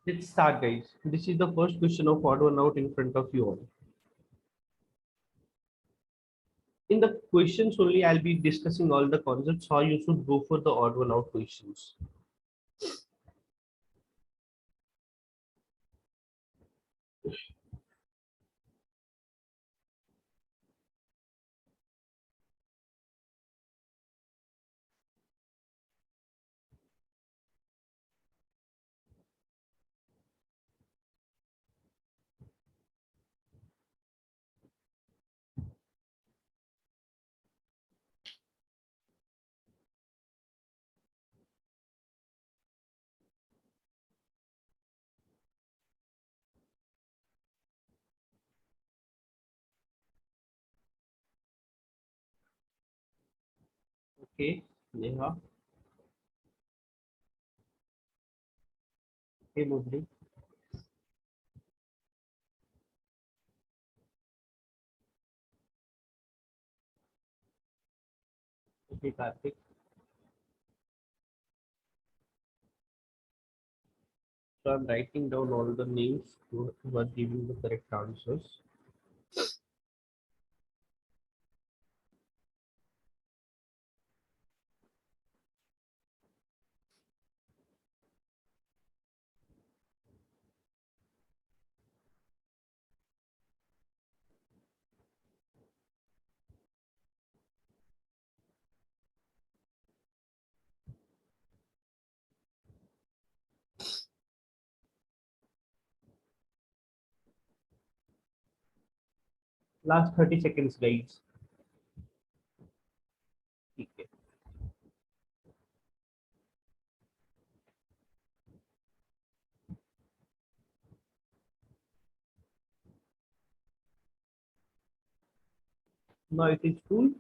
Let's start, guys. This is the first question of odd one out in front of you all. In the questions only, I'll be discussing all the concepts, how you should go for the odd one out questions. Okay, Neha. Hey, Mudli. Okay, Karthik. So I'm writing down all the names who are giving the correct answers. Last 30 seconds, guys. Okay. Now it is full.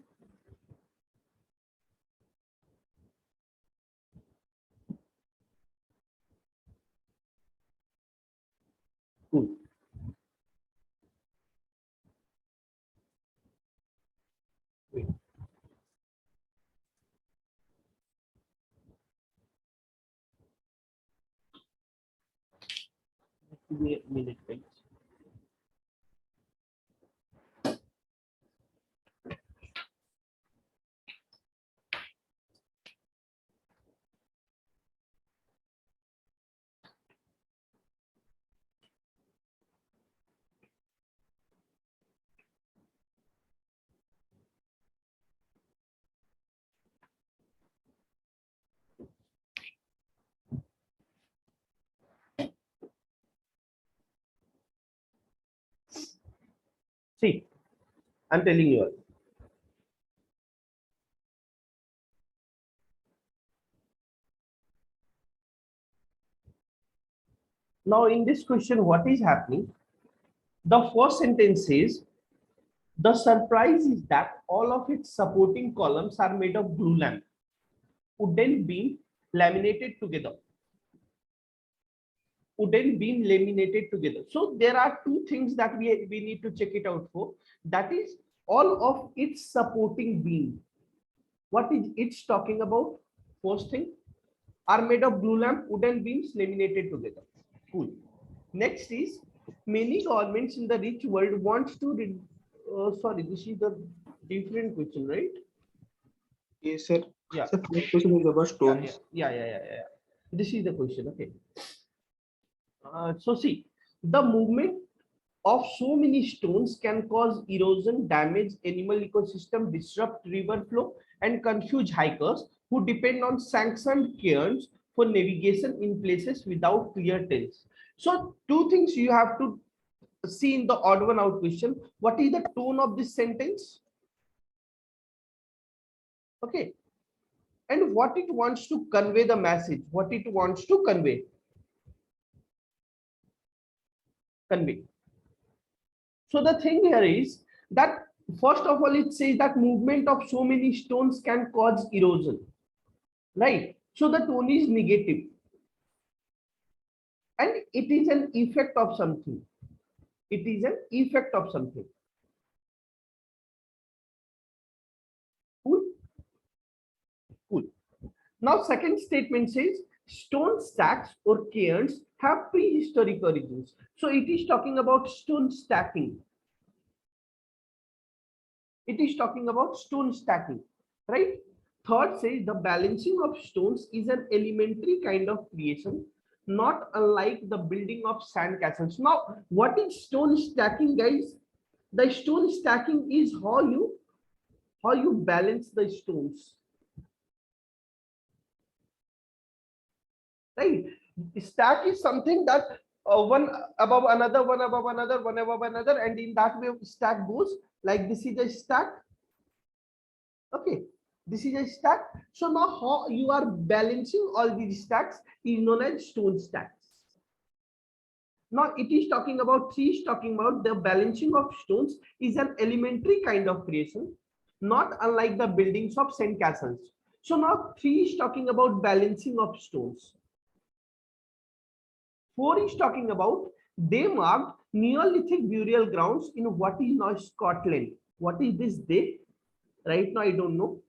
Cool. Wait. Give me a minute, guys. See, I'm telling you all. Now, in this question, what is happening? The first sentence says, the surprise is that all of its supporting columns are made of glue lamp, wooden beam laminated together. Wooden beam laminated together. So there are two things that we need to check it out for. That is all of its supporting beam. What is it's talking about? First thing, are made of glue lamp, wooden beams laminated together. Cool. Next is many governments in the rich world wants to. Sorry, this is the different question, right? Yes, sir. Yeah. Sir, first question is about stones. Yeah. This is the question. Okay. So see, the movement of so many stones can cause erosion, damage animal ecosystem, disrupt river flow, and confuse hikers who depend on sanctioned cairns for navigation in places without clear trails. So two things you have to see in the odd one out question. What is the tone of this sentence? Okay. And what it wants to convey the message, what it wants to convey. So the thing here is that first of all, it says that movement of so many stones can cause erosion, right? So the tone is negative, and it is an effect of something. It is an effect of something. Cool. Cool. Now, second statement says stone stacks or cairns have prehistoric origins. So it is talking about stone stacking. It is talking about stone stacking, right? Third says the balancing of stones is an elementary kind of creation, not unlike the building of sand castles. Now, what is stone stacking, guys? The stone stacking is how you balance the stones, right? Stack is something that one above another, one above another, one above another, and in that way stack goes like this is a stack. Okay, this is a stack. So now how you are balancing all these stacks is known as stone stacks. Now it is talking about, three is talking about the balancing of stones is an elementary kind of creation, not unlike the buildings of sand castles. So now three is talking about balancing of stones. Four is talking about they marked Neolithic burial grounds in what is now Scotland. What is this they? Right now I don't know.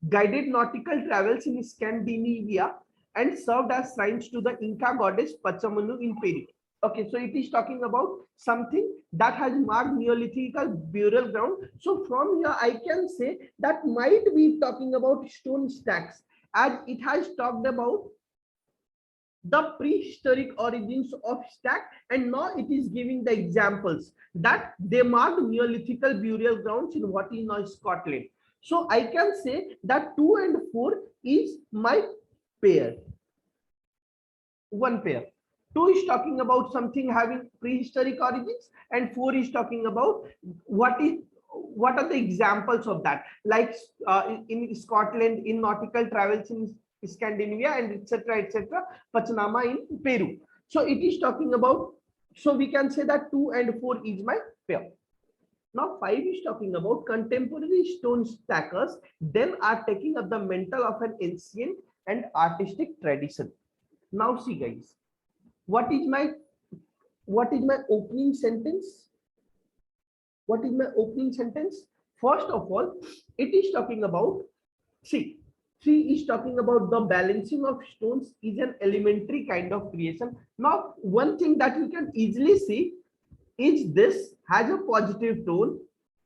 Guided nautical travels in Scandinavia and served as shrines to the Inca goddess Pachamanu in Peru. Okay, so it is talking about something that has marked Neolithic burial ground. So from here, I can say that might be talking about stone stacks, as it has talked about the prehistoric origins of stack, and now it is giving the examples that they marked Neolithic burial grounds in what is now Scotland. So I can say that 2 and 4 is my pair. One pair. 2 is talking about something having prehistoric origins, and 4 is talking about what are the examples of that, like in Scotland, in nautical travels in Scandinavia, and etc. Pachanama in Peru. So it is talking about, so we can say that 2 and 4 is my pair. Now 5 is talking about contemporary stone stackers then are taking up the mantle of an ancient and artistic tradition. Now see guys, what is my opening sentence? What is my opening sentence? First of all, it is talking about, see, 3 is talking about the balancing of stones is an elementary kind of creation. Now, one thing that you can easily see is this has a positive tone,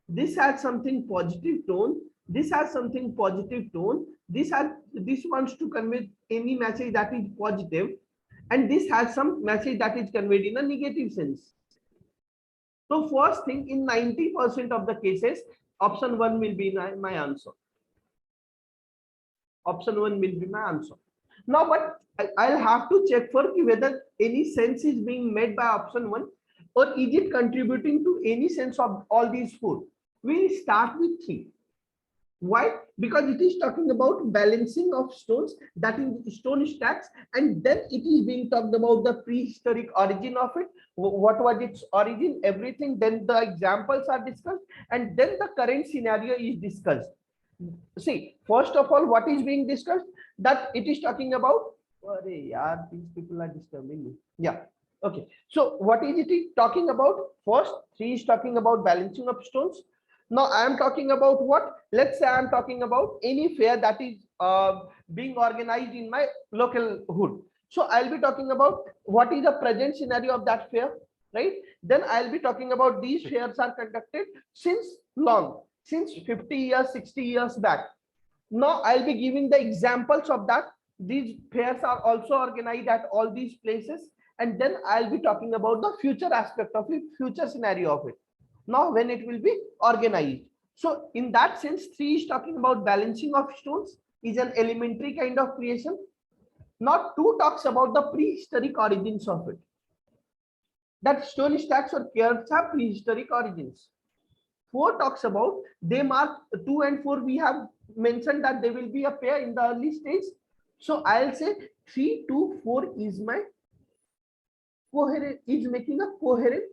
this has something positive tone, this has something positive tone, this wants to convey any message that is positive, and this has some message that is conveyed in a negative sense. So first thing, in 90% of the cases, option 1 will be my answer. Option 1 will be my answer. Now, but I'll have to check for whether any sense is being made by option 1, or is it contributing to any sense of all these 4. We'll start with 3. Why? Because it is talking about balancing of stones, that is stone stacks, and then it is being talked about the prehistoric origin of it, what was its origin, everything, then the examples are discussed, and then the current scenario is discussed. See, first of all, what is being discussed, that it is talking about, these people are disturbing me. Yeah, okay. So what is it talking about? First, 3 is talking about balancing of stones. Now I am talking about what? Let's say I am talking about any fair that is being organized in my local hood. So I'll be talking about what is the present scenario of that fair, right? Then I'll be talking about these fairs are conducted since long, since 50 years, 60 years back. Now I'll be giving the examples of that. These fairs are also organized at all these places, and then I'll be talking about the future aspect of it, future scenario of it. Now when it will be organized. So in that sense, 3 is talking about balancing of stones is an elementary kind of creation. Now 2 talks about the prehistoric origins of it, that stone stacks or cairns have prehistoric origins. 4 talks about they mark 2 and 4, we have mentioned that they will be a pair in the early stage. So I'll say 3, 2, 4 is my coherent, is making a coherent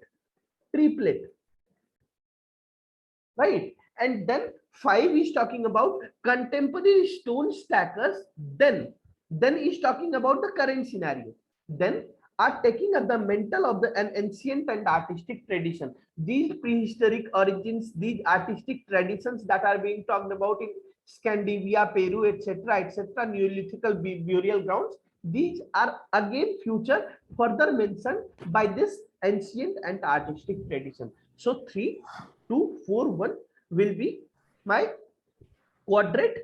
triplet, right? And then 5 is talking about contemporary stone stackers, then is talking about the current scenario, then are taking up the mantle of an ancient and artistic tradition. These prehistoric origins, these artistic traditions that are being talked about in Scandinavia, Peru, etc., Neolithic burial grounds, These are again future further mentioned by this ancient and artistic tradition. So 3, 2, 4, 1 will be my quadrate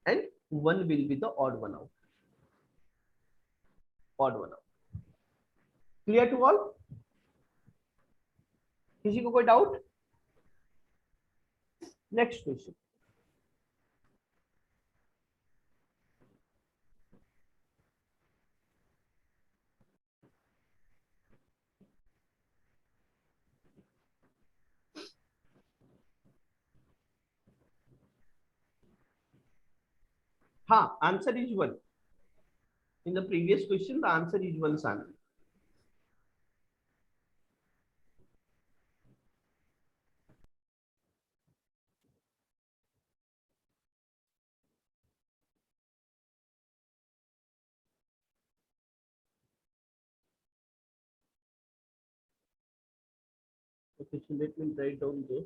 and 1 will be the odd one out. Odd one out. Clear to all? किसी को कोई doubt? Next question. हाँ, answer is 1. In the previous question, the answer is 1 Sani. Okay, so let me write down this.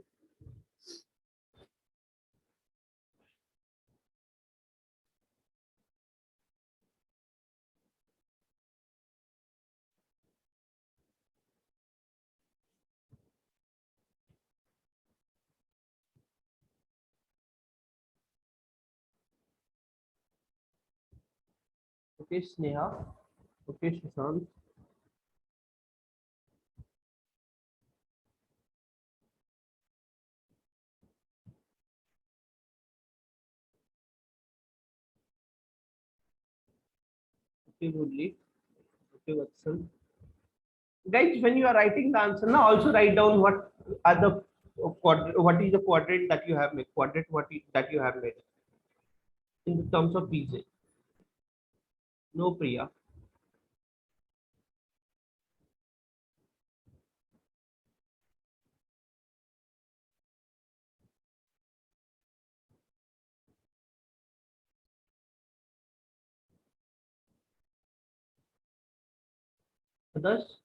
Okay, Sneha. Okay, Sushant. Okay, Murli. Okay, Vatsal. Guys, when you are writing the answer, now also write down what are the what is the quadrant that you have made, quadrant that you have made in the terms of PJ. No, Priya. Others?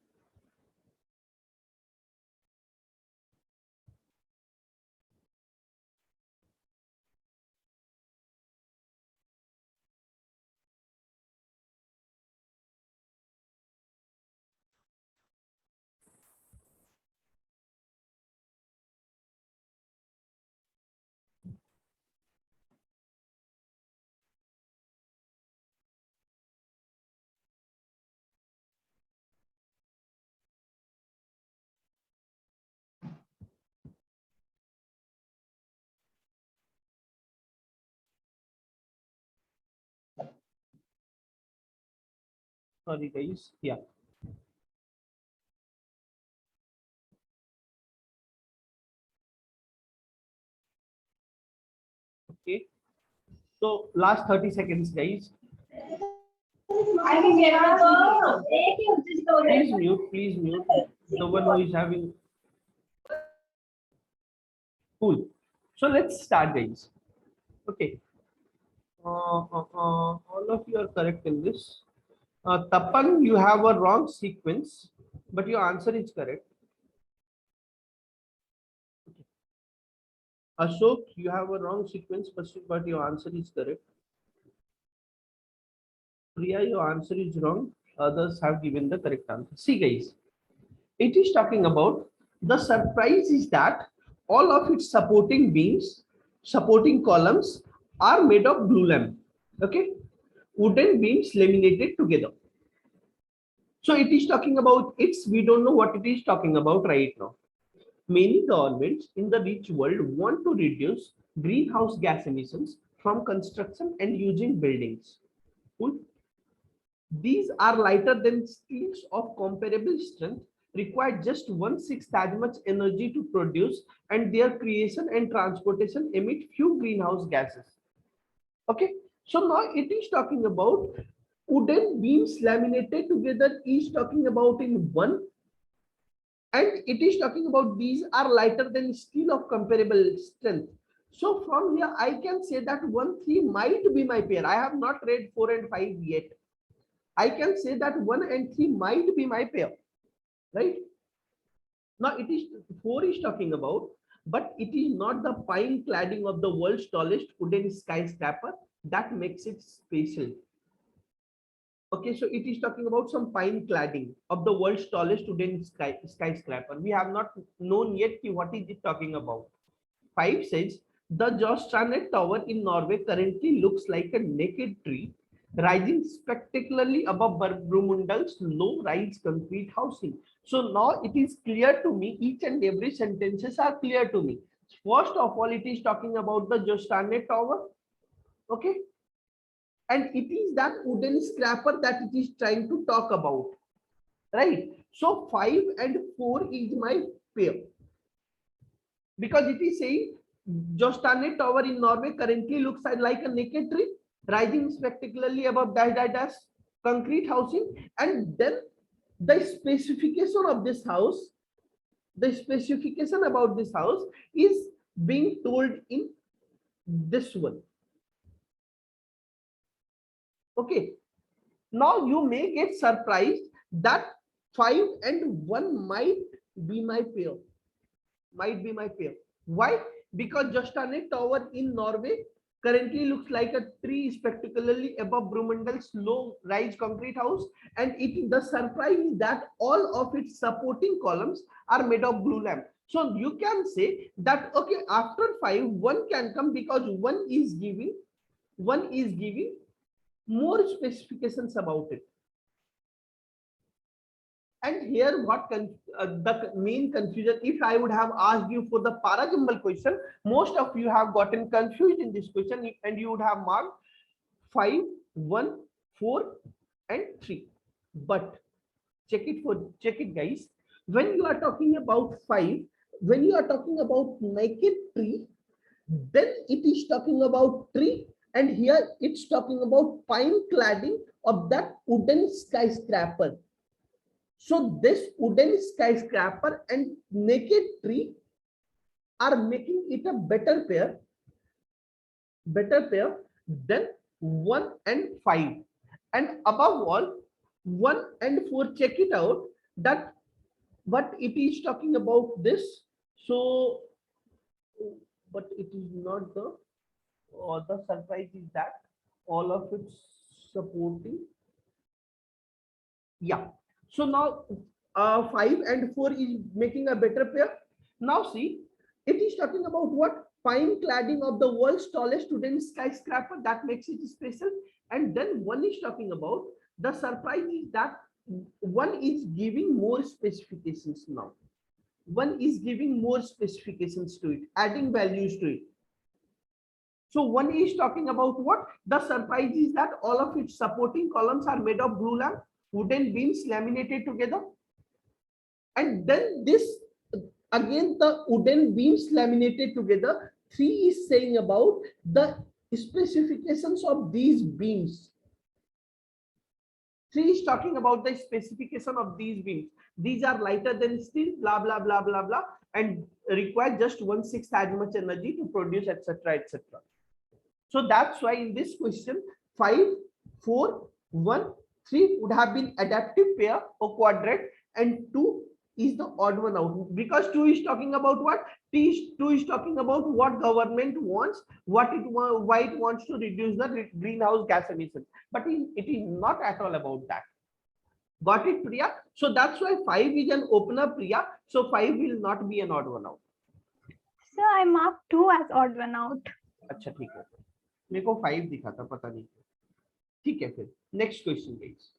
Sorry, guys. Yeah. Okay. So last 30 seconds, guys. Please mute. Please mute. The one who is having. Cool. So let's start, guys. Okay. All of you are correct in this. Tapan, you have a wrong sequence, but your answer is correct. Ashok, you have a wrong sequence, but your answer is correct. Priya, your answer is wrong. Others have given the correct answer. See, guys, it is talking about the surprise is that all of its supporting beams, supporting columns are made of blue lamp. Okay, wooden beams laminated together. So it is talking about its. We don't know what it is talking about right now. Many governments in the rich world want to reduce greenhouse gas emissions from construction and using buildings. Cool. These are lighter than steels of comparable strength, require just one-sixth as much energy to produce, and their creation and transportation emit few greenhouse gases. Okay, so now it is talking about wooden beams laminated together is talking about in one, and it is talking about these are lighter than steel of comparable strength. So from here I can say that 1, 3 might be my pair. I have not read 4 and 5 yet. I can say that 1 and 3 might be my pair, right? Now it is 4 is talking about, but it is not the pine cladding of the world's tallest wooden skyscraper that makes it special. Okay, so it is talking about some pine cladding of the world's tallest wooden skyscraper. We have not known yet what is it talking about. 5 says the Jostranet Tower in Norway currently looks like a naked tree rising spectacularly above Brumundal's low-rise concrete housing. So now it is clear to me, each and every sentences are clear to me. First of all, it is talking about the Jostranet Tower. Okay, and it is that wooden scraper that it is trying to talk about, right? So 5 and 4 is my pair, because it is saying Jostanet Tower in Norway currently looks like a naked tree rising spectacularly above dash dash dash concrete housing, and then the specification of this house, the specification about this house is being told in this one. Okay, now you may get surprised that 5 and 1 might be my pair. Might be my pair. Why? Because Jostanet Tower in Norway currently looks like a tree spectacularly above Brumundal's low-rise concrete house, and the surprise is that all of its supporting columns are made of blue lamp. So you can say that okay, after 5, 1 can come because one is giving more specifications about it. And here the main confusion, if I would have asked you for the paragimbal question, most of you have gotten confused in this question and you would have marked 5, 1, 4 and 3. But check it guys, when you are talking about 5, when you are talking about naked tree, then it is talking about tree, and here it's talking about pine cladding of that wooden skyscraper. So this wooden skyscraper and naked tree are making it a better pair than 1 and 5. And above all, 1 and 4, check it out that what it is talking about this. So, but it is not the surprise is that all of it supporting. Yeah. So now 5 and 4 is making a better pair. Now see, it is talking about what? Pine cladding of the world's tallest wooden skyscraper, that makes it special. And then 1 is talking about, the surprise is that 1 is giving more specifications now. 1 is giving more specifications to it, adding values to it. So 1 is talking about what? The surprise is that all of its supporting columns are made of blue lamp, wooden beams laminated together. And then this, again, the wooden beams laminated together. 3 is saying about the specifications of these beams. 3 is talking about the specification of these beams. These are lighter than steel, blah, blah, blah, blah, blah, and require just 1/6 as much energy to produce, etc., etc. So that's why in this question, 5, 4, 1, 3 would have been adaptive pair or quadrate, and 2 is the odd one out, because 2 is talking about what? 2 is talking about what government wants, why it wants to reduce the greenhouse gas emissions, but it is not at all about that. Got it, Priya? So that's why 5 is an opener, Priya. So 5 will not be an odd one out. So I marked 2 as odd one out. अच्छा ठीक है, मेरे को 5 दिखा था, पता नहीं, ठीक है। फिर नेक्स्ट क्वेश्चन गाइस।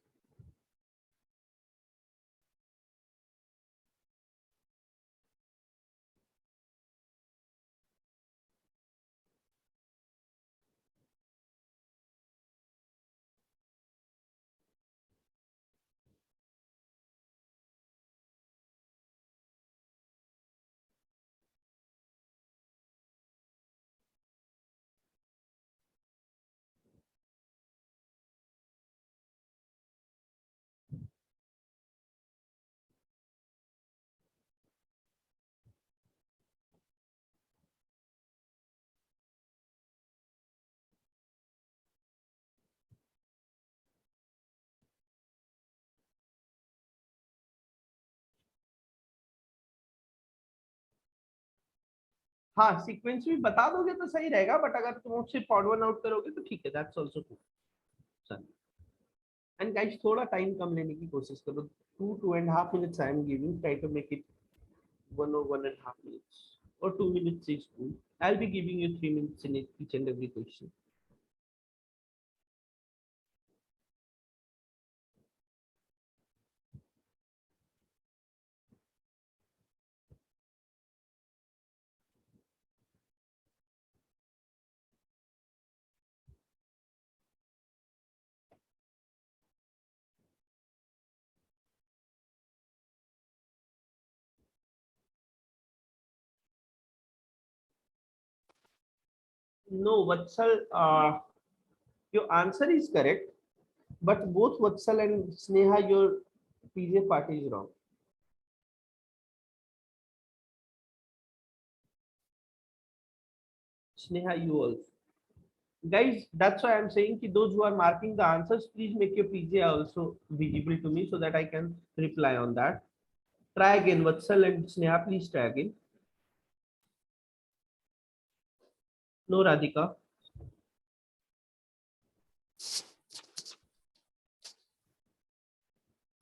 हाँ, सीक्वेंस भी बता दोगे तो सही रहेगा, बट अगर तुम सिर्फ ऑड वन आउट करोगे तो ठीक है, that's also good. And guys, थोड़ा time कम लेने की कोशिश करो. 2.5 minutes I am giving. Try to make it 1 or 1.5 minutes or 2 minutes is cool. I'll be giving you 3 minutes in each and every question. No, Vatsal, your answer is correct, but both Vatsal and Sneha, your PJ part is wrong. Sneha, you also. Guys, that's why I'm saying that those who are marking the answers, please make your PJ also visible to me so that I can reply on that. Try again, Vatsal and Sneha, please try again. No, Radhika.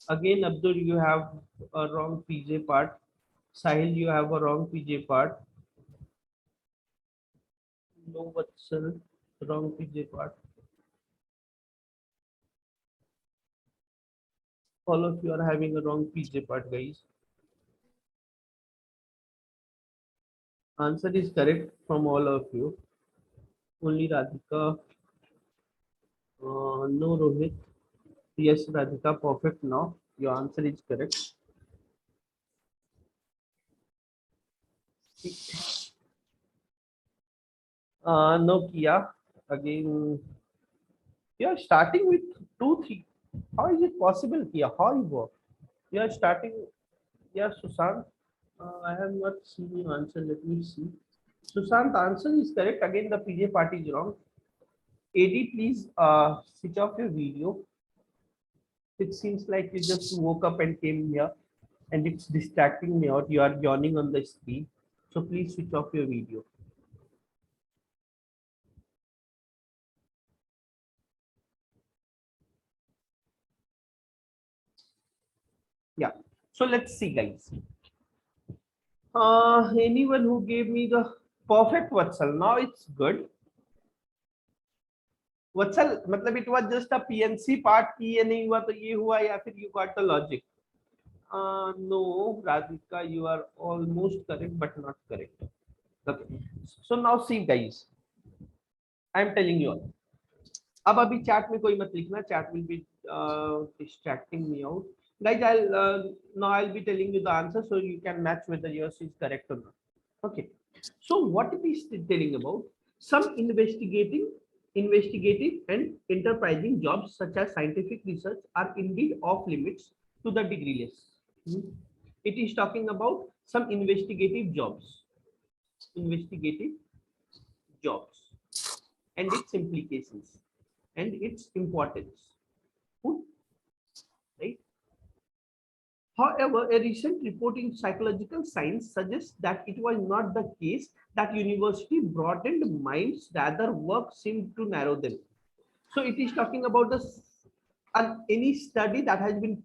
Again, Abdul, you have a wrong PJ part. Sahil, you have a wrong PJ part. No, Vatsal, wrong PJ part. All of you are having a wrong PJ part, guys. Answer is correct from all of you. Only Radhika. No, Rohit. Yes, Radhika, perfect now. Your answer is correct. No, Kia. Again, you are starting with 2, 3. How is it possible, Kia? How you work? You are starting. Yeah, Sushant. I have not seen your answer. Let me see. Sushant, answer is correct. Again, the PJ part is wrong. AD, please switch off your video. It seems like you just woke up and came here and it's distracting me out. You are yawning on the screen. So please switch off your video. Yeah. So let's see, guys. Anyone who gave me the perfect Vatsal. Now it's good. Vatsal, मतलब it was just a PNC part की ये नहीं हुआ तो ये हुआ या फिर you got the logic. No, Radhika, you are almost correct but not correct. Okay. So now see, guys. I am telling you all. अब अभी चैट में कोई मत लिखना, chat will be distracting me out. Guys, I'll be telling you the answer so you can match whether yours is correct or not. Okay. So what it is telling about some investigative and enterprising jobs such as scientific research are indeed off limits to the degreeless. It is talking about some investigative jobs and its implications and its importance. Right? However, a recent report in Psychological Science suggests that it was not the case, that university broadened minds, rather work seemed to narrow them. So it is talking about any study that has been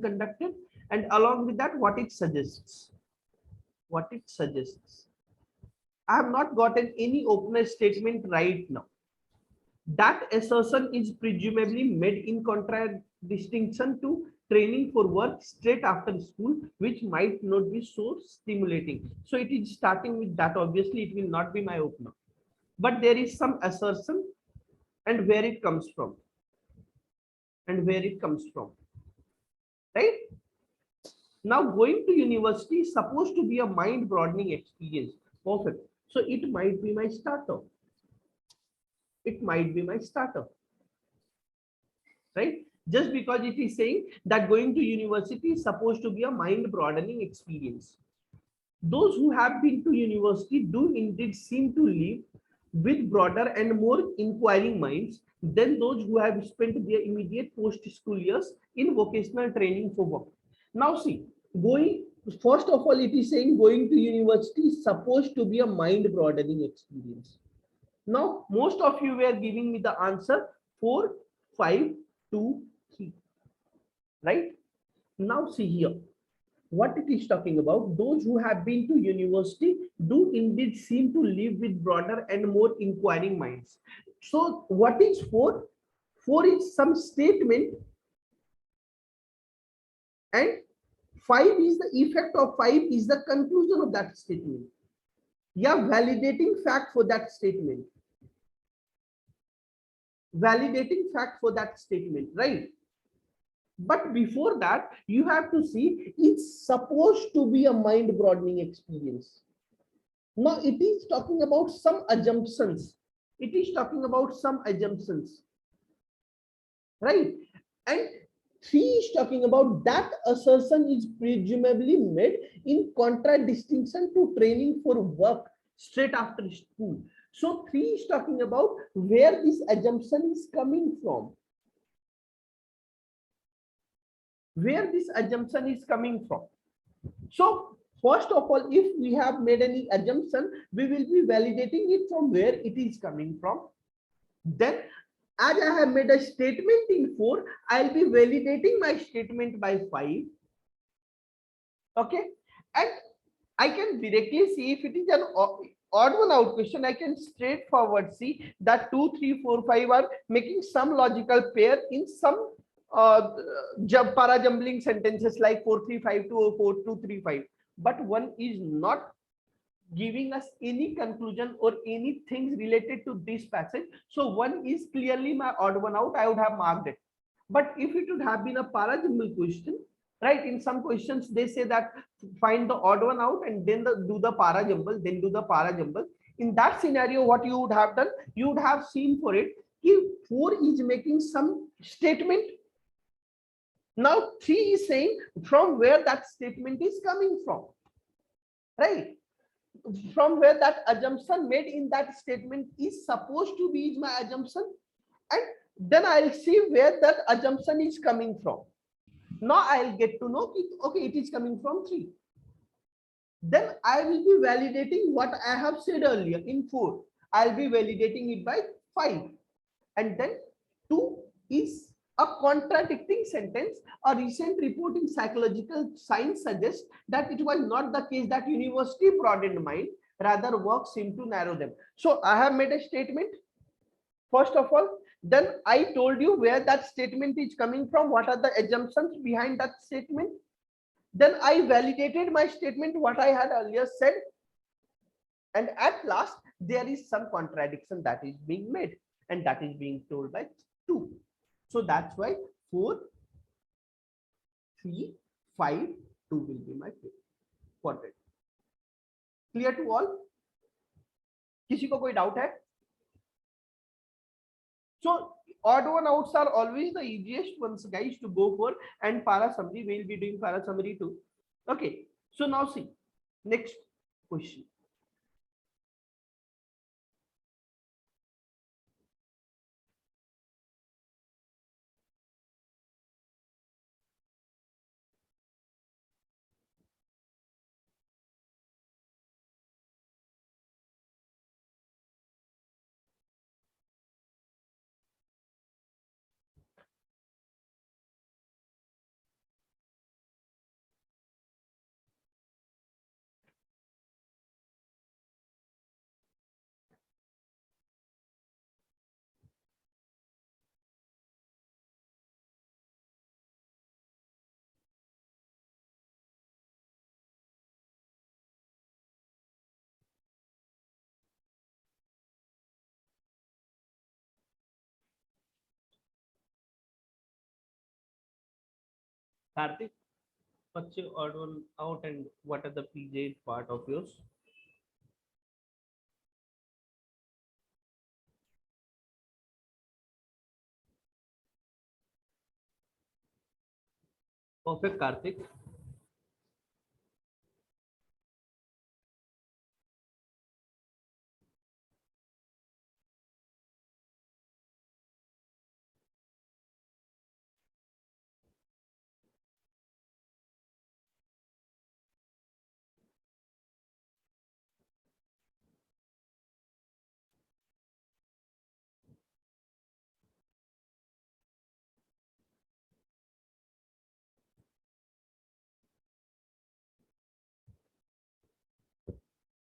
conducted, and along with that, what it suggests. I have not gotten any opener statement right now. That assertion is presumably made in contradistinction to training for work straight after school, which might not be so stimulating. So it is starting with that. Obviously, it will not be my opener. But there is some assertion and where it comes from. Right? Now, going to university is supposed to be a mind-broadening experience. Perfect. So it might be my starter. Right? Just because it is saying that going to university is supposed to be a mind-broadening experience. Those who have been to university do indeed seem to live with broader and more inquiring minds than those who have spent their immediate post-school years in vocational training for work. Now see, first of all, it is saying going to university is supposed to be a mind-broadening experience. Now, most of you were giving me the answer for 5, 2, 3. Right? Now see here. What it is talking about, those who have been to university do indeed seem to live with broader and more inquiring minds. So what is 4? 4 is some statement, and 5 is the effect of 5 is the conclusion of that statement. Yeah, validating fact for that statement. Validating fact for that statement, right? But before that, you have to see it's supposed to be a mind broadening experience. Now it is talking about some assumptions. It is talking about some assumptions, right? And 3 is talking about that assertion is presumably made in contradistinction to training for work straight after school. So 3 is talking about where this assumption is coming from. Where this assumption is coming from. So first of all, if we have made any assumption, we will be validating it from where it is coming from. Then as I have made a statement in 4, I'll be validating my statement by 5. Okay. And I can directly see if it is an odd one out question. I can straightforward see that 2, 3, 4, 5 are making some logical pair in some para-jumbling sentences like 4, 3, 5, 2 or 4, 2, 3, 5. But one is not giving us any conclusion or any things related to this passage. So one is clearly my odd one out. I would have marked it. But if it would have been a para-jumble question, right? In some questions, they say that find the odd one out and then do the para-jumble, then do the para-jumble. In that scenario, what you would have done, you would have seen for it, if 4 is making some statement. Now 3 is saying from where that statement is coming from, right? From where that assumption made in that statement is supposed to be my assumption, and then I'll see where that assumption is coming from. Now I'll get to know okay, it is coming from 3. Then I will be validating what I have said earlier in 4. I'll be validating it by 5. And then 2 is a contradicting sentence. A recent report in psychological science suggests that it was not the case that university broadened mind, rather work seemed to narrow them. So I have made a statement, first of all, then I told you where that statement is coming from, what are the assumptions behind that statement. Then I validated my statement, what I had earlier said. And at last, there is some contradiction that is being made, and that is being told by 2. So that's why 4, 3, 5, 2 will be my quadrant. Clear to all? किसी को कोई doubt है? So odd one outs are always the easiest ones, guys, to go for, and para summary we will be doing para summary too. Okay. So now see next question. Karthik, what's your odd one out and what are the PJ part of yours? Perfect, Karthik.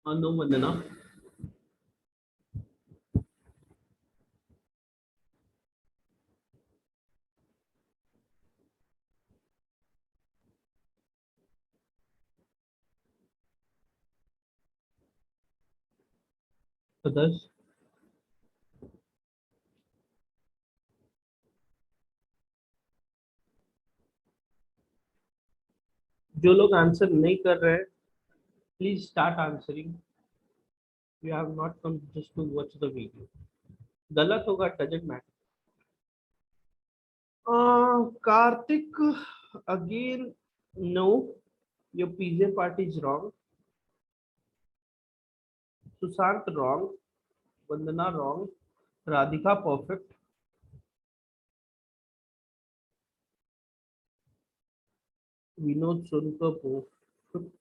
No, Vandana. Others. जो लोग answer नहीं कर रहे हैं, please start answering. You have not come just to watch the video. गलत होगा, doesn't matter. Karthik, again, no, your PJ part is wrong. Sushant wrong. Vandana wrong. Radhika perfect. Vinod Sonkar perfect.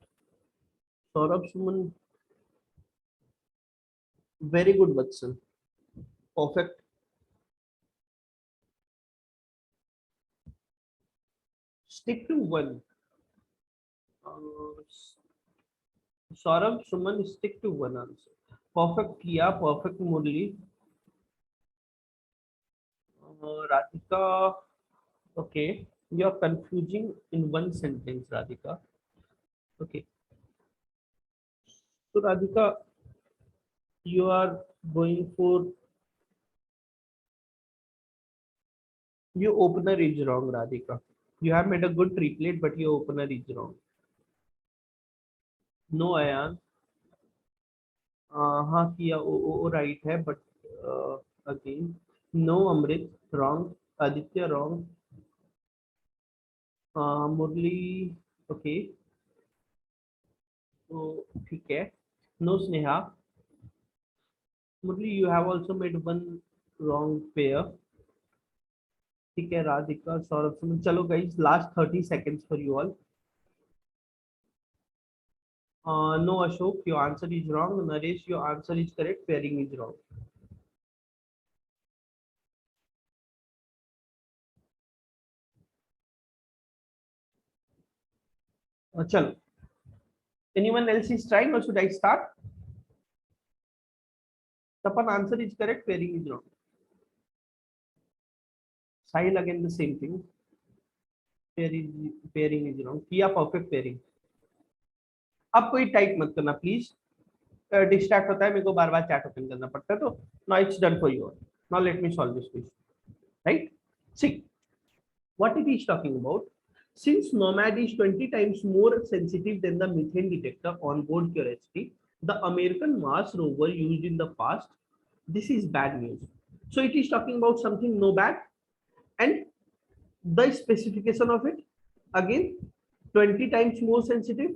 Saurabh Suman, very good Watson. Perfect. Stick to one. Saurabh Suman, stick to one answer. Perfect Kia, perfect Murli. Radhika, okay. You're confusing in one sentence, Radhika. Okay. So Radhika, you are going for your opener is wrong, Radhika. You have made a good triplet, but your opener is wrong. No, Ayan. हाँ किया ओ right है, but again no Amrit wrong. Aditya wrong. Murli okay. So ठीक है. No Sneha. Murli, you have also made one wrong pair. ठीक है राधिका सौरभ सुमन. चलो guys, last 30 seconds for you all. No Ashok, your answer is wrong. Naresh, your answer is correct. Pairing is wrong. चलो. Anyone else is trying or should I start? Tapan, answer is correct. Pairing is wrong. Sahil, again the same thing. Pairing is wrong. Kia, perfect pairing. अब कोई type मत करना please. Distract होता है, मेरे को बार बार chat open करना पड़ता है. तो now it's done for you. Now let me solve this please. Right. See what it is talking about. Since Nomad is 20 times more sensitive than the methane detector on board Curiosity, the American Mars rover used in the past, this is bad news. So it is talking about something no bad, and the specification of it again 20 times more sensitive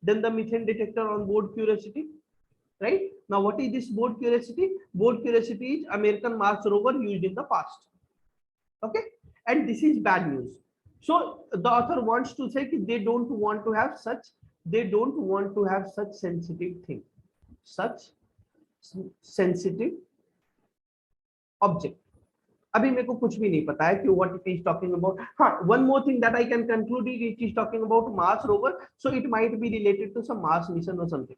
than the methane detector on board Curiosity. Right now, what is this board Curiosity? Board Curiosity is American Mars rover used in the past. Okay, and this is bad news. So the author wants to say that they don't want to have such sensitive thing, such sensitive object. अभी मेरे को कुछ भी नहीं पता है कि what it is talking about. हाँ, one more thing that I can conclude is it is talking about Mars rover, so it might be related to some Mars mission or something.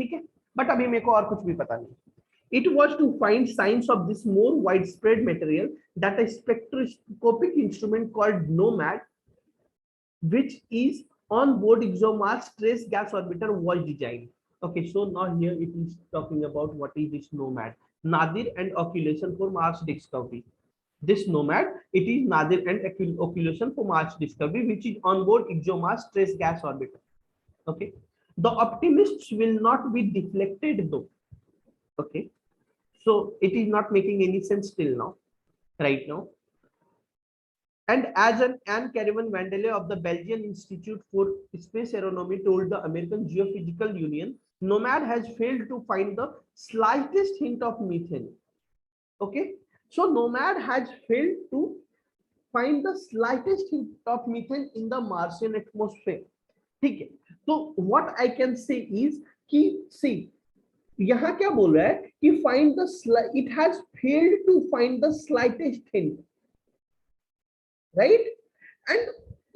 ठीक है, but अभी मेरे को और कुछ भी पता नहीं. It was to find signs of this more widespread material that a spectroscopic instrument called NOMAD, which is on board ExoMars trace gas orbiter, was designed. Okay, so now here it is talking about what is this NOMAD. Nadir and occultation for Mars discovery. This NOMAD, it is Nadir and occultation for Mars discovery, which is on board ExoMars trace gas orbiter. Okay, the optimists will not be deflected though. Okay, so it is not making any sense till now, right now. And as Anne Caravan Vandele of the Belgian Institute for Space Aeronomy told the American Geophysical Union, NOMAD has failed to find the slightest hint of methane. Okay, so NOMAD has failed to find the slightest hint of methane in the Martian atmosphere. ठीक है, तो what I can say is कि see, यहाँ क्या बोल रहा है कि find the it has failed to find the slightest hint, right? And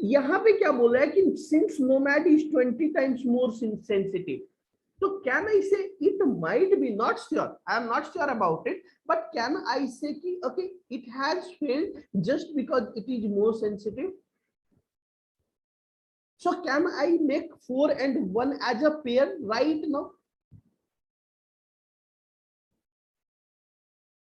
यहाँ पे क्या बोल रहा है कि since nomad is 20 times more sensitive, so can I say it might be, not sure, I am not sure about it, but can I say कि okay it has failed just because it is more sensitive? So can I make 4 and 1 as a pair right now?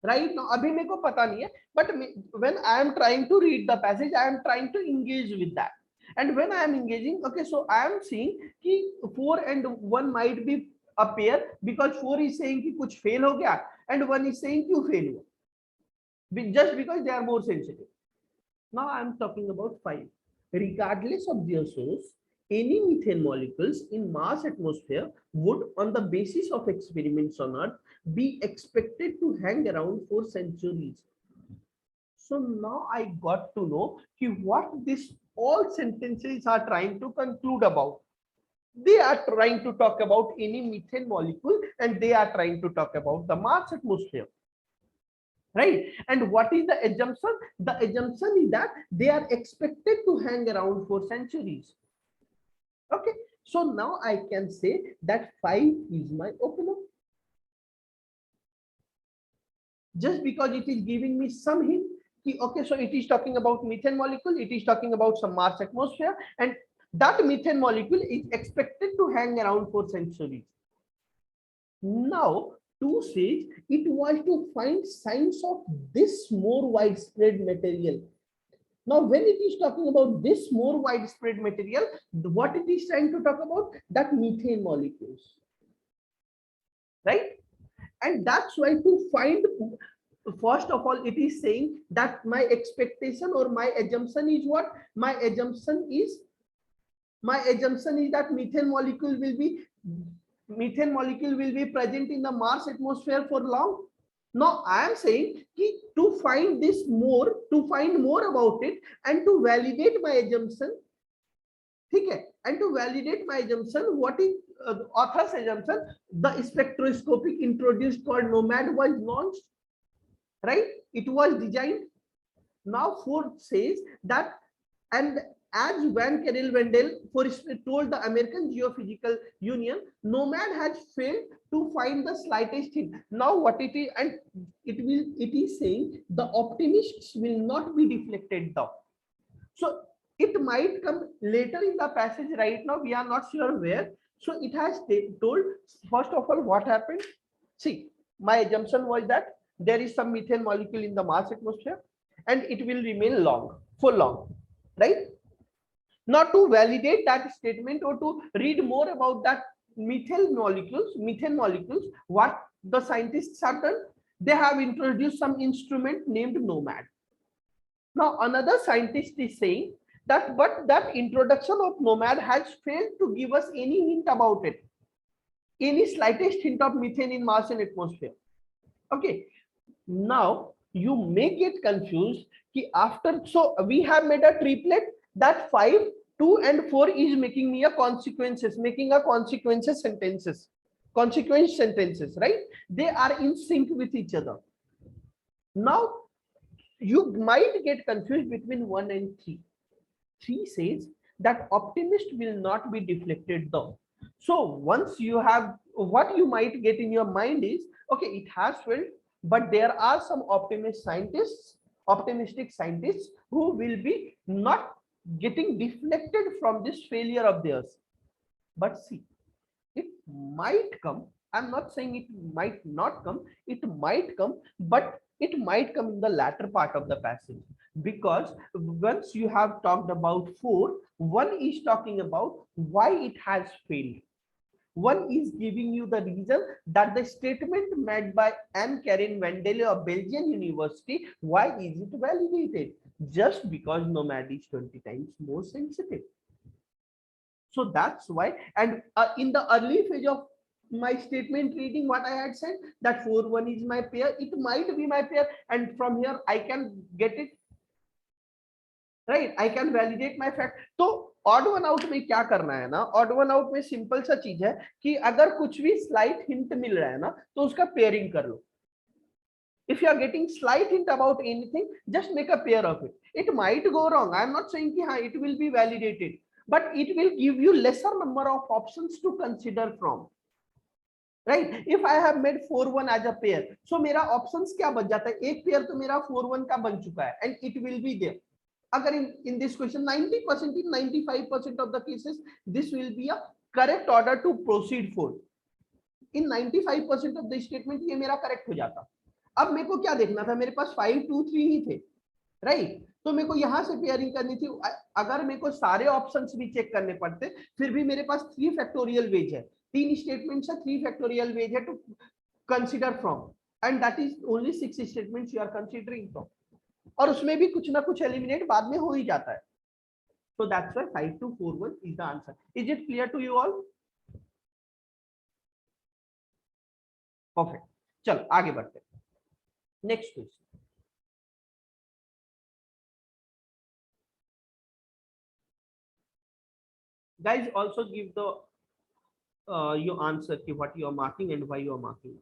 Right now abhi मेरे को पता नहीं है, but when I am trying to read the passage, I am trying to engage with that, and when I am engaging, okay, so I am seeing कि 4 and 1 might be a pair because 4 is saying कि कुछ fail हो गया and 1 is saying क्यों fail हुआ, just because they are more sensitive. Now I am talking about 5. Regardless of their source, any methane molecules in Mars atmosphere would, on the basis of experiments on Earth, be expected to hang around for centuries. So now I got to know what this all sentences are trying to conclude about. They are trying to talk about any methane molecule and they are trying to talk about the Mars atmosphere. Right? And what is the assumption? The assumption is that they are expected to hang around for centuries. Okay, so now I can say that 5 is my opener. Just because it is giving me some hint. Okay, so it is talking about methane molecule, it is talking about some Mars atmosphere, and that methane molecule is expected to hang around for centuries. Now, 2 says it was to find signs of this more widespread material. Now, when it is talking about this more widespread material, what it is trying to talk about? That methane molecules, right? And that's why to find, first of all, it is saying that my expectation or my assumption is what? My assumption is that methane molecule will be present in the Mars atmosphere for long. Now I am saying to find more about it and to validate my assumption. Okay, and to validate my assumption, what is author's assumption? The spectroscopic introduced called NOMAD was launched, right? It was designed. Now 4 says that, and as Van Kerel Wendell told the American Geophysical Union, NOMAD has failed to find the slightest hint. Now what it is, and it is saying the optimists will not be deflected down. So it might come later in the passage. Right now we are not sure where. So it has told, first of all, what happened. See, my assumption was that there is some methane molecule in the Mars atmosphere and it will remain for long, right? Not to validate that statement or to read more about that methane molecules, what the scientists have done, they have introduced some instrument named NOMAD. Now another scientist is saying that, but that introduction of NOMAD has failed to give us any hint about it, any slightest hint of methane in Martian atmosphere. Okay, now you may get confused after, so we have made a triplet that 5, 2 and 4 is making me a consequence sentences, right? They are in sync with each other. Now you might get confused between 1 and 3. 3 says that optimist will not be deflected down. So once you have, what you might get in your mind is, okay, it has failed, but there are some optimistic scientists who will be not getting deflected from this failure of theirs. But see, it might come. I'm not saying it might not come. It might come, but it might come in the latter part of the passage, because once you have talked about 4, 1 is talking about why it has failed. 1 is giving you the reason that the statement made by Anne Karin Wendell of Belgian University, why is it validated? Just because NOMAD is 20 times more sensitive. So that's why, and in the early phase of my statement reading, what I had said, that 4, 1 is my pair, it might be my pair, and from here I can get it, right? I can validate my fact. तो odd one out में क्या करना है ना, odd one out में simple सा चीज है कि अगर कुछ भी स्लाइट हिंट मिल रहा है ना, तो उसका पेयरिंग कर लो, If you are getting slight hint about anything, just make a pair of it. It might go wrong. I am not saying ki, haan, it will be validated, but it will give you lesser number of options to consider from. Right? If I have made 4-1 as a pair, so मेरा options क्या बच जाता है? एक pair तो मेरा 4-1 का बन चुका है, and it will be there. अगर in this question 90% in 95% of the cases this will be a correct order to proceed for. In 95% of the statement ये मेरा correct हो जाता. अब मेरे को क्या देखना था? मेरे पास 5 2 3 ही थे, राइट? तो मेरे को यहां से पेयरिंग करनी थी. अगर मेरे को सारे ऑप्शंस भी चेक करने पड़ते, फिर भी मेरे पास 3 फैक्टोरियल वेज है. 3 स्टेटमेंट्स है, 3 फैक्टोरियल वेज है to consider from, and that is only 6 statements you are considering from. और उसमें भी कुछ ना कुछ एलिमिनेट बाद में हो ही जाता है. So that's why 5241 is the answer. Is it clear to you all? Perfect. चलो आगे बढ़ते हैं. Next question. Guys, also give the your answer ki what you are marking and why you are marking.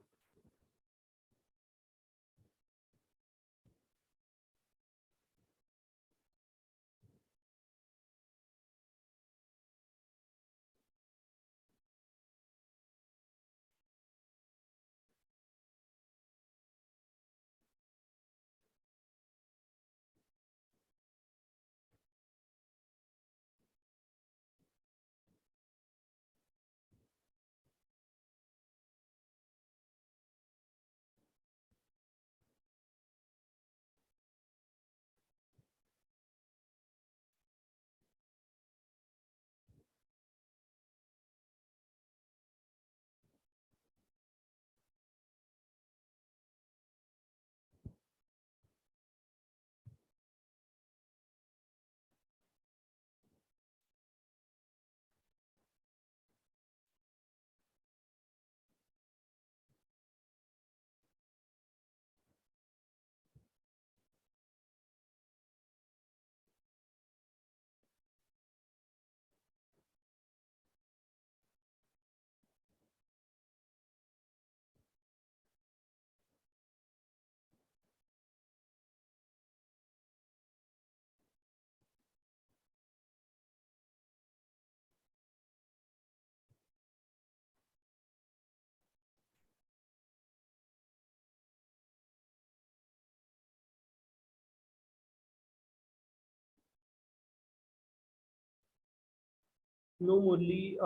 No, Murli.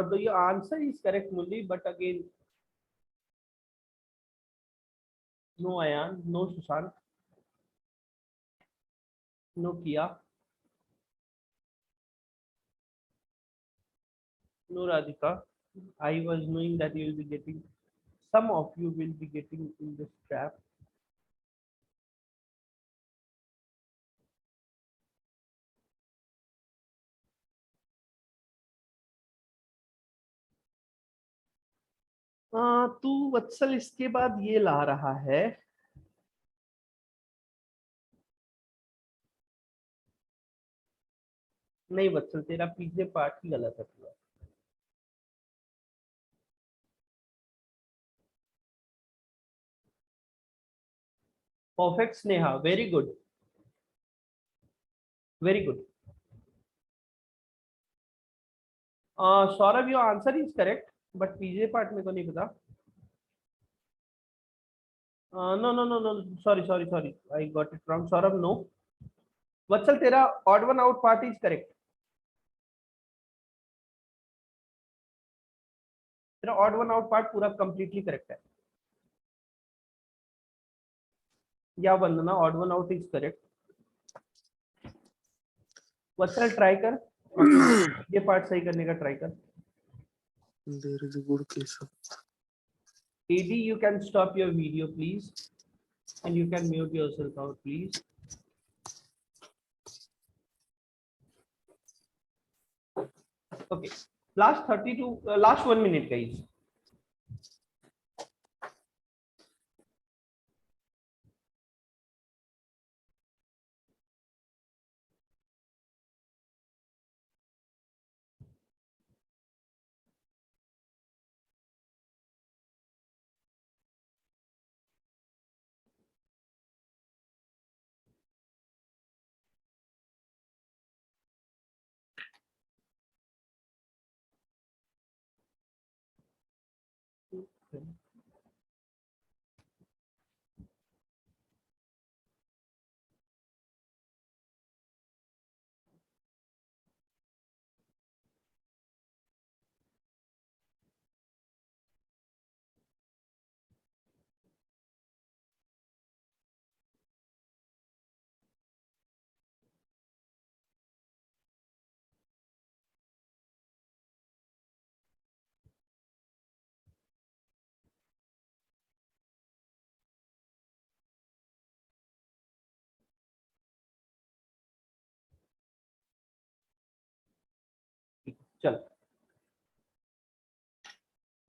The answer is correct, Murli, but again, no Ayan, no Sushant, no Kia, no Radhika. I was knowing that you will be getting, some of you will be getting in this trap. तू वत्सल इसके बाद ये ला रहा है. नहीं वत्सल, तेरा पीछे part ही गलत है पूरा. Perfect, Sneha. Very good. Very good. Saurabh, your answer is correct, but PJ part मेरे को नहीं पता. No. Sorry. I got it wrong. Saurabh, no. Vatsal, तेरा odd one out part is correct. तेरा odd one out part पूरा completely correct है. या वंदना, odd one out is correct. Vatsal try कर, ये पार्ट सही करने का ट्राई कर. There is a good case. AD, you can stop your video please, and you can mute yourself out please. Okay, last 32, last 1 minute guys. चल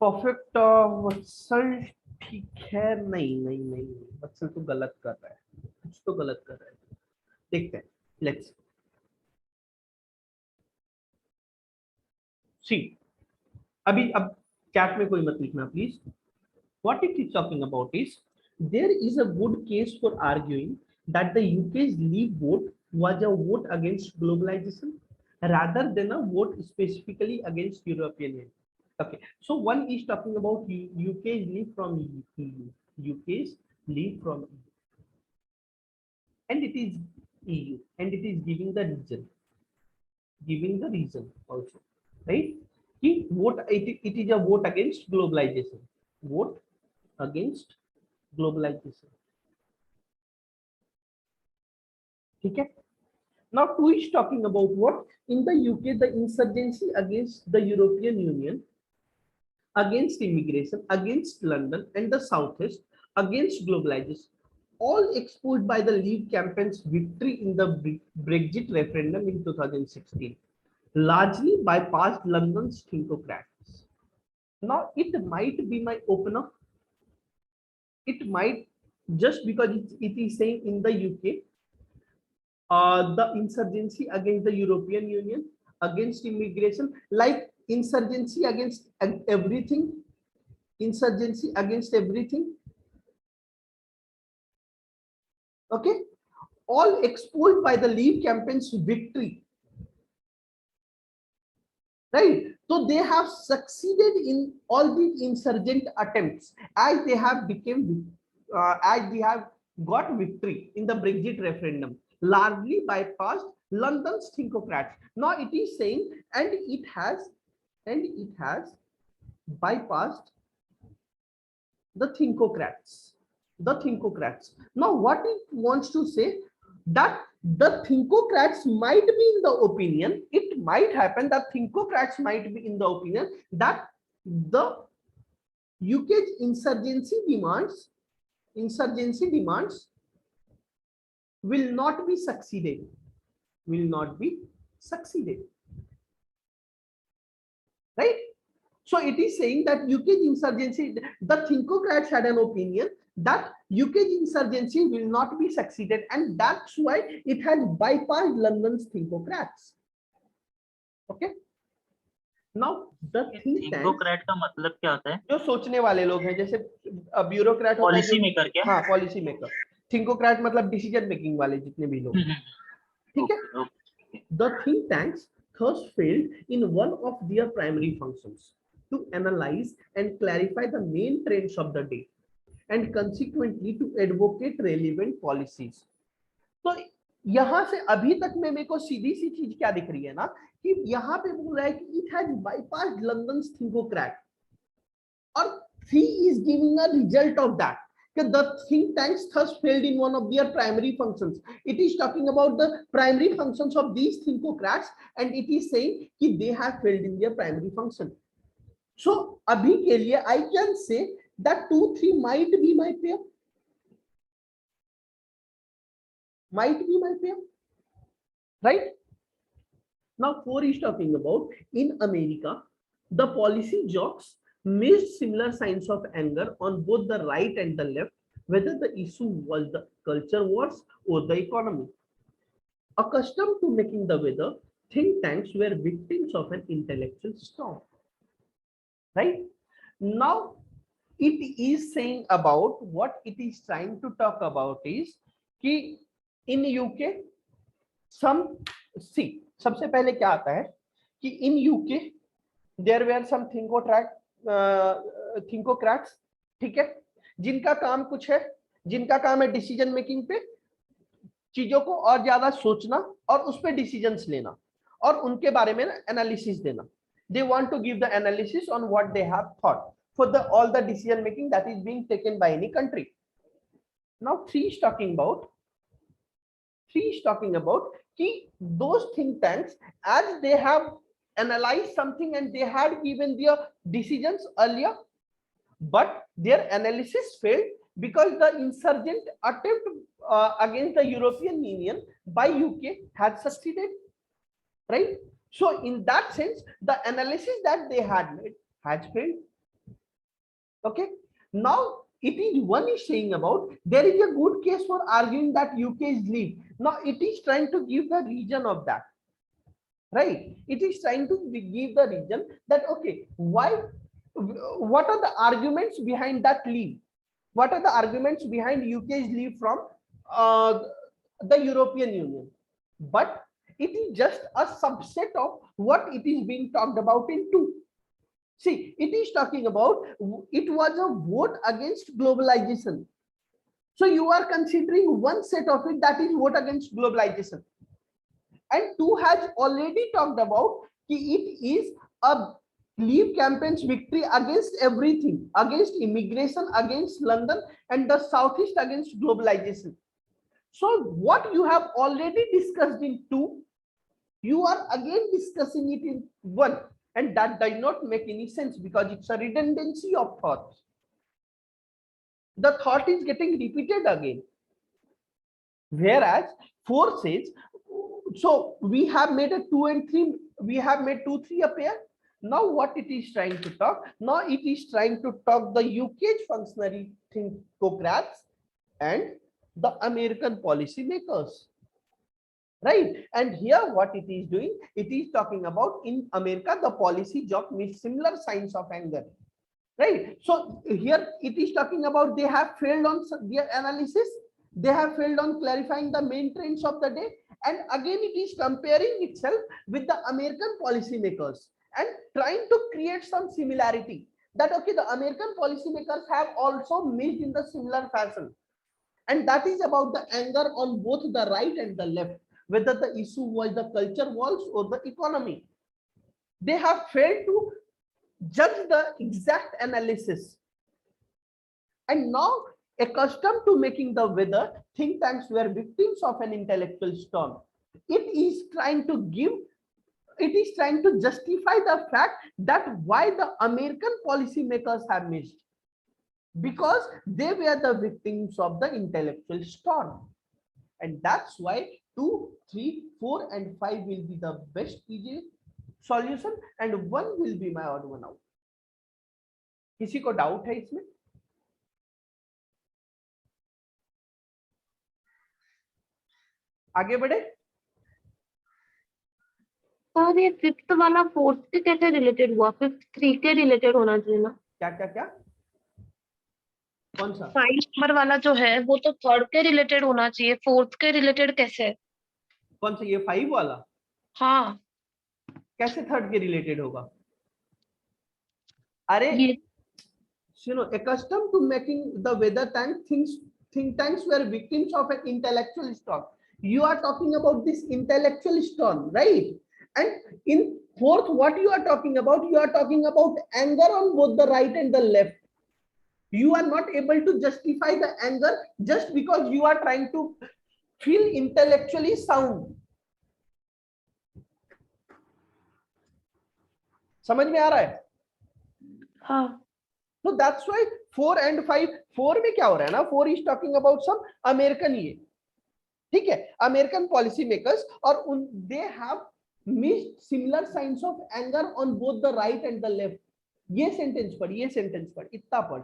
perfect वत्सल ठीक है, नहीं नहीं नहीं वत्सल तो गलत कर रहा है, कुछ तो गलत कर रहा है, देखते हैं, लेट्स सी। अभी अब चैट में कोई मत लिखना please. What it is talking about is there is a good case for arguing that the UK's Leave vote was a vote against globalization rather than a vote specifically against European Union. Okay, so one is talking about UK's leave from EU, UK's leave from EU, and it is EU, and it is giving the reason also, right? It is a vote against globalization, vote against globalization. ठीक है? Now two is talking about what in the UK the insurgency against the European Union, against immigration, against London and the Southeast, against globalization, all exposed by the Leave campaign's victory in the Brexit referendum in 2016, largely bypassed London's thinkocrats. Now it might be my opener. It might, just because it is saying in the UK, the insurgency against the European Union, against immigration, like insurgency against everything, insurgency against everything. Okay, all exposed by the Leave campaign's victory, right? So they have succeeded in all these insurgent attempts as they have as they have got victory in the Brexit referendum, largely bypassed London's thinkocrats. Now it is saying, and it has bypassed the thinkocrats. Now what it wants to say, that the thinkocrats might be in the opinion, it might happen that thinkocrats might be in the opinion that the UK's insurgency demands will not be succeeded, right? So it is saying that UK's insurgency, the thinkocrats had an opinion that UK's insurgency will not be succeeded, and that's why it has bypassed London's thinkocrats. Okay. Now the think tank, थिंकोक्रेट का मतलब क्या होता है? जो सोचने वाले लोग हैं, जैसे ब्यूरोक्रेट होता है, पॉलिसी मेकर क्या? हाँ, पॉलिसी मेकर। थिंकोक्रेट मतलब डिसीजन मेकिंग वाले जितने भी लोग, ठीक है? The think tanks thus failed in one of their primary functions, to analyze and clarify the main trends of the day and consequently to advocate relevant policies. तो यहां से अभी तक में मेरे को सीधी सी चीज क्या दिख रही है ना, कि यहाँ पे बोल रहा है कि इट हैज बाईपास्ड लंदन्स थिंकोक्रेट, और he is giving a result of that. The think tanks thus failed in one of their primary functions. It is talking about the primary functions of these thinkocrats, and it is saying that they have failed in their primary function. So abhi ke liye I can say that 2, 3 might be my pair. Right? Now 4 is talking about in America, the policy jocks missed similar signs of anger on both the right and the left, whether the issue was the culture wars or the economy. Accustomed to making the weather, think tanks were victims of an intellectual storm. Right? Now it is saying about, what it is trying to talk about is कि in UK सबसे पहले क्या आता है कि in UK there were some थिंकोक्रेट्स, ठीक है, जिनका काम कुछ है, जिनका काम है डिसीजन मेकिंग पे, चीजों को और ज्यादा सोचना और उस पे डिसीजंस लेना और उनके बारे में एनालिसिस देना. They want to give the analysis on what they have thought for the all the decision making that is being taken by any country. Now three is talking about ki those think tanks, as they have analyzed something and they had given their decisions earlier, but their analysis failed because the insurgent attempt against the European Union by UK had succeeded, right? So in that sense, the analysis that they had made has failed. Okay. Now it is one is saying about there is a good case for arguing that UK is leave. Now it is trying to give the reason of that, right? It is trying to give the reason that okay, why, what are the arguments behind that leave? What are the arguments behind UK's leave from the European Union? But it is just a subset of what it is being talked about in two. See, it is talking about it was a vote against globalization. So you are considering one set of it, that is vote against globalization. And two has already talked about it is a Leave campaign's victory against everything, against immigration, against London, and the Southeast against globalization. So what you have already discussed in two, you are again discussing it in one, and that does not make any sense because it's a redundancy of thoughts. The thought is getting repeated again. Whereas 4 says, so we have made a 2 and 3, we have made 2, 3 a pair. Now what it is trying to talk? Now it is trying to talk the UK's functionary thinkocrats and the American policy makers. Right? And here what it is doing, it is talking about in America, the policy job meets similar signs of anger. Right? So here it is talking about they have failed on their analysis. They have failed on clarifying the main trends of the day. And again, it is comparing itself with the American policymakers and trying to create some similarity that, okay, the American policymakers have also missed in the similar fashion. And that is about the anger on both the right and the left, whether the issue was the culture wars or the economy. They have failed to judge the exact analysis. And now, accustomed to making the weather, think tanks were victims of an intellectual storm. It is trying to justify the fact that why the American policymakers have missed, because they were the victims of the intellectual storm. And that's why 2, 3, 4 and 5 will be the best easy solution and 1 will be my odd one out. किसी को doubt है इसमें? आगे बढ़े? Sir ये fifth वाला fourth के कैसे रिलेटेड हुआ? फिफ्थ 3 के रिलेटेड होना चाहिए ना? क्या क्या क्या? कौन सा? 5 नंबर वाला जो है वो तो थर्ड के रिलेटेड होना चाहिए, फोर्थ के रिलेटेड कैसे? कौन सा? ये 5 वाला? हाँ, कैसे थर्ड के रिलेटेड होगा? अरे सुनो, accustomed to making the weather think tanks were victims of an intellectual storm. You are talking about this intellectual storm, right? And in fourth, what you are talking about? You are talking about anger on both the right and the left. You are not able to justify the anger just because you are trying to feel intellectually sound. समझ में आ रहा है? हाँ. So that's why 4 and 5, 4 में क्या हो रहा है ना, 4 is talking about some American ये, ठीक है, American policy makers, और they have missed similar signs of anger on both the right and the left. ये sentence पढ़, ये sentence पढ़, इतना पढ़,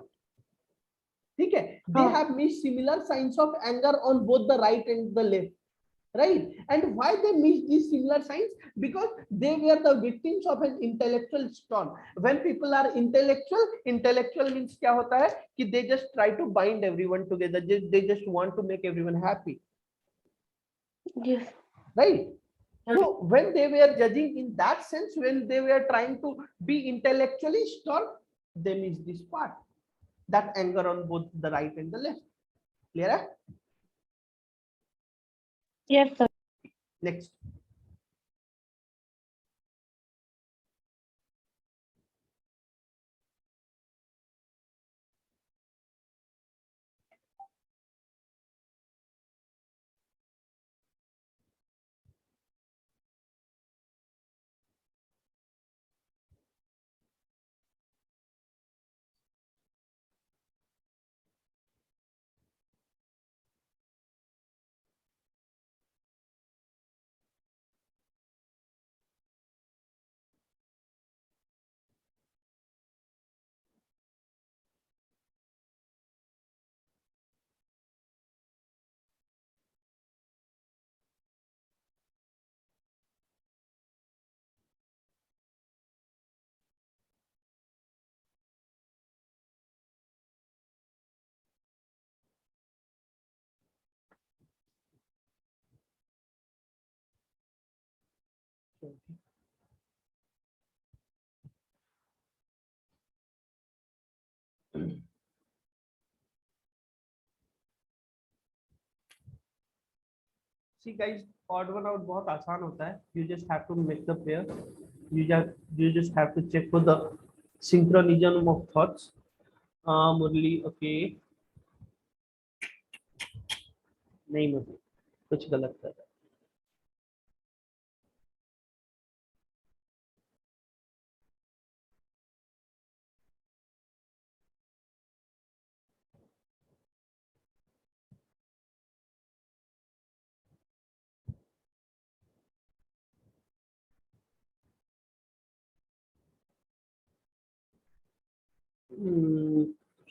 ठीक है, they have missed similar signs of anger on both the right and the left. Right? And why they missed these similar signs? Because they were the victims of an intellectual storm. When people are intellectual means क्या होता है कि they just try to bind everyone together. They just want to make everyone happy. Yes. Right? So when they were judging in that sense, when they were trying to be intellectually strong, them is this part, that angle on both the right and the left. Clear? Hai? Yes, sir. Next. See guys, odd one out बहुत आसान होता है. You just have to make the pair. You just have to check for the synchronism of thoughts. Murali, okay. नहीं मुरली, कुछ गलत कर रहा है.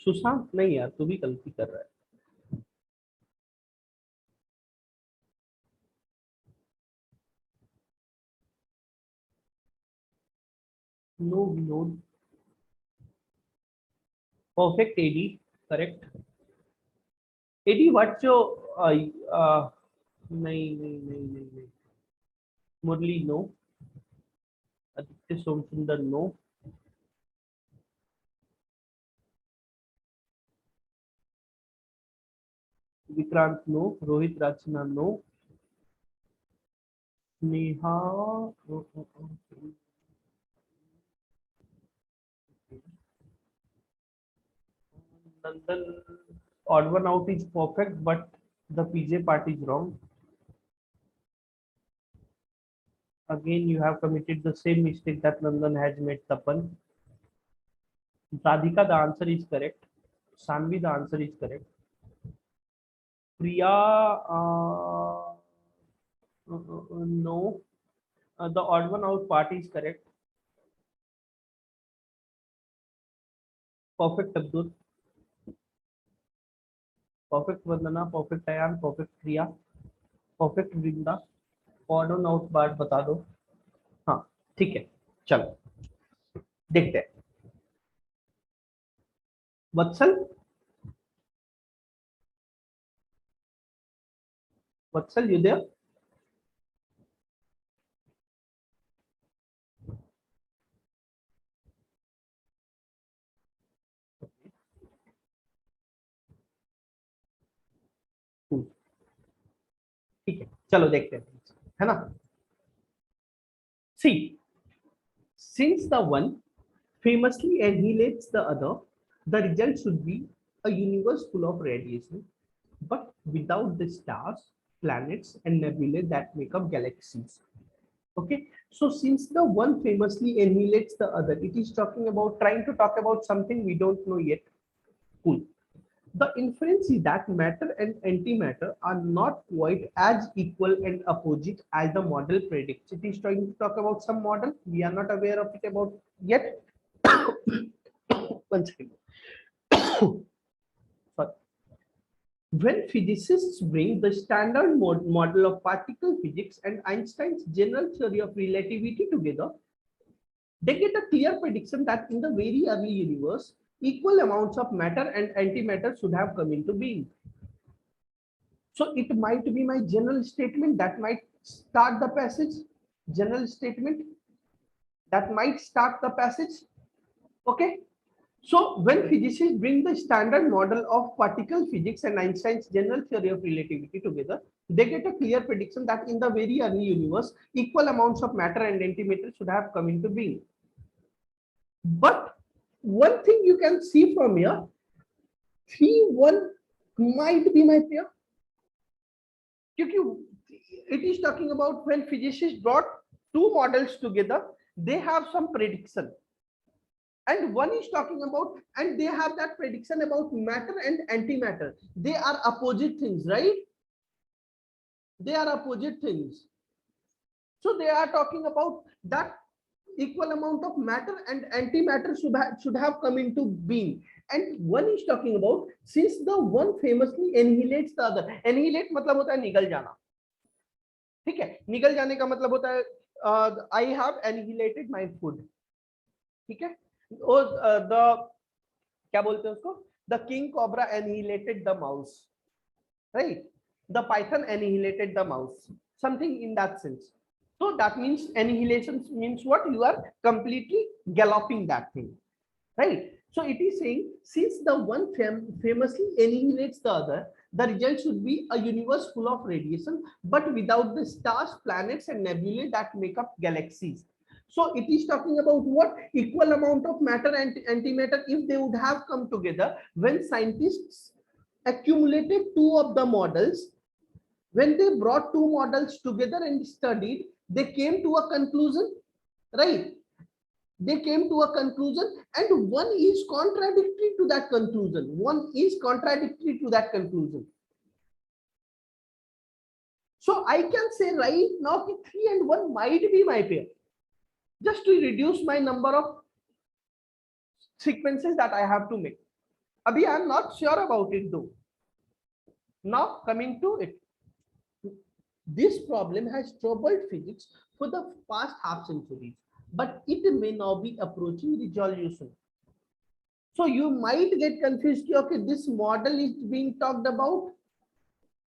सुशांत नहीं यार, तू भी गलती कर रहा है. No, no. Perfect AD, correct. AD, what's your नहीं नहीं नहीं नहीं नहीं. मुरली no. आदित्य सोम सुंदर no. Vikrant no. Rohit Rajna no. Neha Nandan, odd one out is perfect, but the PJ part is wrong. Again, you have committed the same mistake that Nandan has made, Tapan. Radhika, the answer is correct. Sanvi, the answer is correct. Priya, no. The odd one out part is correct. Perfect, Abdul. Perfect, Vandana. Perfect, Ayan. Perfect, Priya. Perfect, Vrinda. Odd one out part बता दो. हाँ, ठीक है. चलो देखते हैं. वत्सल, Vatsal, you there? ठीक है, चलो देखते हैं, है ना. See, since the one famously annihilates the other, the result should be a universe full of radiation, but without the stars, planets, and nebulae that make up galaxies. Okay, so since the one famously annihilates the other, it is talking about trying to talk about something we don't know yet. Cool. The inference is that matter and antimatter are not quite as equal and opposite as the model predicts. It is trying to talk about some model we are not aware of it about yet. One second. Sorry. When physicists bring the standard model of particle physics and Einstein's general theory of relativity together, they get a clear prediction that in the very early universe, equal amounts of matter and antimatter should have come into being. So it might be my general statement that might start the passage. General statement that might start the passage. Okay. So when physicists bring the standard model of particle physics and Einstein's general theory of relativity together, they get a clear prediction that in the very early universe, equal amounts of matter and antimatter should have come into being. But one thing you can see from here, 3, 1 might be my pair. Because it is talking about when physicists brought two models together, they have some prediction. And one is talking about, and they have that prediction about matter and antimatter. They are opposite things, right? They are opposite things. So they are talking about that equal amount of matter and antimatter should have come into being. And one is talking about, since the one famously annihilates the other. Annihilate मतलब होता है निगल जाना. ठीक है, निगल जाने का मतलब होता है I have annihilated my food. ठीक है, और the क्या बोलते हैं उसको, the king cobra annihilated the mouse, right? The python annihilated the mouse, something in that sense. So that means annihilation means what? You are completely galloping that thing, right? So it is saying, since the one famously annihilates the other, the result should be a universe full of radiation, but without the stars, planets, and nebulae that make up galaxies. So it is talking about what? Equal amount of matter and antimatter, if they would have come together, when scientists accumulated two of the models, when they brought two models together and studied, they came to a conclusion, right? They came to a conclusion, and one is contradictory to that conclusion. One is contradictory to that conclusion. So I can say right now 3 and 1 might be my pair, just to reduce my number of sequences that I have to make. Abhi, I am not sure about it though. Now coming to it. This problem has troubled physics for the past half centuries, but it may now be approaching resolution. So you might get confused. Okay, this model is being talked about,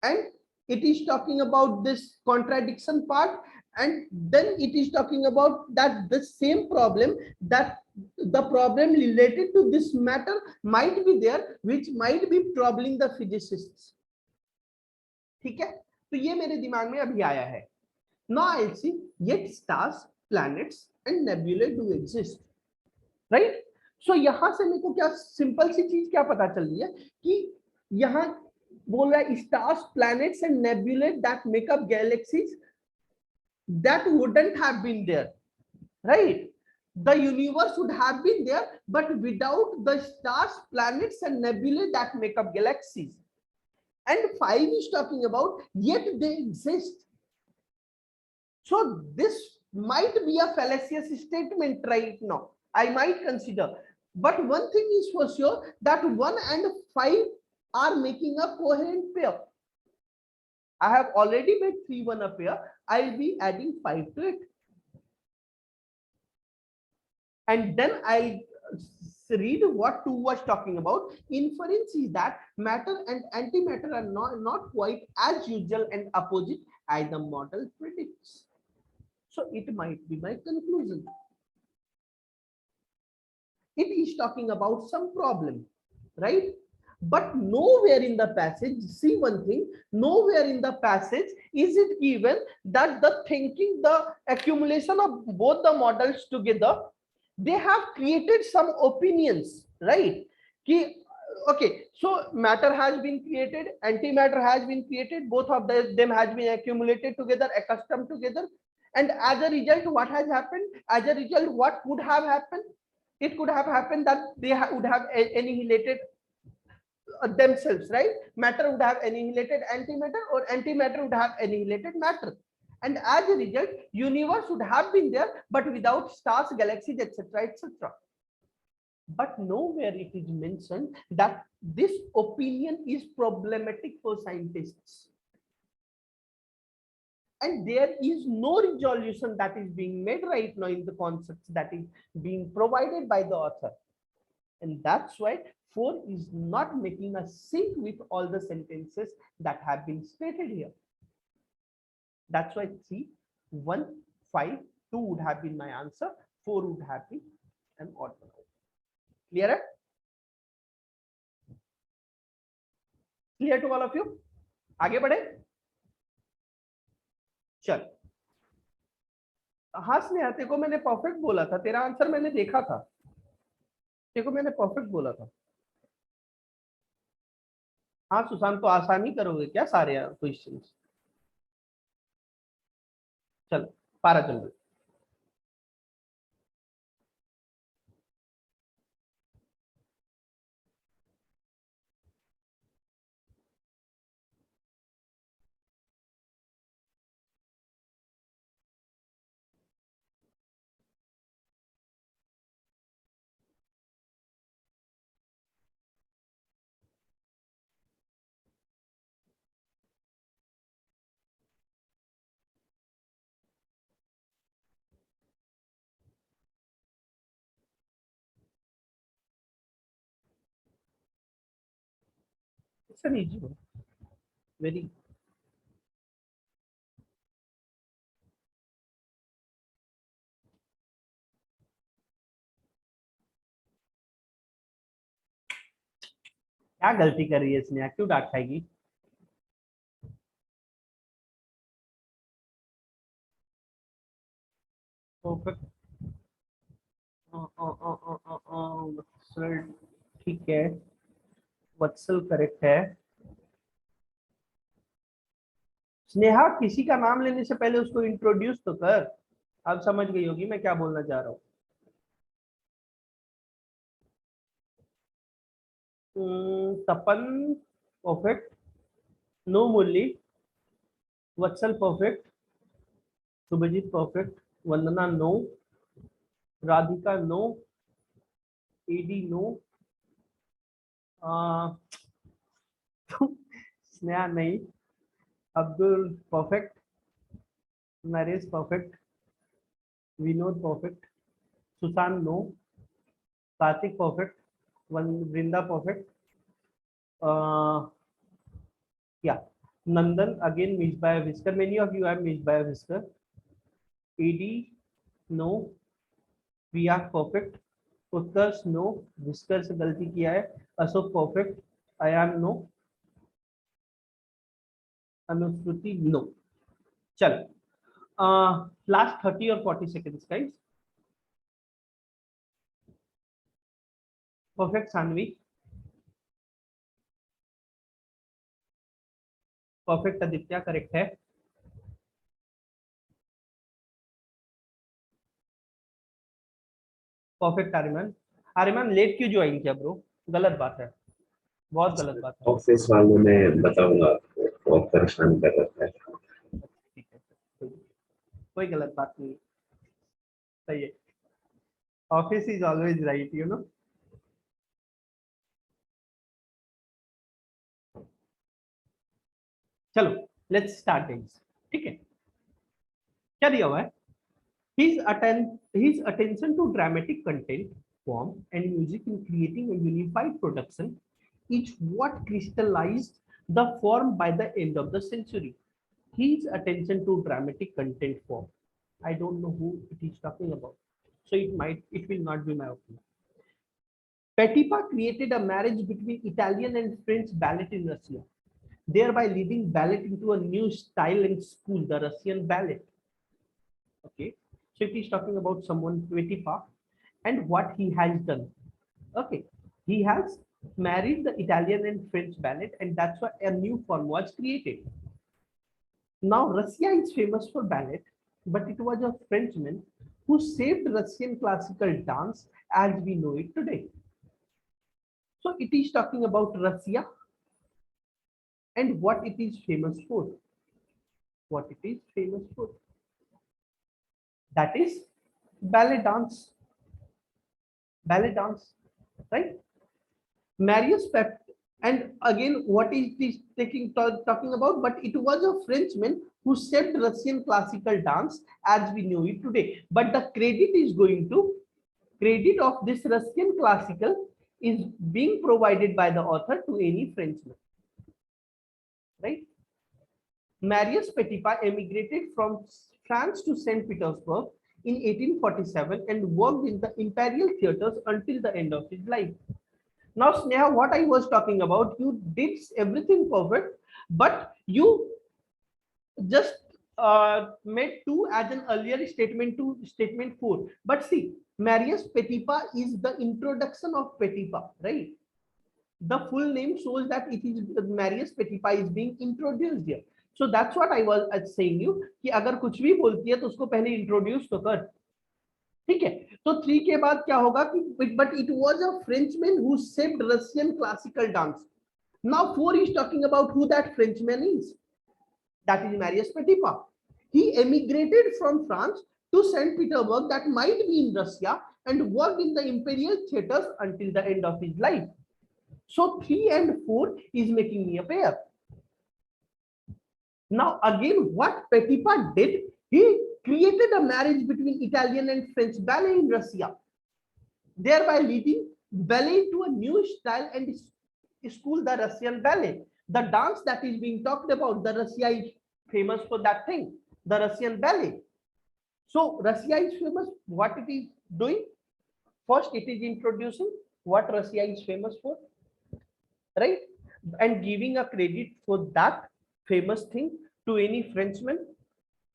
and it is talking about this contradiction part, and then it is talking about that the same problem, that the problem related to this matter might be there, which might be troubling the physicists. ठीक है, तो ये मेरे दिमाग में अभी आया है. Now I'll see, yet stars, planets and nebulae do exist, right? So यहाँ से मेरे को क्या सिंपल सी चीज क्या पता चल रही है कि यहाँ बोल रहा है stars, planets and nebulae that make up galaxies, that wouldn't have been there, right? The universe would have been there, but without the stars, planets and nebulae that make up galaxies. And 5 is talking about yet they exist. So this might be a fallacious statement right now, I might consider. But one thing is for sure, that 1 and 5 are making a coherent pair. I have already made 3, 1 a pair. I'll be adding 5 to it. And then I'll read what 2 was talking about. Inference is that matter and antimatter are not quite as usual and opposite as the model predicts. So it might be my conclusion. It is talking about some problem, right? But nowhere in the passage, see one thing, nowhere in the passage is it given that the thinking, the accumulation of both the models together, they have created some opinions, right? Okay, so matter has been created, antimatter has been created, both of them has been accumulated together, accustomed together, and as a result, what has happened? As a result, what could have happened? It could have happened that they would have annihilated themselves, right? Matter would have annihilated antimatter, or antimatter would have annihilated matter. And as a result, universe would have been there, but without stars, galaxies, etc., etc. But nowhere it is mentioned that this opinion is problematic for scientists. And there is no resolution that is being made right now in the concepts that is being provided by the author. And that's why 4 is not making a sync with all the sentences that have been stated here. That's why 3, 1, 5, 2 would have been my answer. 4 would have been an odd one. Clear? Clear to all of you? आगे बढ़े, चल। हाँ स्नेहा, तेरे को मैंने perfect बोला था, तेरा आंसर मैंने देखा था, तेरे को मैंने परफेक्ट बोला था। हाँ सुशांत, तो आसानी करोगे क्या सारे क्वेश्चन? चल, पारा चल रही। It's an easy one, very. क्या गलती कर रही है स्नेहा, क्यों डांट खाएगी? परफेक्ट, वत्सल ठीक है, वत्सल करेक्ट है। स्नेहा, किसी का नाम लेने से पहले उसको इंट्रोड्यूस तो कर। अब समझ गई होगी मैं क्या बोलना चाह रहा हूँ। Tapan perfect, no Murali, Vatsal perfect, Shubhajit perfect, Vandana no, Radhika no, Eddie no, Sneha नहीं, Abdul perfect, Naresh perfect, Vinod perfect, Sushant no, Kartik perfect, Vrinda perfect, yeah, Nandan again missed by a whisker. Many of you have missed by a whisker. AD no, we are perfect. Utkarsh no, whisker से गलती किया है। Ashok perfect, Ayaan no, Anushruti no. चल, last 30 और 40 seconds guys. Perfect Saanvi, perfect Aditya correct है। Perfect Aryaman, Aryaman late क्यों join किया bro? गलत बात है, बहुत गलत बात है। ऑफिस वालों ने बताऊंगा, बहुत परेशान कर रखा है। ठीक है, कोई गलत बात नहीं, सही है। Office is always right, you know. चलो, लेट्स स्टार्ट गाइस, ठीक है। क्या दिया हुआ है? his attention to dramatic content, form and music in creating a unified production is what crystallized the form by the end of the century. His attention to dramatic content form. I don't know who it is talking about, so it will not be my opinion. Petipa created a marriage between Italian and French ballet in Russia, thereby leading ballet into a new style and school, the Russian ballet. Okay, so it is talking about someone Petipa and what he has done. Okay, he has married the Italian and French ballet, and that's why a new form was created. Now, Russia is famous for ballet, but it was a Frenchman who saved Russian classical dance as we know it today. So it is talking about Russia and what it is famous for. What it is famous for. That is ballet dance. Ballet dance, right? Marius Pep, and again, what is this talking about? But it was a Frenchman who saved Russian classical dance as we know it today. But the credit of this Russian classical is being provided by the author to any Frenchman, right? Marius Petipa emigrated from France to St. Petersburg in 1847 and worked in the imperial theaters until the end of his life. Now, Sneha, what I was talking about, you did everything perfect, but you just made 2 as an earlier statement to statement 4. But see, Marius Petipa is the introduction of Petipa, right? The full name shows that it is Marius Petipa is being introduced here. So that's what I was saying you कि अगर कुछ भी बोलती है तो उसको पहले introduce तो कर, ठीक है? तो 3 के बाद क्या होगा कि but it was a Frenchman who shaped Russian classical dance. Now 4 is talking about who that Frenchman is. That is Marius Petipa. He emigrated from France to St. Petersburg, that might be in Russia, and worked in the imperial theaters until the end of his life. So 3 and 4 is making me a pair. Now again, what Petipa did, he created a marriage between Italian and French ballet in Russia, thereby leading ballet to a new style and school, the Russian ballet. The dance that is being talked about, the Russia is famous for that thing, the Russian ballet. So Russia is famous, what it is doing? First, it is introducing what Russia is famous for, right? And giving a credit for that famous thing to any Frenchman.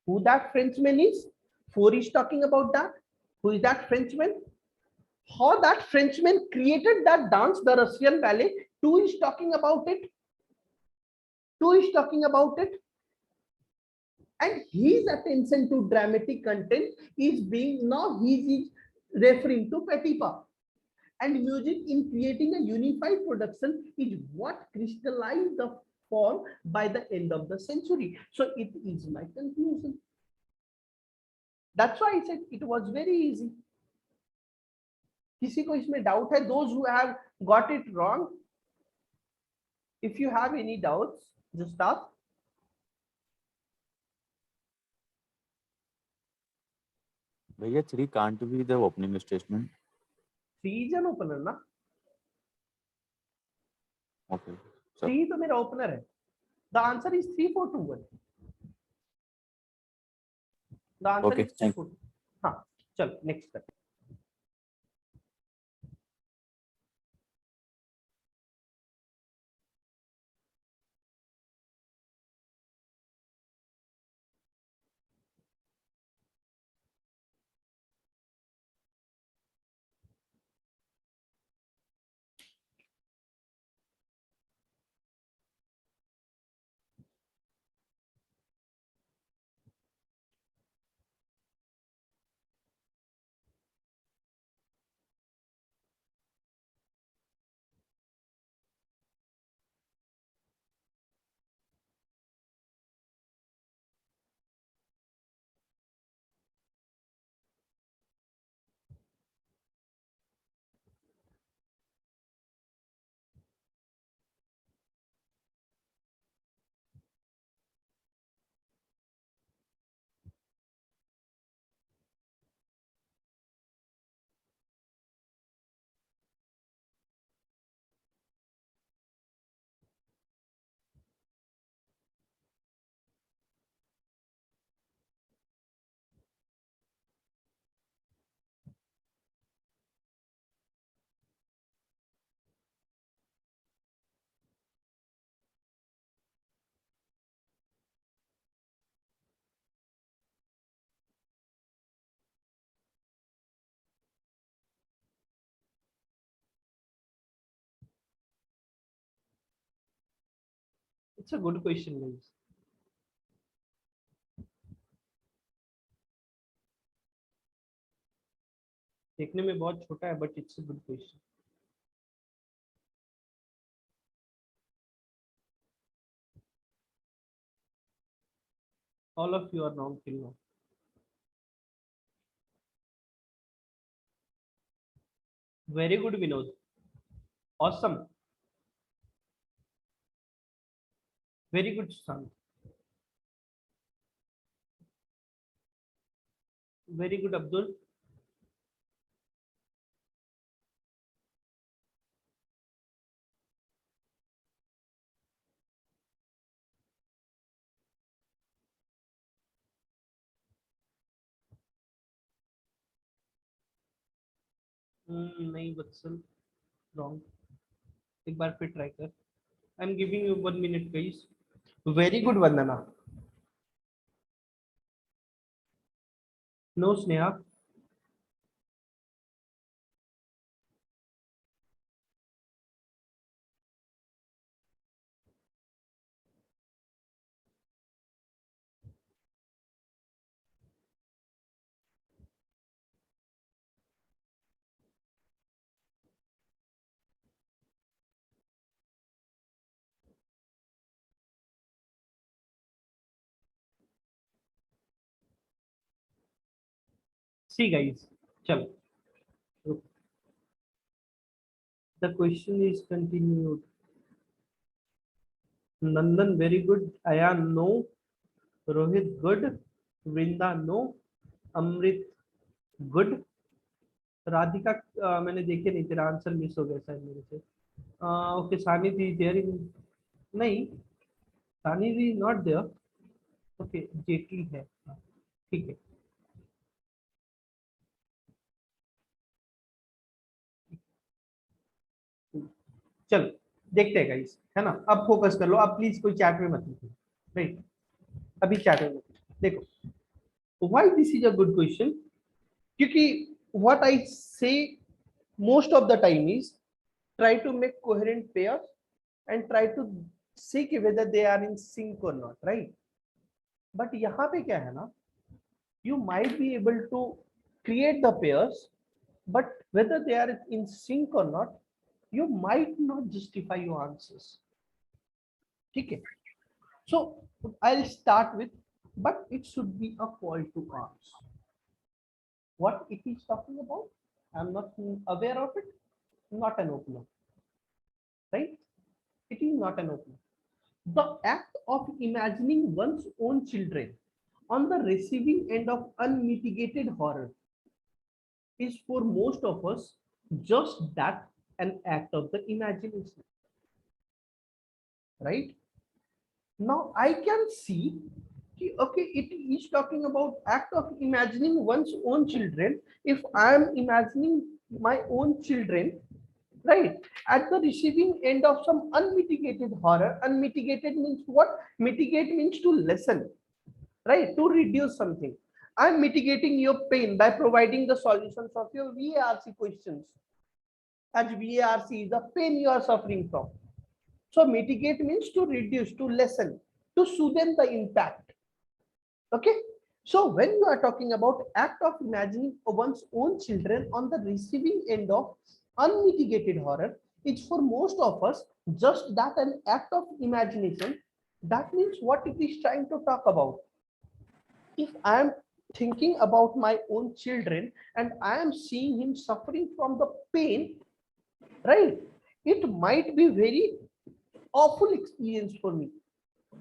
Who that Frenchman is? 4 is talking about that. Who is that Frenchman? How that Frenchman created that dance, the Russian ballet. 2 is talking about it. 2 is talking about it. And his attention to dramatic content is being, now he is referring to Petipa. And music in creating a unified production is what crystallized the form by the end of the century. So it is my conclusion. That's why I said it was very easy. किसी को इसमें doubt है? Those who have got it wrong, if you have any doubts, just ask. भैया 3 can't be the opening statement. 3 is an opener ना? Okay. So 3 तो मेरा opener है. The answer is 3, 4, 2, 1. The answer Okay, is 3, thank 4. हाँ, चल next step. It's a good question, guys. देखने में बहुत छोटा है, but it's a good question. All of you are wrong till now. Very good, Vinod. Awesome. Very good, son. Very good, Abdul. नहीं, Vatsal. Wrong. एक बार फिर try कर. I am giving you 1 minute guys. Very good Vandana. No Sneha. See guys, चलो. The question is continued. Nandan, very good. Ayan, no. Rohit, good. Vrinda, no. Amrit, good. Radhika मैंने देखे नहीं, तेरा answer miss हो गया शायद मेरे से. ओके, सानी दी देयर इन. नहीं, सानी दी नॉट देयर. ओके, जेटली है. ठीक है. चलो देखते हैं गाइस, है ना. अब फोकस कर लो, अब प्लीज कोई चैट में मत लिखो. राइट, अभी चैट में मत लिखो. देखो why this is a good question, क्योंकि what I say most of the time is try to make coherent pairs and try to see whether they are in sync or not, right? But यहाँ पे क्या है ना, you might be able to create the pairs, but whether they are in sync or not, you might not justify your answers. ठीक है. So I'll start with, but it should be a call to arms. What it is talking about, I'm not aware of it. Not an opener, right? It is not an opener. The act of imagining one's own children on the receiving end of unmitigated horror is for most of us just that, an act of the imagination. Right? Now I can see, okay, it is talking about act of imagining one's own children. If I am imagining my own children, right, at the receiving end of some unmitigated horror. Unmitigated means what? Mitigate means to lessen, right, to reduce something. I'm mitigating your pain by providing the solutions of your VARC questions, as VARC is the pain you are suffering from. So mitigate means to reduce, to lessen, to soothe the impact. Okay, so when you are talking about act of imagining one's own children on the receiving end of unmitigated horror, it's for most of us just that, an act of imagination. That means what it is trying to talk about. If I am thinking about my own children and I am seeing him suffering from the pain, right, it might be very awful experience for me.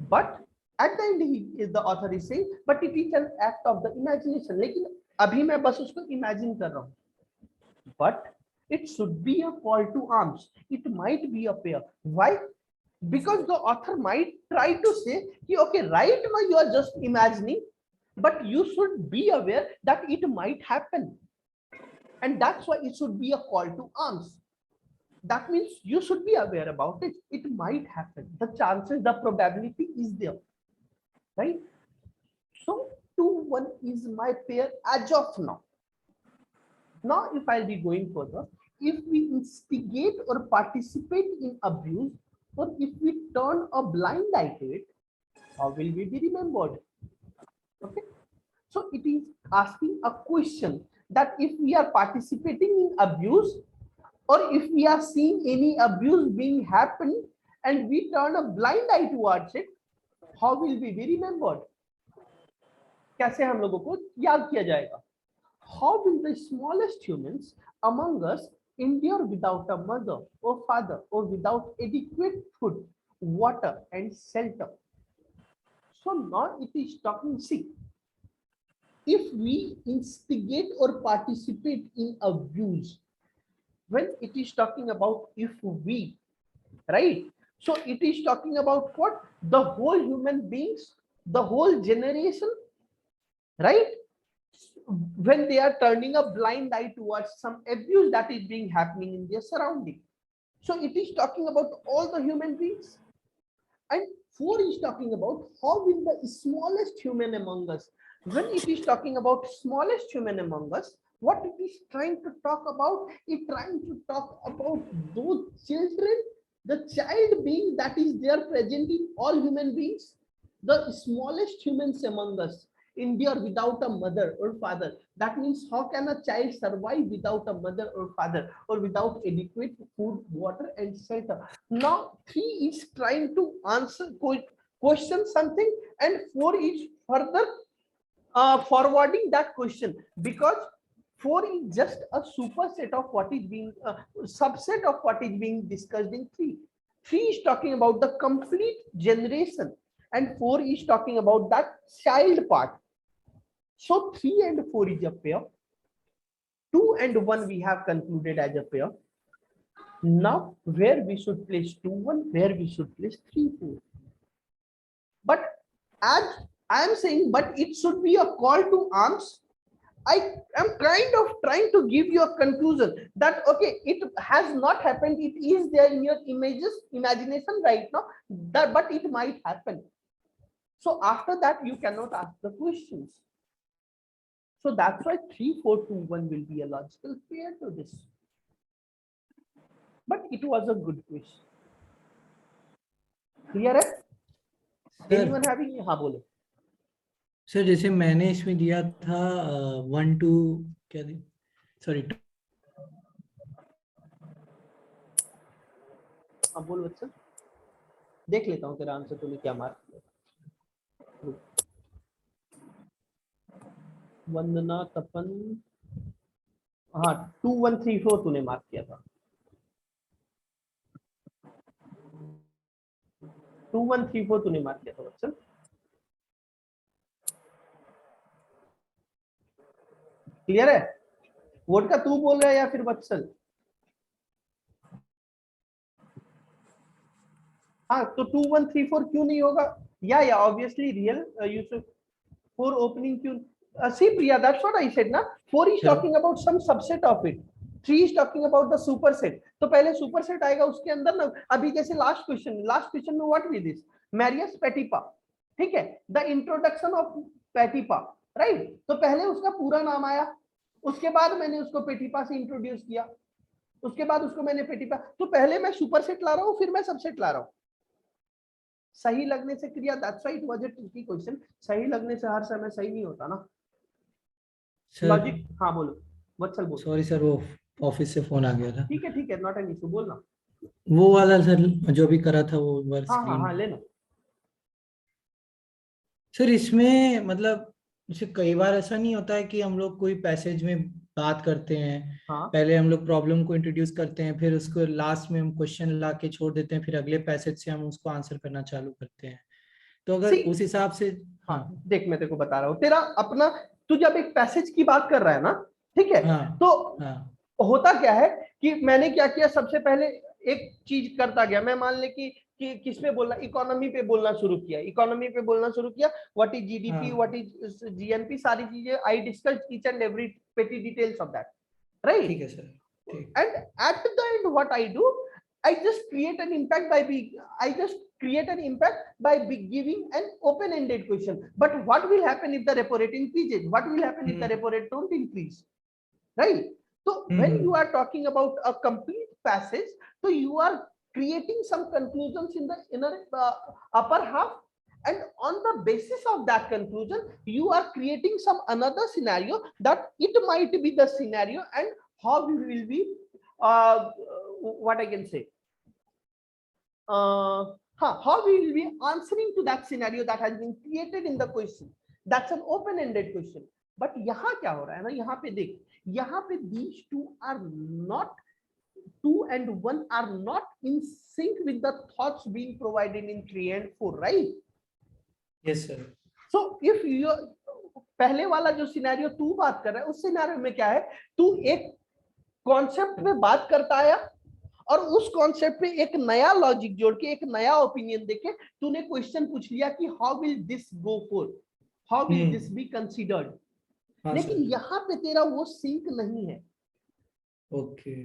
But at the end, the author is saying, but it is an act of the imagination. लेकिन अभी मैं बस उसको imagine कर रहा हूँ. But it should be a call to arms. It might be a pair. Why? Because the author might try to say, okay, right now you are just imagining, but you should be aware that it might happen. And that's why it should be a call to arms. That means you should be aware about it. It might happen. The chances, the probability is there, right? So 2-1 is my pair as of now. Now, if I'll be going further, if we instigate or participate in abuse, or if we turn a blind eye to it, how will we be remembered? Okay. So it is asking a question that if we are participating in abuse, or if we are seeing any abuse being happened and we turn a blind eye towards it, how will we be remembered? कैसे हम लोगों को याद किया जाएगा? How will the smallest humans among us endure without a mother or father, or without adequate food, water and shelter? So now it is talking, see, if we instigate or participate in abuse, when it is talking about if we, right? So it is talking about what? The whole human beings, the whole generation, right? When they are turning a blind eye towards some abuse that is being happening in their surrounding. So it is talking about all the human beings. And 4 is talking about how will the smallest human among us. When it is talking about smallest human among us, what it is trying to talk about? It trying to talk about those children, the child being that is there present in all human beings, the smallest humans among us endure without a mother or father. That means how can a child survive without a mother or father, or without adequate food, water, and shelter? Now 3 is trying to answer question something, and 4 is further forwarding that question, because 4 is just a superset of what is being subset of what is being discussed in 3. 3 is talking about the complete generation, and 4 is talking about that child part. So 3 and 4 is a pair. 2 and 1 we have concluded as a pair. Now where we should place 2 1, where we should place 3 4. But as I am saying, but it should be a call to arms. I am kind of trying to give you a conclusion that okay, it has not happened. It is there in your imagination right now, but it might happen. So after that, you cannot ask the questions. So that's why 3 4 2 1 will be a logical pair to this. But it was a good question. Clear है? Anyone having? हाँ बोलो. Sir जैसे मैंने इसमें दिया था 1 2 क्या दी sorry हाँ बोल बच्चा. देख लेता हूँ तेरा आंसर तूने क्या मार्क किया. वंदना तपन, हाँ 2 1 3 4 तूने मार्क किया था. 2 1 3 4 तूने मार्क किया था बच्चा. क्लियर है? वोट का तू बोल रहा है या फिर वत्सल? हाँ तो 2 1 3 4 क्यों नहीं होगा? या ऑब्वियसली रियल यूसुफ 4 ओपनिंग क्यों? See Priya, that's what I said ना. 4 is talking about some subset of it. 3 is talking about the superset. तो पहले superset आएगा उसके अंदर ना. अभी जैसे लास्ट क्वेश्चन में what will this? Marius Petipa, ठीक है? The introduction of Petipa, right? तो पहले उसका पूरा नाम आया, उसके बाद मैंने उसको पेटिपा से इंट्रोड्यूस किया, उसके बाद उसको मैंने पेटिपा. तो पहले मैं सुपरसेट ला रहा हूँ, फिर मैं सबसेट ला रहा हूँ. सही लगने से क्रिया. That's why it was a tricky question. सही लगने से हर समय सही नहीं होता ना. लॉजिक. हाँ बोलो वत्सल बोलो. सॉरी सर वो ऑफिस से फोन आ गया था. ठीक है नॉट एन इशू. बोलना. वो वाला सर जो भी करा था वो बार हाँ लेना. सर इसमें मतलब जैसे कई बार ऐसा नहीं होता है कि हम लोग कोई पैसेज में बात करते हैं, पहले हम लोग प्रॉब्लम को इंट्रोड्यूस करते हैं, फिर उसको लास्ट में हम क्वेश्चन ला के छोड़ देते हैं, फिर अगले पैसेज से हम उसको आंसर करना चालू करते हैं. तो अगर उस हिसाब से देख मैं तेरे को बता रहा हूँ, तेरा अपना तू जब एक पैसेज की बात कर रहा है ना, ठीक है, तो होता क्या है कि मैंने क्या किया, सबसे पहले एक चीज करता गया. मैं मान ले कि किस पे बोलना, इकोनॉमी पे बोलना शुरू किया. What is GDP, what is GNP, सारी चीजें I discuss each and every पेटी डिटेल्स ऑफ दैट, राइट? ठीक है sir. And at the end what I do, I just create an impact by giving an open-ended question. But what will happen if the repo rate increases? What will happen if the repo rate don't increase? Right? So when you are talking about a complete passage, so you are creating some conclusions in the inner upper half, and on the basis of that conclusion, you are creating some another scenario that it might be the scenario, and how we will be what I can say, how we will be answering to that scenario that has been created in the question. That's an open-ended question. But यहाँ क्या हो रहा है ना, यहाँ पे देख, यहाँ पे these two are not, 2 and 1 are not in sync with the thoughts being provided in 3 and 4, right? Yes sir. So if you पहले वाला जो सिनेरियो तू बात कर रहा है, उस सिनेरियो में क्या है, तू एक कॉन्सेप्ट में बात करता आया और उस कॉन्सेप्ट पे एक नया लॉजिक जोड़ के, एक नया ओपिनियन देके तूने क्वेश्चन पूछ लिया कि how will this go for, how will this be considered. लेकिन यहाँ पे तेरा वो सिंक नहीं है. Okay.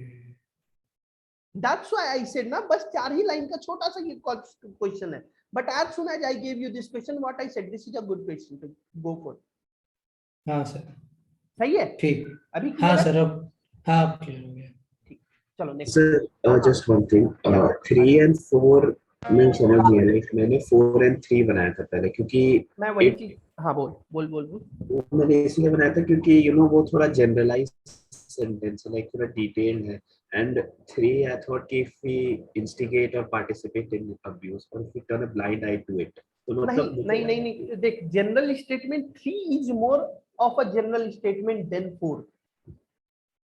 That's why I said ना बस 4 ही लाइन का छोटा सा ये क्वेश्चन है. But as soon as I gave you this question, what I said, this is a good question to go for. हाँ सर. सही है. ठीक. अभी हाँ clear है? सर, अब हाँ क्लियर हो गया. ठीक. चलो next. Sir, just one thing. 3 and 4 मैं समझ नहीं आया. मैंने 4 and 3 बनाया था पहले क्योंकि मैं वही चीज. हाँ बोल. वो मैंने इसलिए बनाया था क्योंकि वो थोड़ा जनरलाइज सेंटेंस है, लाइक थोड़ा डिटेल्ड है. एंड 3 I thought कि if we instigate or participate in abuse or if we turn a blind eye to it, तो मतलब नहीं देख, general statement 3 is more of a general statement than 4,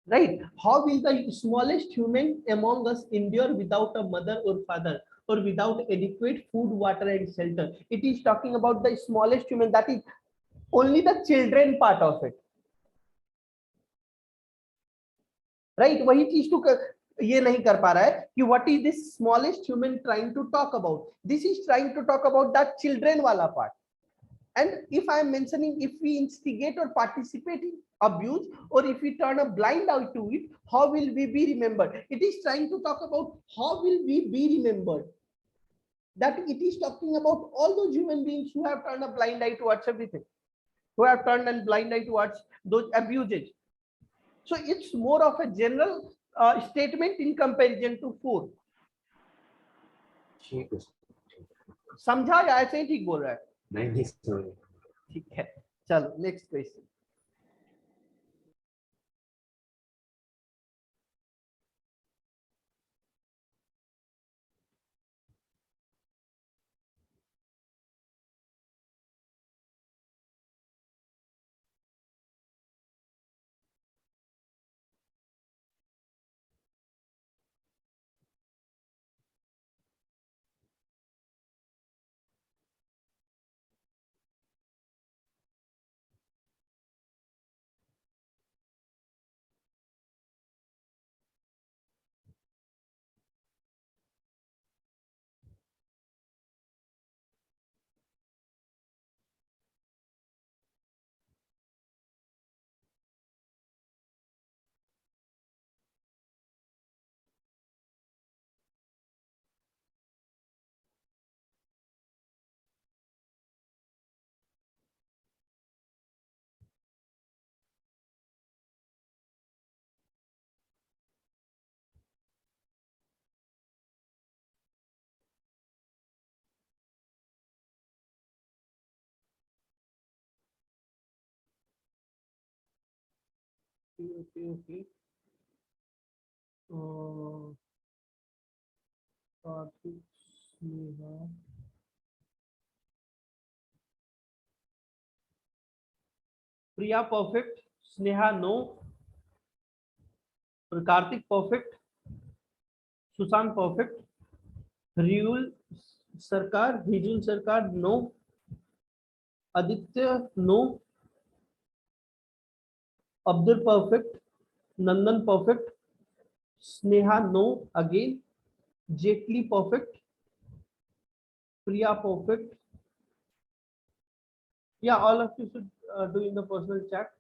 right? How will the smallest human among us endure without a mother or father, or without adequate food, water and shelter? It is talking about the smallest human, that is only the children part of it, right? वही चीज तो ये नहीं कर पा रहा है कि what is this smallest human trying to talk about. This is trying to talk about that children वाला part. And if I am mentioning, if we instigate or participate in abuse, or if we turn a blind eye to it, how will we be remembered? It is trying to talk about how will we be remembered. That it is talking about all those human beings who have turned a blind eye towards everything, who have turned a blind eye towards those abuses. So it's more of a general statement in comparison to 4. ठीक है. समझा या ऐसे ही ठीक बोल रहा है? नहीं समझ. ठीक है, चलो next question. Okay. Kartik, Sneha, Priya perfect, Sneha no, Kartik perfect, Sushant perfect, Riyul Sarkar no, Aditya no, Abdul perfect, Nandan perfect, Sneha no again, Jaitley perfect, Priya perfect. Yeah, all of you should do in the personal chat.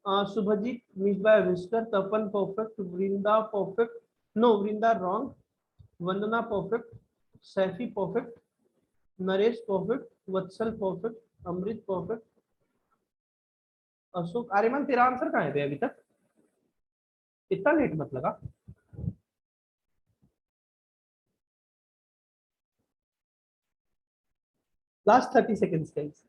Subhajit missed by a whisker. Tapan perfect. Vrinda perfect. No, Vrinda wrong. Vandana perfect. Saifi perfect. Naresh perfect. Vatsal perfect. Amrit perfect. Ashok, Aryaman तेरा answer कहाँ है बे अभी तक? इतना late मत लगा. Last 30 seconds, guys.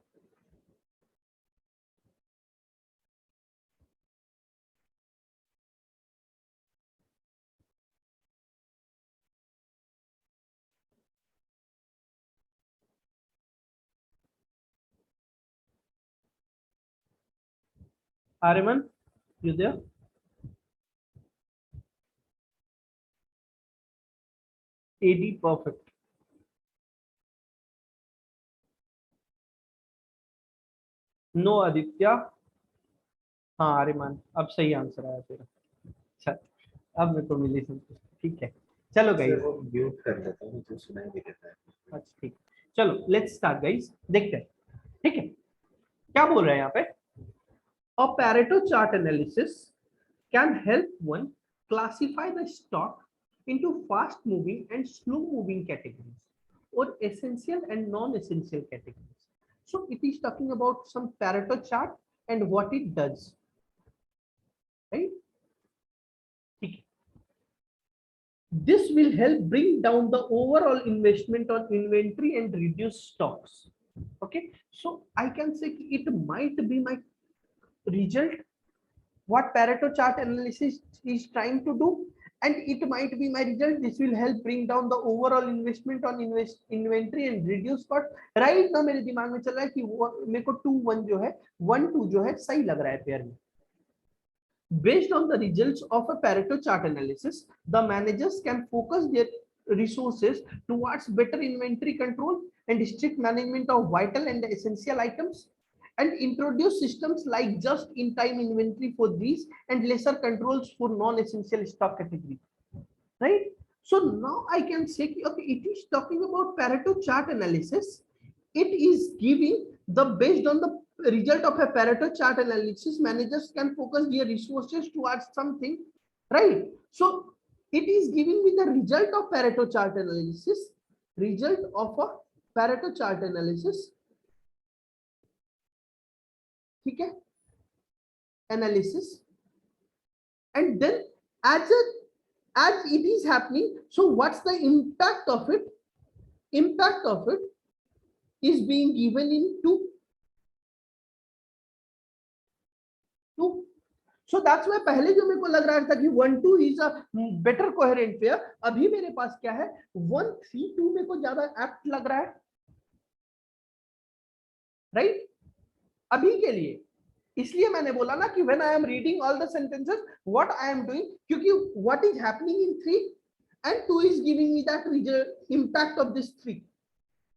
Aryaman, you there? AD perfect. No Aditya. हाँ आर्यमान, अब सही आंसर आया तेरा. अच्छा, अब मेरे को मिली संतुष्टि. ठीक है, चलो गाइस. म्यूट कर लेता हूँ तो सुनाई नहीं देता है. अच्छा ठीक, चलो लेट्स स्टार्ट गाइस. देखते हैं. ठीक है, क्या बोल रहे हैं यहाँ पे? A Pareto chart analysis can help one classify the stock into fast moving and slow moving categories, or essential and non-essential categories. So it is talking about some Pareto chart and what it does, right? This will help bring down the overall investment on inventory and reduce stocks. Okay, so I can say it might be my result, what Pareto chart analysis is trying to do, and it might be my result. This will help bring down the overall investment on inventory and reduce cost. Right now मेरे दिमाग में चल रहा है कि मेरे को 2-1 जो है 1-2 जो है सही लग रहा है पेयर में. Based on the results of a Pareto chart analysis, the managers can focus their resources towards better inventory control and strict management of vital and essential items, and introduce systems like just-in-time inventory for these and lesser controls for non-essential stock category. Right? So now I can say, okay, it is talking about Pareto chart analysis. It is giving the based on the result of a Pareto chart analysis, managers can focus their resources towards something, right? So it is giving me the result of Pareto chart analysis, result of a Pareto chart analysis. Okay, analysis, and then as it is happening, so what's the impact of it? Impact of it is being given in 2. So that's why पहले जो मेरे को लग रहा था कि 1-2 is a better coherent pair, अभी मेरे पास क्या है 1-3-2 मेरे को ज्यादा एप्ट लग रहा है, राइट? अभी के लिए इसलिए मैंने बोला ना कि when I am reading all the sentences, what I am doing, क्योंकि what is happening in 3 and 2 is giving me that impact of this 3.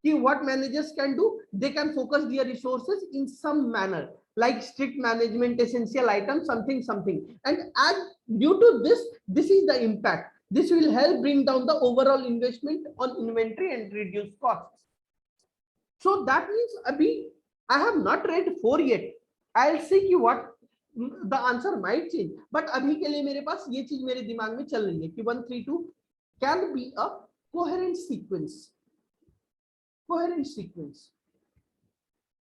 What managers can do, they can focus their resources in some manner, like strict management, essential items, something, and as due to this is the impact. This will help bring down the overall investment on inventory and reduce costs. So that means abhi I have not read 4 yet. I'll see what the answer might change, but abhi ke liye mere paas ye cheez mere dimag mein chal rahi hai ki 1-3-2 can be a coherent sequence.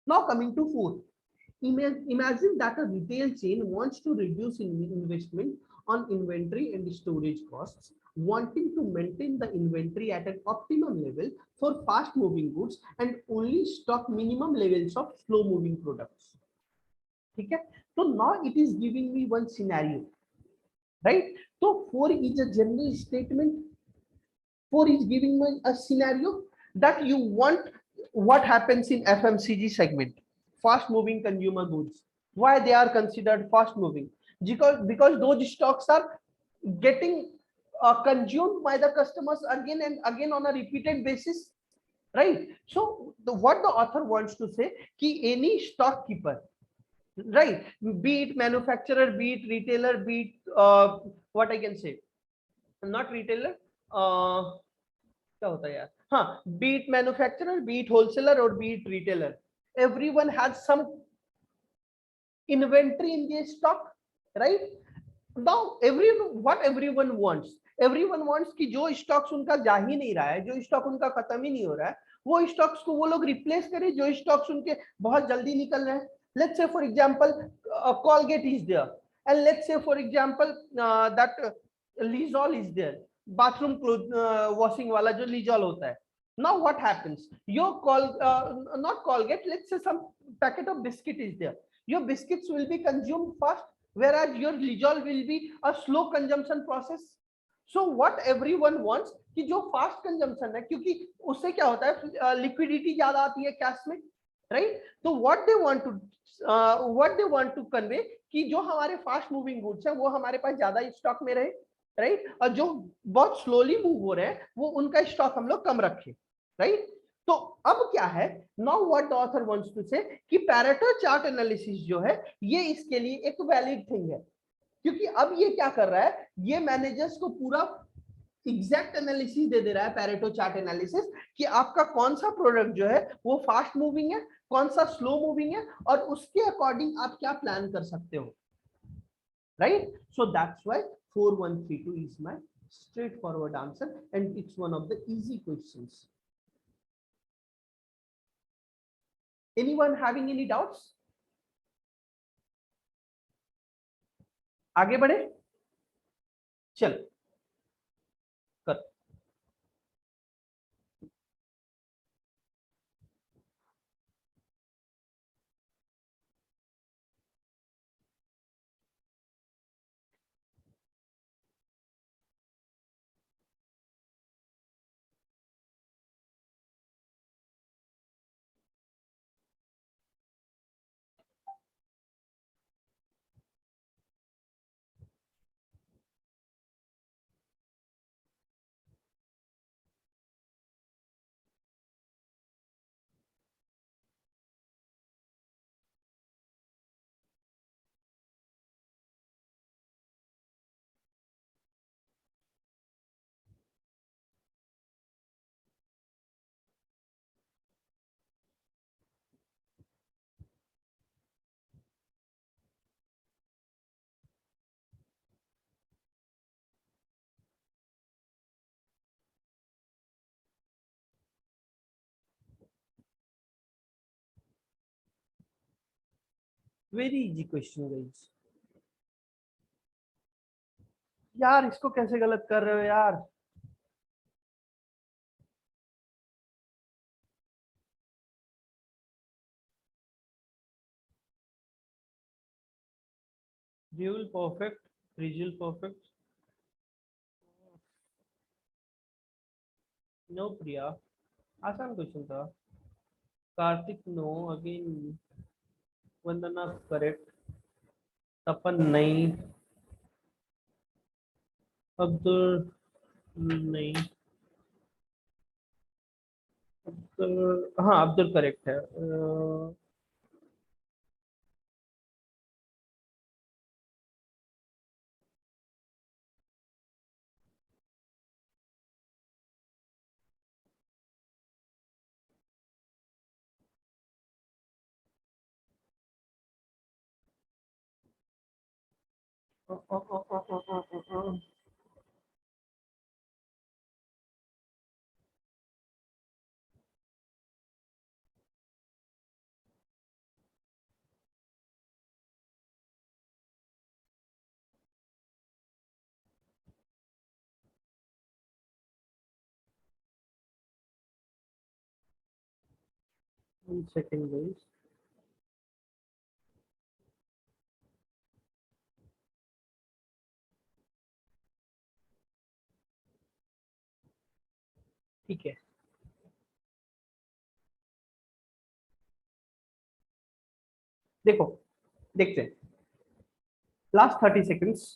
Now coming to 4. Imagine that a retail chain wants to reduce investment on inventory and storage costs, wanting to maintain the inventory at an optimum level for fast moving goods and only stock minimum levels of slow moving products. Okay? So now it is giving me one scenario, right? So 4 is a general statement. 4 is giving me a scenario that you want what happens in FMCG segment, fast moving consumer goods. Why they are considered fast moving? Because those stocks are getting consumed by the customers again and again on a repeated basis, right? So what the author wants to say ki any stockkeeper, right, be it manufacturer, be it retailer, be it what I can say, not retailer, क्या होता है यार, हाँ, be it manufacturer, be it wholesaler, or be it retailer, everyone has some inventory in their stock, right? Now everyone wants कि जो stocks उनका जा ही नहीं रहा है, जो स्टॉक उनका खत्म ही नहीं हो रहा है, वो स्टॉक्स को वो लोग रिप्लेस करें जो स्टॉक्स उनके बहुत जल्दी निकल रहे हैं. Let's say for example Colgate is there, and let's say for example that Lizol is there, bathroom washing वाला जो Lizol होता है. Now what happens? Your not Colgate, let's say some packet of biscuit is there. Your biscuits will be consumed fast, whereas your Lizol will be a slow consumption process. So what everyone wants कि जो fast consumption है, क्योंकि उससे क्या होता है, liquidity ज्यादा आती है कैश में, right? So what they want to convey कि जो हमारे fast moving goods है वो हमारे पास ज्यादा स्टॉक में रहे, right? और जो बहुत slowly move हो रहे हैं वो उनका स्टॉक हम लोग कम रखें, right? तो अब क्या है, now what the author wants to say कि Pareto chart analysis जो है ये इसके लिए एक valid thing है, क्योंकि अब ये क्या कर रहा है, ये मैनेजर्स को पूरा एग्जैक्ट एनालिसिस दे रहा है पैरेटो चार्ट एनालिसिस कि आपका कौन सा प्रोडक्ट जो है वो फास्ट मूविंग है, कौन सा स्लो मूविंग है, और उसके अकॉर्डिंग आप क्या प्लान कर सकते हो, right? So that's why 4132 is my straightforward answer, and it's one of the easy questions. Anyone having any doubts? आगे बढ़े, चल कर. Very easy question guys. यार इसको कैसे गलत कर रहे हो यार. ड्यूल परफेक्ट, रिजल परफेक्ट. नो प्रिया, आसान क्वेश्चन था. Kartik no, again Vandana correct, Tapan नहीं, अब्दुल नहीं, अब्दुल, हाँ अब्दुल करेक्ट है. One second guys. ठीक है, देखो देखते हैं लास्ट 30 सेकेंड्स.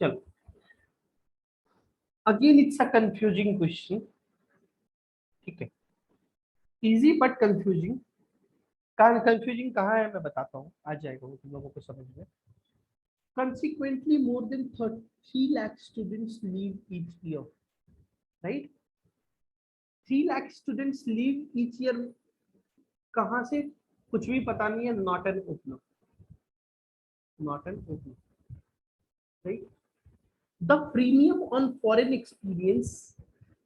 चलो, again it's a confusing question. ठीक है, इजी बट कंफ्यूजिंग. कंफ्यूजिंग कहाँ है मैं बताता हूँ, आ जाएगा वो तुम लोगों को समझ में. Consequently, more than 3 lakh students leave each year, right? 3 lakh students leave each year. कहाँ से, कुछ भी पता नहीं है. Not an opener, not an opener, right? The premium on foreign experience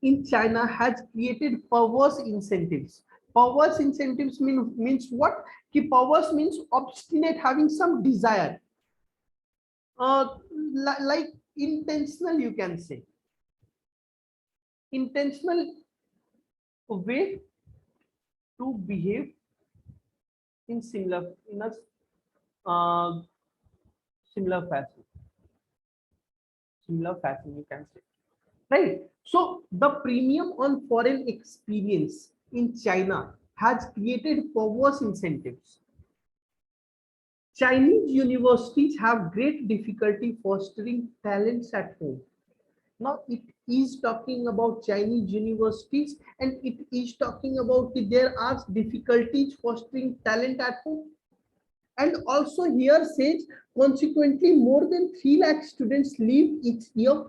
in China has created perverse incentives. Perverse incentives means what? कि perverse means obstinate, having some desire. Like intentional, you can say. Intentional way to behave in a similar fashion. Similar fashion, you can say. Right. So the premium on foreign experience in China has created perverse incentives. Chinese universities have great difficulty fostering talents at home. Now it is talking about Chinese universities, and it is talking about there are difficulties fostering talent at home. And also here says, consequently, more than 3 lakh students leave each year.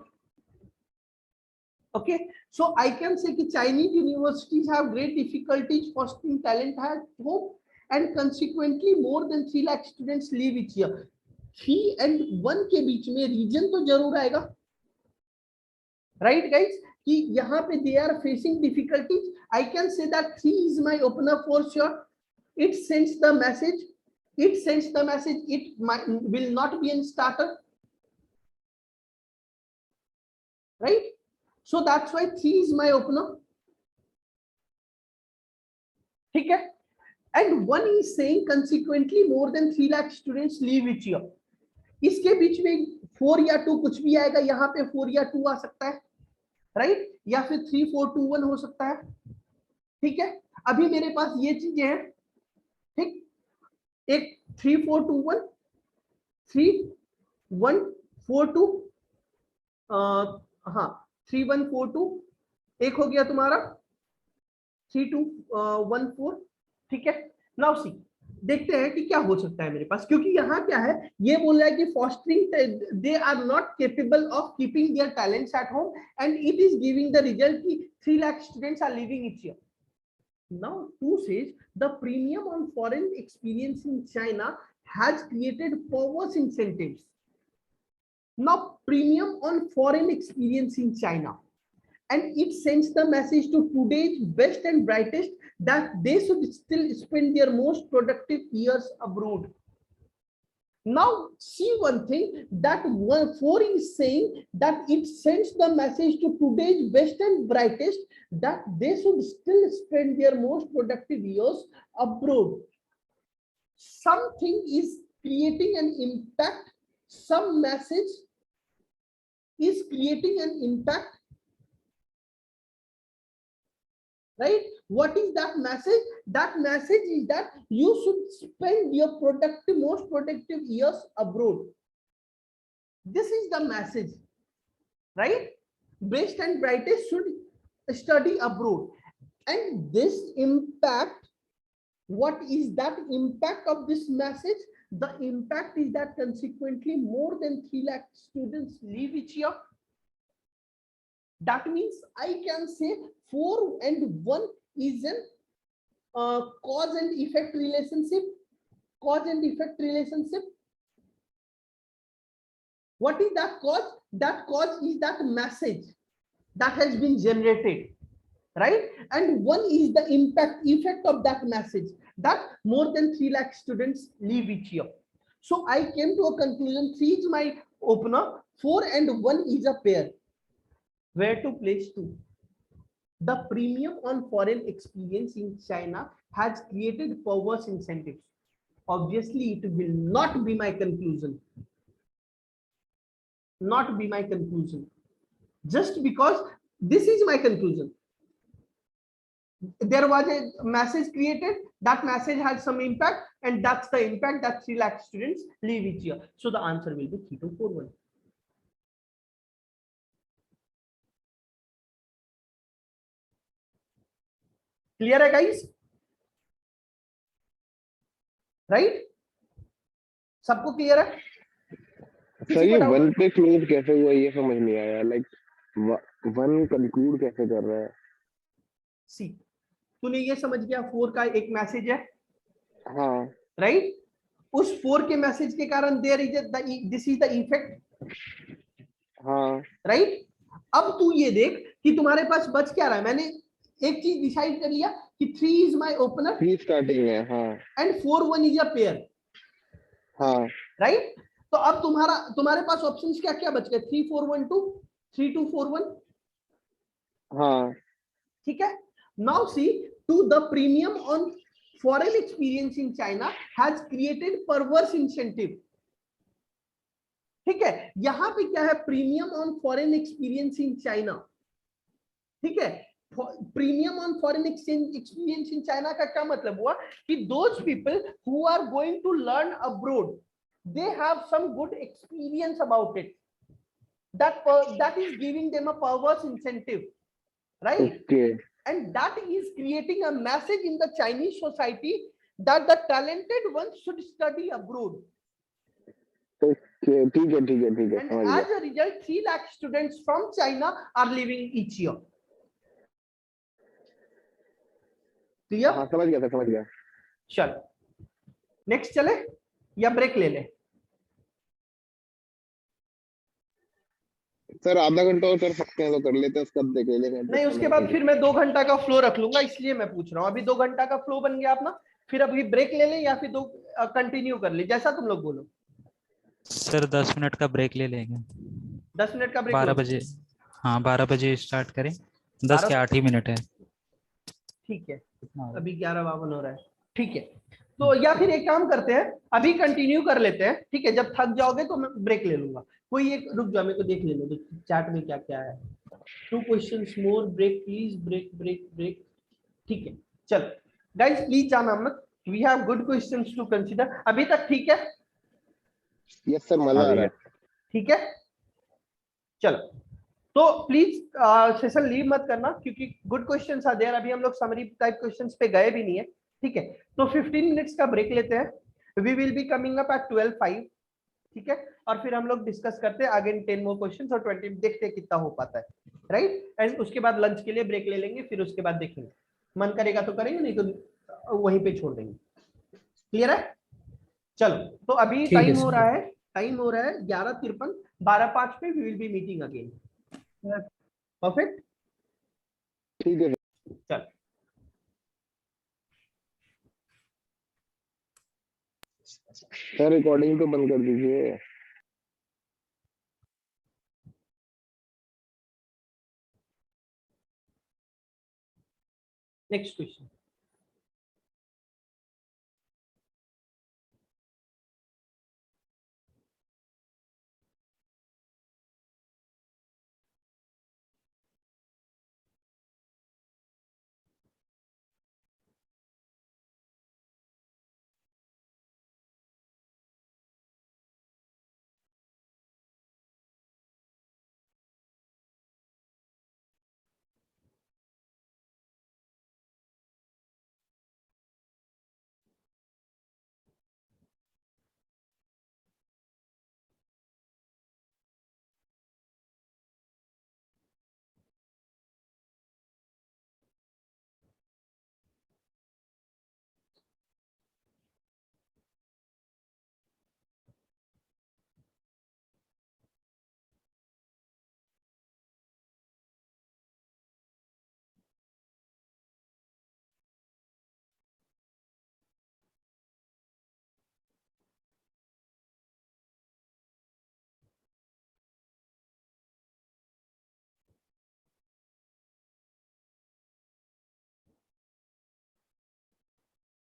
Okay, so I can say that Chinese universities have great difficulties fostering talent at home, and consequently more than 3 lakh students leave each year. 3 and 1 के बीच में reason तो जरूर आएगा, right guys? कि यहाँ पे they are facing difficulties. I can say that 3 is my opener for sure. It sends the message. It sends the message. It will not be a starter, right? So that's why 3 is my opener. ठीक है? And 1 is saying consequently more than 3 lakh students leave each year. इसके बीच में 4 या 2 कुछ भी आएगा, यहाँ पे 4 या 2 आ सकता है, राइट? या फिर 3 4 2 1 हो सकता है, ठीक है? अभी मेरे पास ये चीजें हैं, ठीक? एक 3 4 2 1 3 1 4 2 हाँ 3 1 4 2 एक हो गया तुम्हारा 3 2 1 4, ठीक है? नाउ सी, देखते हैं कि क्या हो सकता है मेरे पास, क्योंकि यहाँ क्या है, ये बोल रहा है कि fostering they are not capable of keeping their talents at home and it is giving the result कि 3 lakh students are leaving each year. Now 2 says the premium on foreign experience in China has created perverse incentives. Now premium on foreign experience in China, and it sends the message to today's best and brightest that they should still spend their most productive years abroad. Now see one thing, that 4 is saying that it sends the message to today's best and brightest that they should still spend their most productive years abroad. Something is creating an impact, some message is creating an impact, right? What is that message? That message is that you should spend your most productive years abroad. This is the message, right? Best and brightest should study abroad. And this impact, what is that impact of this message? The impact is that consequently more than 3 lakh students leave each year. That means I can say 4 and 1 is an cause and effect relationship. Cause and effect relationship. What is that cause? That cause is that message that has been generated, right? And 1 is the effect of that message, that more than 3 lakh students leave each year. So I came to a conclusion, 3 is my opener, 4 and 1 is a pair. Where to place 2? The premium on foreign experience in China has created perverse incentives. Obviously, it will not be my conclusion. Not be my conclusion. Just because this is my conclusion. There was a message created, that message had some impact, and that's the impact that 3 lakh students leave each year. So the answer will be 3241. Clear है guys? Right? सबको clear है? Sir ये 1 पे close कैसे हुआ ये समझ नहीं आया, लाइक 1 कंक्लूड कैसे कर रहा है? सी, तूने ये समझ गया 4 का एक मैसेज है, हाँ राइट? उस 4 के मैसेज के कारण there is this is the effect, हाँ राइट? अब तू ये देख कि तुम्हारे पास बच क्या रहा है. मैंने एक चीज डिसाइड कर लिया कि 3 इज माय ओपनर, 3 स्टार्टिंग है, हाँ एंड 4 1 इज अ पेयर, हाँ राइट? तो अब तुम्हारे पास ऑप्शंस क्या क्या बच गए? 3 4 1 2, 3 2 4 1, हाँ ठीक है? Now see, to the premium on foreign experience in China has created perverse incentive. ठीक है, यहां पे क्या है? Premium on foreign experience in China, ठीक है? Premium on foreign experience in China का क्या मतलब हुआ कि those people who are going to learn abroad, they have some good experience about it, that is giving them a perverse incentive, right? okay. And that is creating a message in the Chinese society that the talented ones should study abroad. तो ठीक है ठीक है ठीक है, And समझ गया। as a result, 3 lakh students from China are leaving each year. Clear? हाँ समझ गया सर, समझ गया। चलो नेक्स्ट चले या ब्रेक ले ले? सर आधा घंटा और कर सकते हैं तो कर लेते हैं, उसका देख लेंगे। नहीं, उसके बाद फिर मैं 2 घंटा का फ्लो रख लूंगा, इसलिए मैं पूछ रहा हूँ। अभी 2 घंटा का फ्लो बन गया अपना, फिर अभी ब्रेक ले ले या फिर 2 कंटिन्यू कर ले, जैसा तुम लोग बोलो। सर 10 मिनट का ब्रेक ले लेंगे। 10 मिनट का ब्रेक 12 लो। बजे, हाँ 12 बजे स्टार्ट करें, 10 12 के 8 ही मिनट है। ठीक है, हाँ। अभी 11:52 हो रहा है। ठीक है, तो या फिर एक काम करते हैं, अभी कंटिन्यू कर लेते हैं। ठीक है, जब थक जाओगे तो मैं ब्रेक ले लूंगा। कोई एक रुक जाओ, मेरे को देख लेने दो चैट में क्या क्या है। 2 questions more, break please, break break break. ठीक है, चलो गाइस प्लीज जाना मत, we have good questions to consider. अभी तक ठीक है? यस सर, मजा आ रहा है। ठीक है, चलो तो प्लीज सेशन लीव मत करना, क्योंकि गुड क्वेश्चंस आर देयर। अभी हम लोग समरी टाइप क्वेश्चंस पे गए भी नहीं है। ठीक है, तो 15 मिनट्स का ब्रेक लेते हैं। We will be coming up at 12:05। ठीक है, और फिर हम लोग डिस्कस करते हैं अगेन 10 मोर क्वेश्चंस और 20, देखते हैं कितना हो पाता है। राइट, एंड उसके बाद लंच के लिए ब्रेक ले लेंगे, फिर उसके बाद देखेंगे, मन करेगा तो करेंगे, नहीं तो वहीं पे छोड़ देंगे। क्लियर है? चलो, तो अभी ठीक है टाइम हो सर। रहा है, 11:53। 12:05 पे we will be meeting again. Perfect, ठीक है चल सर, रिकॉर्डिंग तो बंद कर दीजिए। Next question.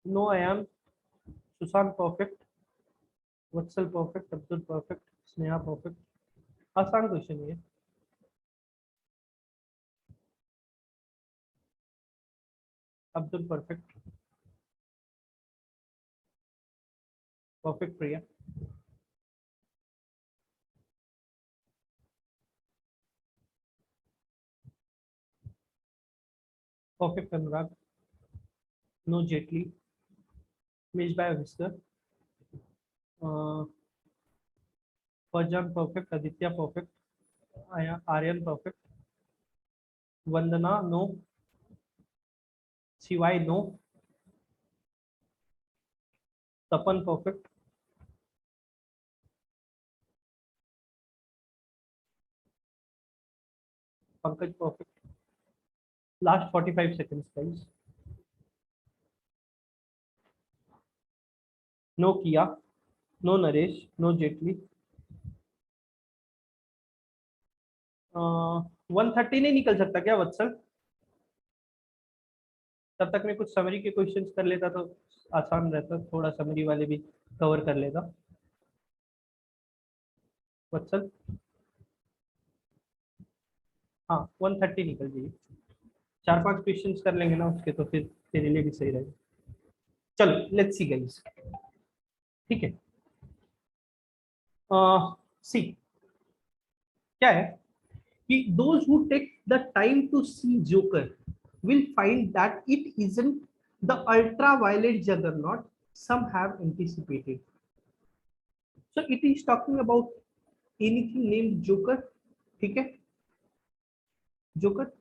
No I am Sushant perfect, Vatsal perfect, Abdul perfect, Sneha perfect. आसान क्वेश्चन है ये। Abdul perfect, perfect Priya, perfect Anurag, no Jaitley, मिसबाय विस्कर, Farzan perfect, Aditya perfect, Aryan perfect, Vandana no, Shivay no, Tapan perfect, Pankaj perfect. Last 45 seconds guys. No किया, नो नरेश, नो जेटली। 130 नहीं निकल सकता क्या वत्सल? तब तक मैं कुछ समरी के क्वेश्चंस कर लेता तो आसान रहता, थोड़ा समरी वाले भी कवर कर लेता। वत्सल, हाँ 130 निकल जाइए। 4-5 क्वेश्चंस कर लेंगे ना उसके, तो फिर तेरे लिए भी सही रहेगा। चलो लेट्स सी गाइस। ठीक है, सी क्या है कि those who take the time to see Joker will find that it isn't the ultraviolet juggernaut some have anticipated. So it is talking about anything named Joker. Okay, Joker,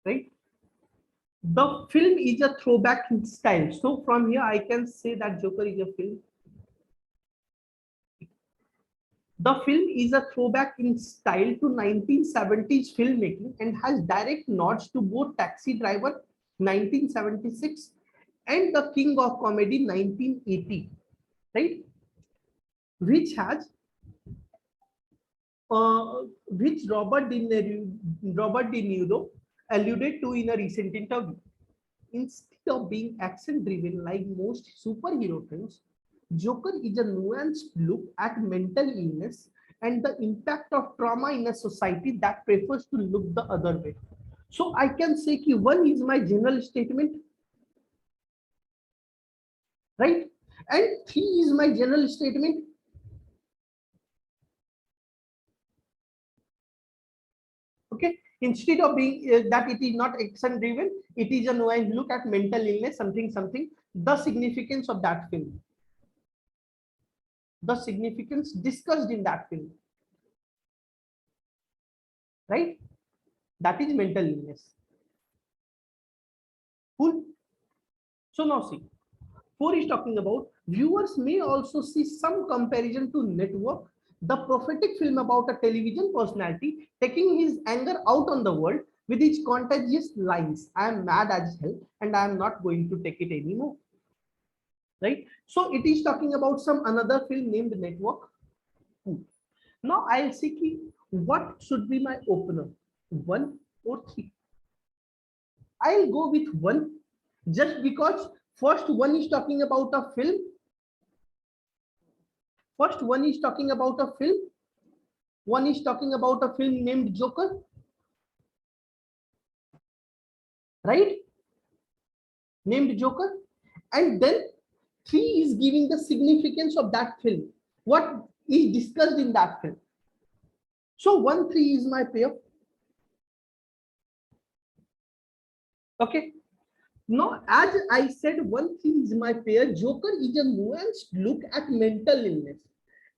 right? The film is a throwback in style. So from here I can say that Joker is a film. The film is a throwback in style to 1970s filmmaking and has direct nods to both Taxi Driver 1976 and The King of Comedy 1980, right? Which has which Robert De Niro alluded to in a recent interview. Instead of being action-driven like most superhero films, Joker is a nuanced look at mental illness and the impact of trauma in a society that prefers to look the other way. So I can say that one is my general statement, right? And three is my general statement. Okay, instead of being that it is not action driven, it is a nuanced look at mental illness, something, the significance of that film, the significance discussed in that film, right? That is mental illness. Cool. So now see, 4 is talking about viewers may also see some comparison to Network, the prophetic film about a television personality taking his anger out on the world with its contagious lines. I am mad as hell and I am not going to take it anymore. Right? So it is talking about some another film named Network. Now I'll see what should be my opener, 1 or 3. I'll go with 1 just because first one is talking about a film. First one is talking about a film. One is talking about a film named Joker. Right? Named Joker. And then 3 is giving the significance of that film. What is discussed in that film. So 1, 3 is my pair. Okay. Now, as I said, 1, 3 is my pair. Joker is a nuanced look at mental illness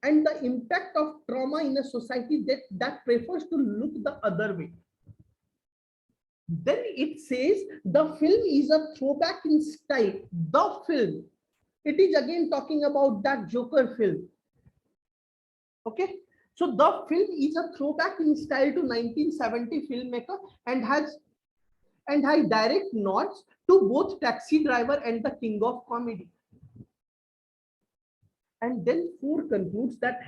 and the impact of trauma in a society that prefers to look the other way. Then it says the film is a throwback in style. The film. It is again talking about that Joker film. Okay. So the film is a throwback in style to 1970 filmmaker and has direct nods to both Taxi Driver and The King of Comedy. And then 4 concludes that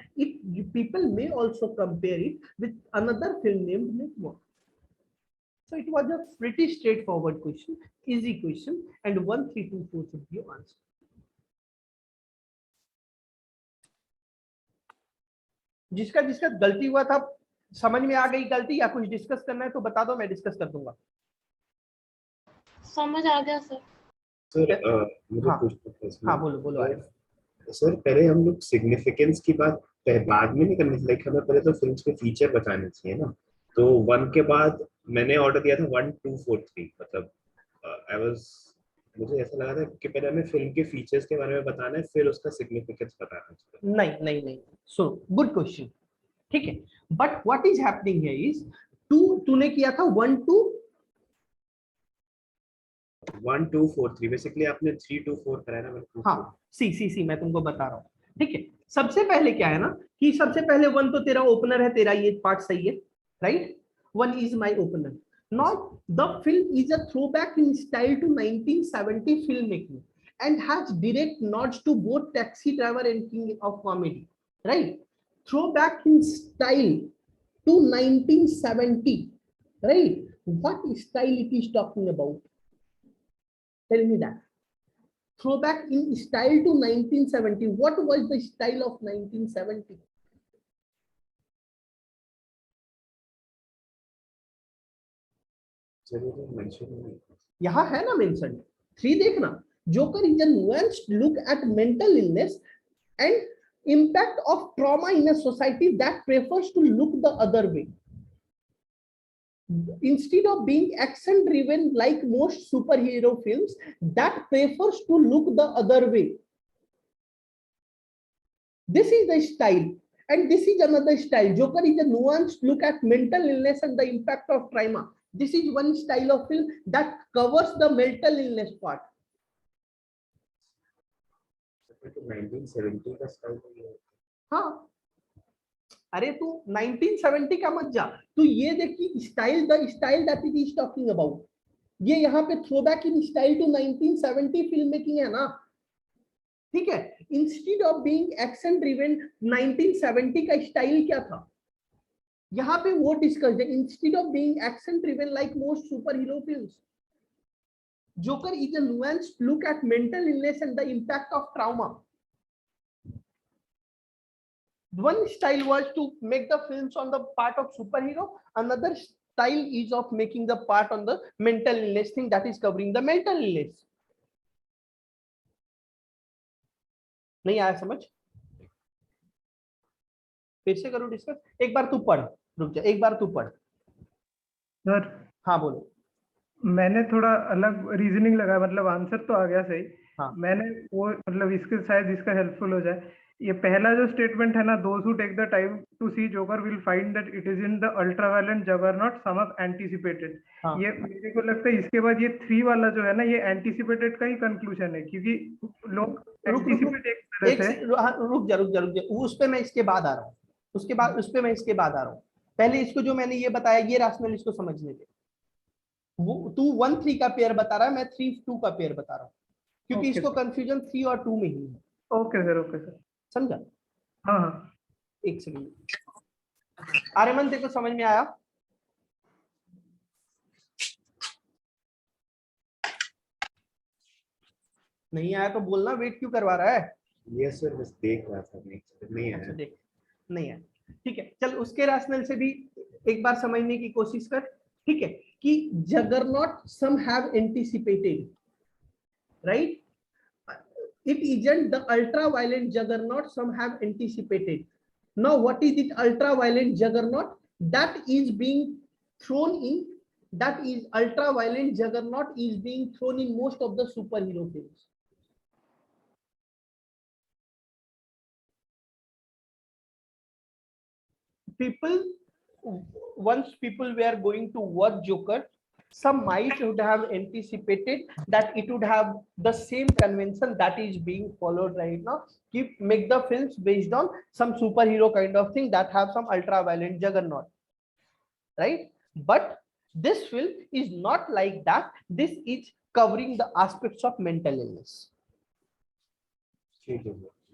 people may also compare it with another film named Network. So it was a pretty straightforward question, easy question, and 1, 3, 2, 4 should be your answer. जिसका गलती हुआ था, समझ में आ गई गलती या कुछ डिस्कस करना है तो बता दो, मैं डिस्कस कर दूंगा. समझ आ गया सर. सर मुझे कुछ हाँ बोलो सर पहले हम लोग सिग्निफिकेंस की बात बाद में नहीं करनी, लाइक हमें पहले तो फिल्म्स के फीचर बताने चाहिए ना. तो 1 के बाद मैंने ऑर्डर दिया था 1, 2, 4, 3, मतलब मुझे ऐसा लगा था कि पहले हमें फिल्म के फीचर्स के बारे में बताना है, फिर उसका सिग्निफिकेंस बताना है. नहीं. So good question. ठीक है, but what is happening here is तूने किया था 1, 2 1, 2, 4, 3 बेसिकली आपने 3, 2, 4 कराया ना. हाँ सी मैं तुमको बता रहा हूँ. ठीक है, सबसे पहले क्या है ना कि सबसे पहले 1 तो तेरा ओपनर है, तेरा ये पार्ट सही है, right. 1 is my opener. Now the film is a throwback in style to 1970 filmmaking and has direct nods to both Taxi Driver and King of Comedy. Right? Throwback in style to 1970. Right? What style it is talking about? Tell me that. Throwback in style to 1970. What was the style of 1970? यहाँ है ना mention. 3 देखना. Joker is a nuanced look at mental illness and impact of trauma in a society that prefers to look the other way. Instead of being action driven like most superhero films that prefers to look the other way. This is the style, and this is another style. Joker is a nuanced look at mental illness and the impact of trauma. This is one style of film that covers the mental illness part. 1970 का style है। हाँ, अरे तू 1970 का मत जा, तू ये देखी style, the style that it is talking about, ये यहाँ पे throwback in style to 1970 film making है ना, ठीक है। Instead of being action driven 1970 का स्टाइल क्या था, यहाँ पे वो डिस्कस है, instead of being action driven like most super hero films, Joker is a nuanced look at mental illness and the impact of trauma. One style was to make the films on the part of superhero, another style is of making the part on the mental illness thing, that is covering the mental illness. नहीं आया समझ, फिर से करो discuss, एक बार तू पढ़, रुक जा, एक बार तू पढ़ सर। हाँ बोलो। मैंने थोड़ा अलग रीजनिंग लगाया, मतलब आंसर तो आ गया सही। हाँ। मैंने वो मतलब इसके शायद इसका हेल्पफुल हो जाए। ये पहला जो स्टेटमेंट है ना, those who take the time to see Joker will find that it is in the ultraviolent juggernaut some of anticipated. हाँ। ये मेरे को लगता है इसके बाद ये 3 वाला जो है ना, ये एंटीसिपेटेड का ही कंक्लूजन है, क्योंकि लोग एंटीसिपेट एक तरह से। रुक जा, उस पे मैं इसके बाद आ रहा हूँ, उसके बाद उस पे मैं इसके बाद आ रहा हूँ, पहले इसको जो मैंने ये बताया ये रैशनल इसको समझने दे। वो तू 1-3 का पेयर बता रहा है, मैं 3-2 का पेयर बता रहा हूँ, क्योंकि इसको कंफ्यूजन 3 और 2 में ही है। ओके सर, समझा? हाँ हाँ, एक सेकंड। आर्यमन तेरे को समझ में आया? नहीं आया तो बोलना, वेट क्यों करवा रहा है? यस सर, बस देख रहा था, नहीं आया। देख, नहीं आया, ठीक है, चल उसके रैशनल से भी एक बार समझने की कोशिश कर, ठीक है, कि juggernaut some have anticipated, right? It isn't the ultra-violent juggernaut some have anticipated. Now, what is it ultra-violent juggernaut? That is being thrown in, that is ultra-violent juggernaut is being thrown in most of the superhero films. Once people were going to watch Joker, some might would have anticipated that it would have the same convention that is being followed right now. Make the films based on some superhero kind of thing that have some ultra-violent juggernaut, right? But this film is not like that. This is covering the aspects of mental illness.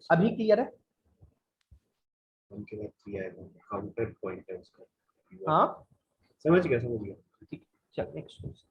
अभी clear है? उनके बाद किया है counter point है उसका। हाँ समझ गया ठीक। चल नेक्स्ट क्वेश्चन।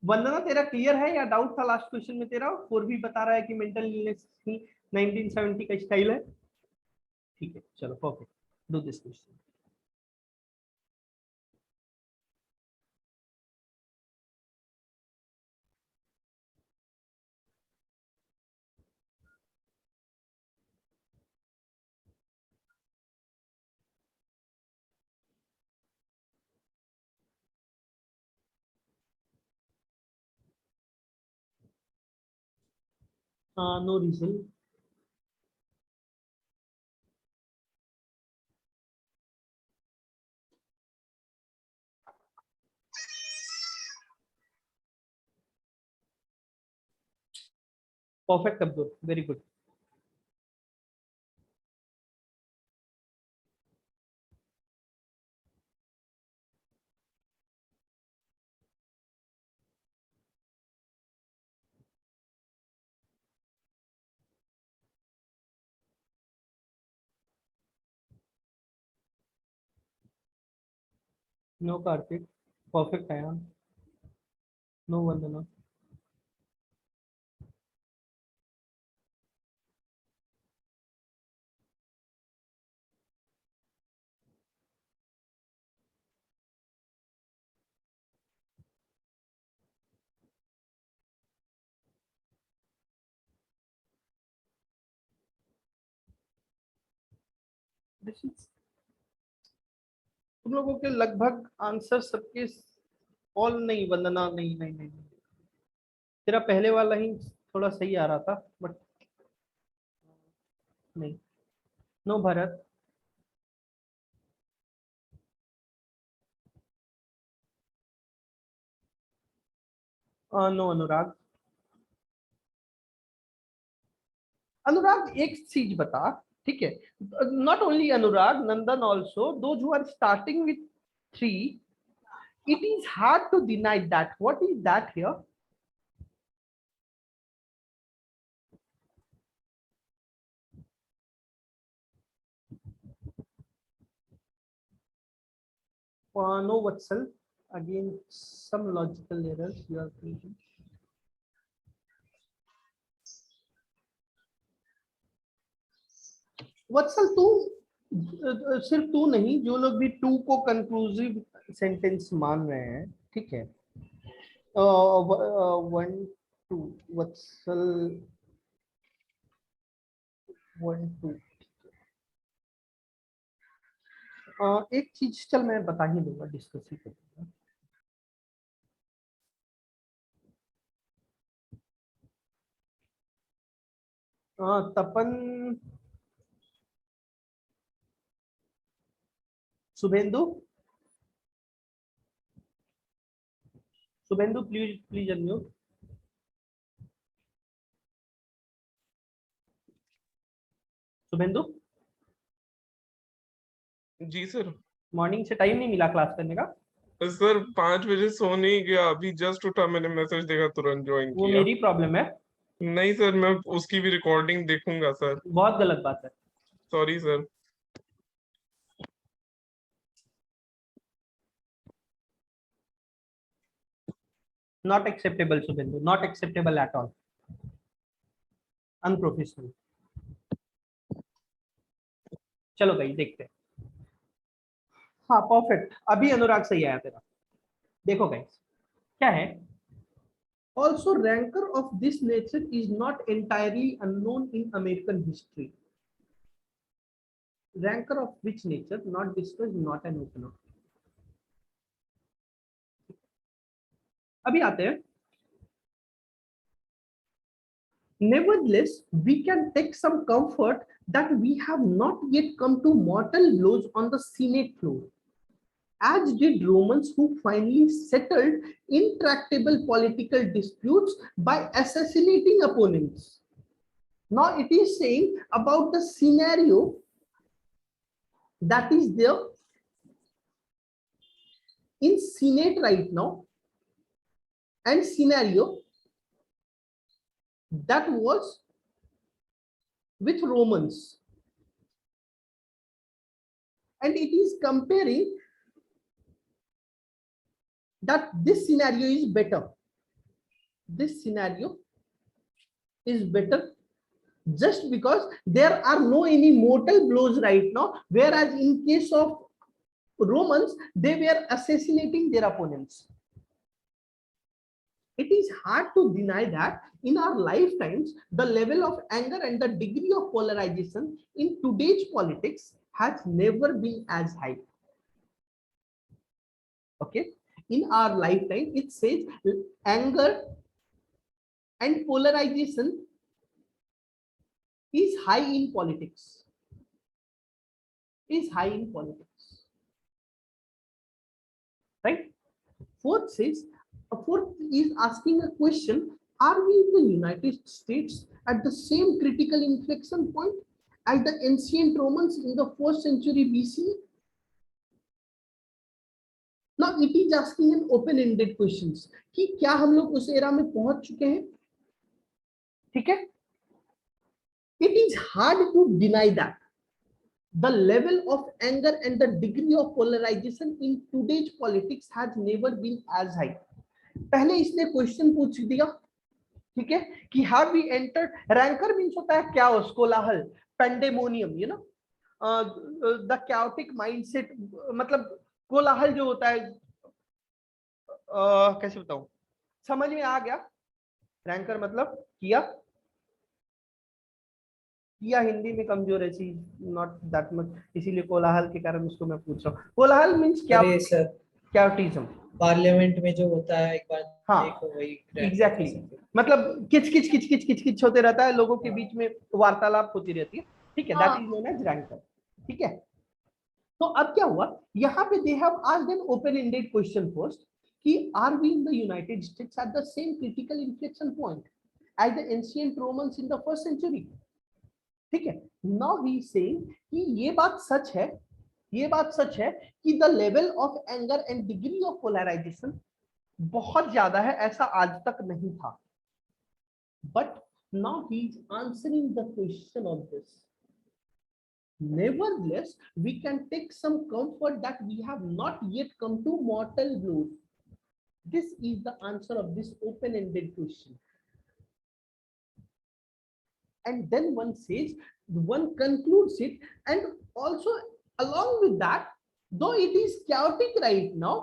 वंदना तेरा क्लियर है या डाउट था लास्ट क्वेश्चन में तेरा? 4 भी बता रहा है कि मेंटल इलनेस 1970 का स्टाइल है। ठीक है चलो perfect, do this question. No reason. Perfect Abdul, very good. No Kartik, perfect है। नो वंदना। तुम लोगों के लगभग आंसर सबके ऑल नहीं, वंदना नहीं नहीं नहीं, नहीं। तेरा पहले वाला ही थोड़ा सही आ रहा था, बट नहीं। No Bharat, no Anurag. अनुराग एक चीज बता, ठीक है, not only Anurag, Nandan also, those who are starting with 3, it is hard to deny that. What is that here? No, Vatsal, again some logical errors you are creating. वत्सल तू, सिर्फ तू नहीं, जो लोग भी 2 को कंक्लूसिव सेंटेंस मान रहे हैं, ठीक है, 1 2 वत्सल 1 2, एक चीज चल मैं बता ही दूंगा, डिस्कस ही करूंगा। Tapan, Shubhendu, Shubhendu please unmute. शुभेंदु, जी सर। मॉर्निंग से टाइम नहीं मिला क्लास करने का? सर 5 बजे सो नहीं गया, अभी जस्ट उठा, मैंने मैसेज देखा, तुरंत ज्वाइन वो किया। मेरी प्रॉब्लम है? नहीं सर, मैं उसकी भी रिकॉर्डिंग देखूंगा सर। बहुत गलत बात है। Sorry sir. Not acceptable, Subhendu. Not acceptable at all. Unprofessional. चलो भाई देखते हैं। हाँ परफेक्ट, अभी अनुराग सही आया तेरा। देखो गाइस क्या है, also rancor of this nature is not entirely unknown in American history. Rancor of which nature not discussed, not an open. अभी आते हैं। Nevertheless, we can take some comfort that we have not yet come to mortal blows on the Senate floor, as did Romans who finally settled intractable political disputes by assassinating opponents. Now it is saying about the scenario that is there in Senate right now, and scenario that was with Romans, and it is comparing that this scenario is better. This scenario is better just because there are no any mortal blows right now, whereas in case of Romans they were assassinating their opponents. It is hard to deny that in our lifetimes the level of anger and the degree of polarization in today's politics has never been as high. Okay, in our lifetime it says anger and polarization is high in politics. Is high in politics, right? Fourth says, fourth is asking a question: are we in the United States at the same critical inflection point as the ancient Romans in the 4th century BC? Now it is asking an open-ended questions कि क्या हम लोग उस era में पहुंच चुके हैं? ठीक है? It is hard to deny that the level of anger and the degree of polarization in today's politics has never been as high. पहले इसने क्वेश्चन पूछ दिया, ठीक है, कि have we entered, rancor means होता है chaos, कोलाहल, pandemonium, you know, the chaotic mindset, मतलब कोलाहल जो होता है, कैसे बताऊं, समझ में आ गया? rancor मतलब किया, या हिंदी में कमजोर है, सी नॉट दैट मच, इसीलिए कोलाहल के कारण उसको मैं पूछ रहा हूँ। कोलाहल मीन्स क्या? अरे सर, क्याटिज्म पार्लियामेंट में जो होता है एक बार हाँ देखो वही एग्जैक्टली मतलब किच किच किच किच किच किच होते रहता है, लोगों के बीच में वार्तालाप होती रहती है, ठीक है, that is known as ranker, ठीक है। तो अब क्या हुआ यहाँ पे, they have asked an open ended question first कि are we in the United States at the same critical inflection point as the ancient Romans in the first century, ठीक है। नाउ ही इज सेइंग कि ये बात सच है, ये बात सच है कि the level of anger and degree of polarisation बहुत ज्यादा है, ऐसा आज तक नहीं था, but now he is answering the question of this. Nevertheless, we can take some comfort that we have not yet come to mortal blows. This is the answer of this open-ended question. And then one says, one concludes it, and also along with that, though it is chaotic right now,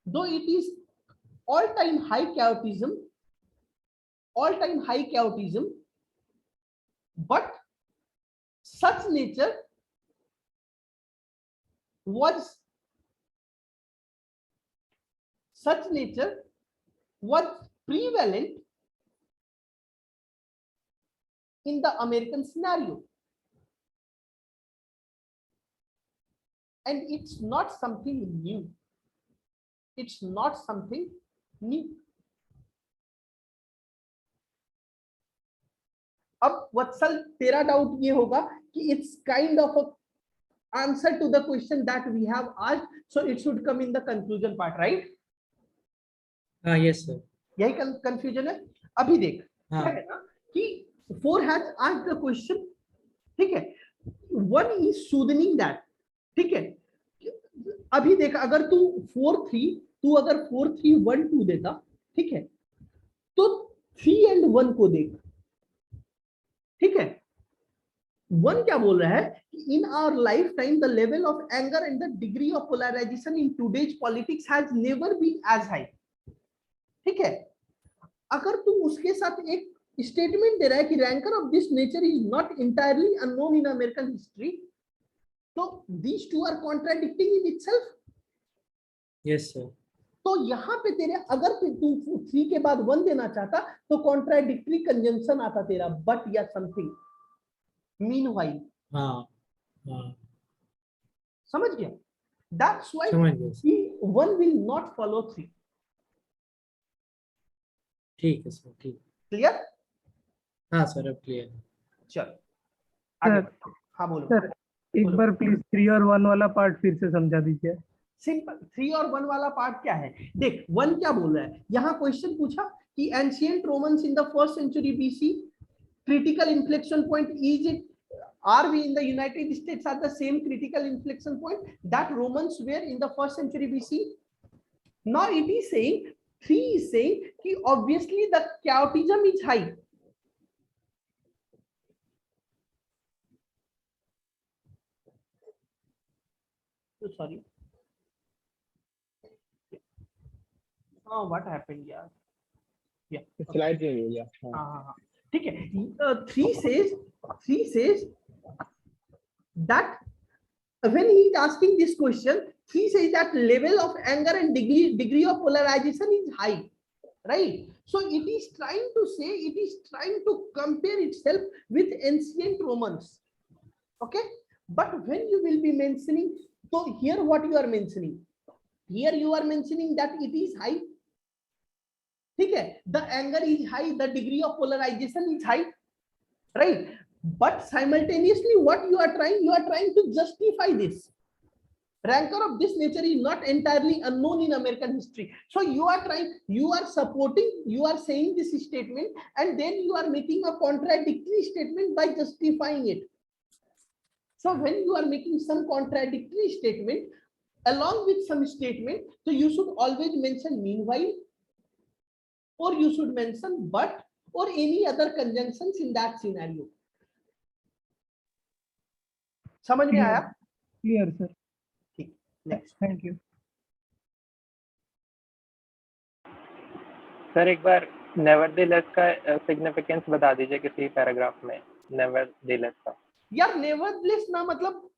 though it is all-time high chaotism, but such nature was prevalent in the American scenario, and it's not something new. It's not something new. अब वत्सल तेरा doubt ये होगा कि it's kind of a answer to the question that we have asked, so it should come in the conclusion part, right? हाँ yes sir, यही confusion है। अभी देख हाँ क्या है ना कि 4 has asked the question, ठीक है, 1 is soothing that, ठीक है। अभी देख अगर तू 4 3 1 2 देता, ठीक है, तो 3 and 1 को देख, ठीक है। 1 क्या बोल रहा है, in our lifetime the level of anger and the degree of polarization in today's politics has never been as high, ठीक है। अगर तुम उसके साथ एक स्टेटमेंट दे रहा है कि ranker of this nature is not entirely unknown in American history, तो these two are contradicting in itself. Yes sir, तो यहाँ पे तेरे अगर तू 3 के बाद 1 देना चाहता तो कॉन्ट्राडिक्टरी कंजंक्शन आता तेरा, बट या समथिंग, मीनवाइल, हाँ हाँ समझ गया? That's why समझ गया। 1 will not follow 3. ठीक है सर, ठीक, क्लियर? हाँ सर अब क्लियर। चल आगे सर, बढ़ते हैं। हाँ बोलो सर एक बोलो। बार प्लीज 3 और 1 वाला पार्ट फिर से समझा दीजिए। सिंपल 3 और 1 वाला पार्ट क्या है, देख 1 क्या बोल रहा है, यहाँ क्वेश्चन पूछा कि ancient Romans in the first century BC critical inflection point, is it, are we in the United States at the same critical inflection point that Romans were in the first century BC? Now it is saying, 3 is saying कि obviously the chaotism is high. So sorry. Oh, what happened, yaar? Yeah. Slide change हो गया। हाँ हाँ ठीक है। 3 says that when he is asking this question, 3 says that level of anger and degree of polarization is high, right? So it is trying to say, it is trying to compare itself with ancient Romans, okay? But when you will be mentioning, so here what you are mentioning, here you are mentioning that it is high, ठीक है, the anger is high, the degree of polarization is high, right? But simultaneously what you are trying to justify this. Rancor of this nature is not entirely unknown in American history. So you are supporting, you are saying this statement, and then you are making a contradictory statement by justifying it. So when you are making some contradictory statement along with some statement, so you should always mention meanwhile, or you should mention but, or any other conjunctions in that scenario. समझ में आया? Clear sir, ठीक, next. Thank you sir. एक बार nevertheless का significance बता दीजिए किसी paragraph में। नेवरदलेस का यार नेवरदलेस ना मतलब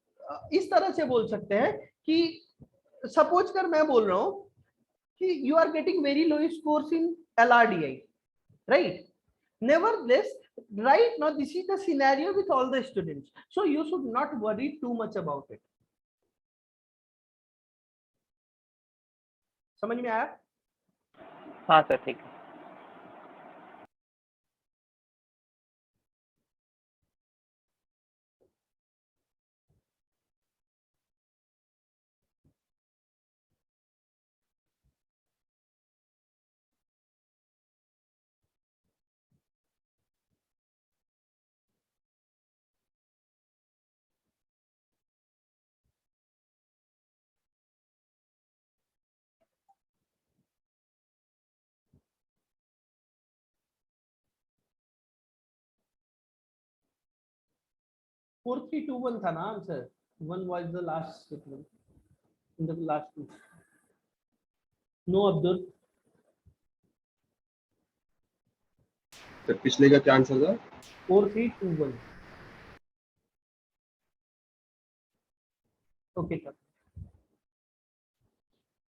इस तरह से बोल सकते हैं कि सपोज कर मैं बोल रहा हूं कि you are getting very low scores in LRDI, right? Nevertheless, right now this is the scenario with all the students, so you should not worry too much about it. समझ में आया? हाँ सर ठीक है। Four, 3, 2, 1 था ना answer. 1 was the last statement in the last two. No, Abdul. तो पिछले का क्या आंसर था? 4, 3, 2, 1. Okay sir.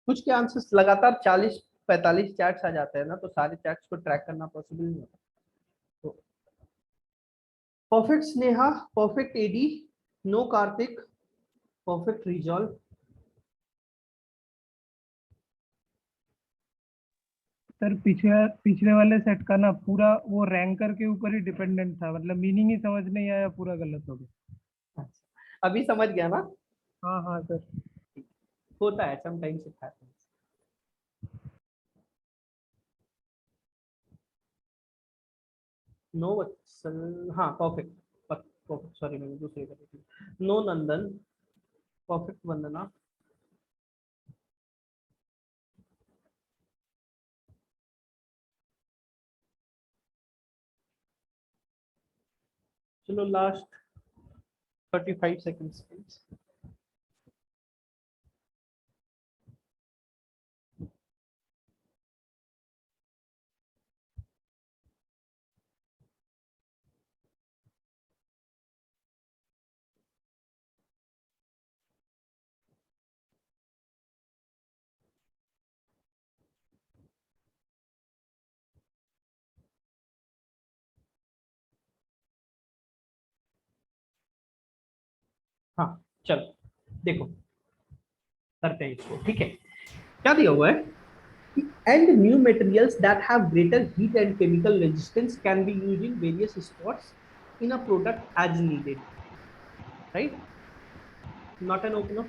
कुछ के आंसर्स लगातार 40-45 चैट्स आ जाते हैं ना, तो सारे चैट्स को ट्रैक करना पॉसिबल नहीं होता. तो perfect Sneha, perfect AD, no Kartik, perfect resolve. Sir पिछले वाले सेट का ना पूरा वो रैंकर के ऊपर ही डिपेंडेंट था, मतलब मीनिंग ही समझ नहीं आया, पूरा गलत हो गया. अभी समझ गया ना? हाँ हाँ सर. होता है, समटाइम्स इट हैपेंस. नो वत्सल, हाँ परफेक्ट. परफेक्ट, सॉरी मैंने दूसरे कर दी. नो नंदन, परफेक्ट वंदना. चलो लास्ट 35 seconds please. हाँ चलो देखो करते हैं इसको. ठीक है, क्या दिया हुआ है? And new materials that have greater heat and chemical resistance can be used in various spots in a product as needed. Right? Not an opener.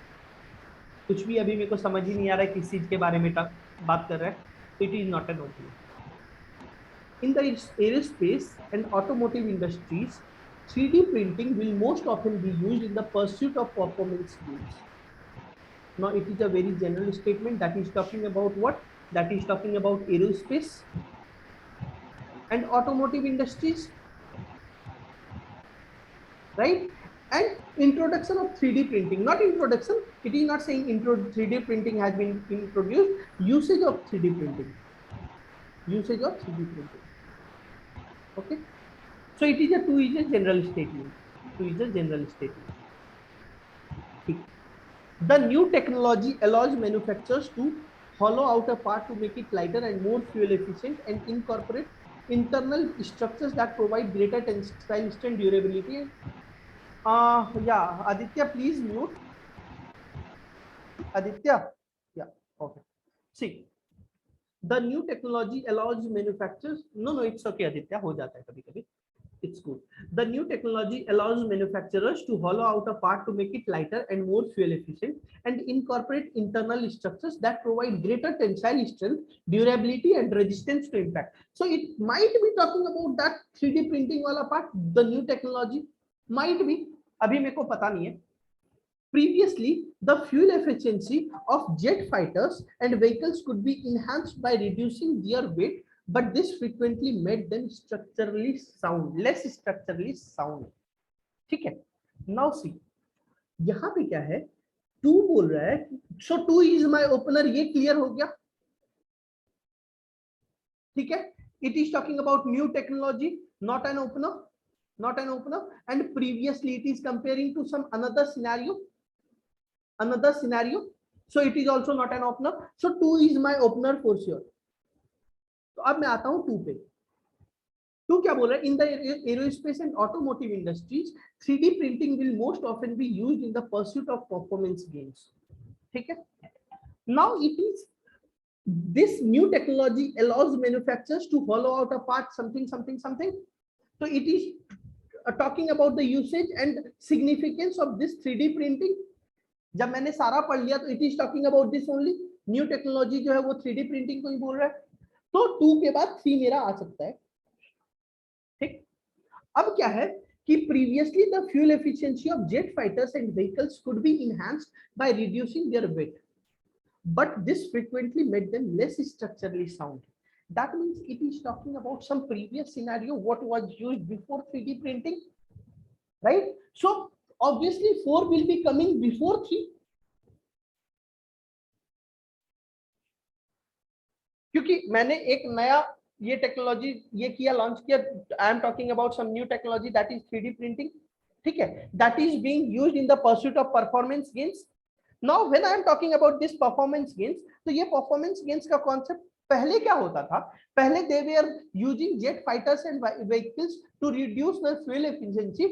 कुछ भी अभी मेरे को समझ ही नहीं आ रहा है किस चीज के बारे में बात कर रहा है. It is not an opener. In the aerospace and automotive industries, 3D printing will most often be used in the pursuit of performance gains. Now it is a very general statement that is talking about what? That is talking about aerospace and automotive industries, right? And introduction of 3D printing, not introduction, it is not saying 3D printing has been introduced. Usage of 3D printing, usage of 3D printing. Okay, so it is a general statement. The new technology allows manufacturers to hollow out a part to make it lighter and more fuel efficient and incorporate internal structures that provide greater tensile strength, durability. Yeah, Aditya, please mute. Aditya, yeah, okay. See, the new technology allows manufacturers. No, it's okay, Aditya. हो जाता है कभी-कभी. It's good. The new technology allows manufacturers to hollow out a part to make it lighter and more fuel efficient and incorporate internal structures that provide greater tensile strength, durability and resistance to impact. So it might be talking about that 3D printing wala part, the new technology might be. अभी मेरे को पता नहीं है. Previously, the fuel efficiency of jet fighters and vehicles could be enhanced by reducing their weight, but this frequently made them structurally sound, less structurally sound. ठीक है. Now see, यहाँ पे क्या है? 2 बोल रहा है. So 2 is my opener. ये clear हो गया? ठीक है. It is talking about new technology, not an opener. not an opener, and previously it is comparing to some another scenario, so it is also not an opener. So 2 is my opener for sure. तो अब मैं आता हूं 2 पे. 2 क्या बोल रहा है? In the aerospace and automotive industries 3D printing will most often be used in the pursuit of performance gains. ठीक है. Now it is this new technology allows manufacturers to hollow out a part something. So it is talking about the usage and significance of this 3D printing. जब मैंने सारा पढ़ लिया तो it is talking about this only. New technology जो है वो 3D printing को ही बोल रहा है. तो 2 के बाद 3 मेरा आ सकता है. ठीक. अब क्या है कि previously the fuel efficiency of jet fighters and vehicles could be enhanced by reducing their weight, but this frequently made them less structurally sound. That means it is talking about some previous scenario what was used before 3D printing, right? So obviously 4 will be coming before 3, क्योंकि मैंने एक नया ये technology ये किया launch किया. I am talking about some new technology that is 3D printing. ठीक है. That is being used in the pursuit of performance gains. Now when I am talking about this performance gains, तो ये performance gains का concept पहले क्या होता था? पहले they were using jet fighters and vehicles to reduce the fuel efficiency.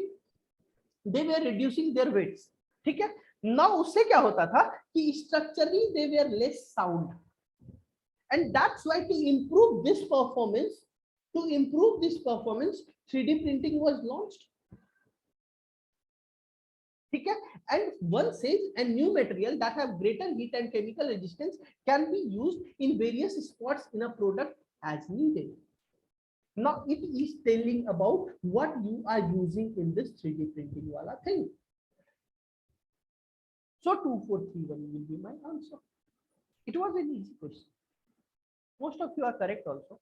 They were reducing their weights. ठीक है. Now उससे क्या होता था कि structurally they were less sound, and that's why to improve this performance, 3D printing was launched. ठीक है. And one says a new material that have greater heat and chemical resistance can be used in various spots in a product as needed. Now it is telling about what you are using in this 3D printing wala thing. So 2431 will be my answer. It was an easy question. Most of you are correct also.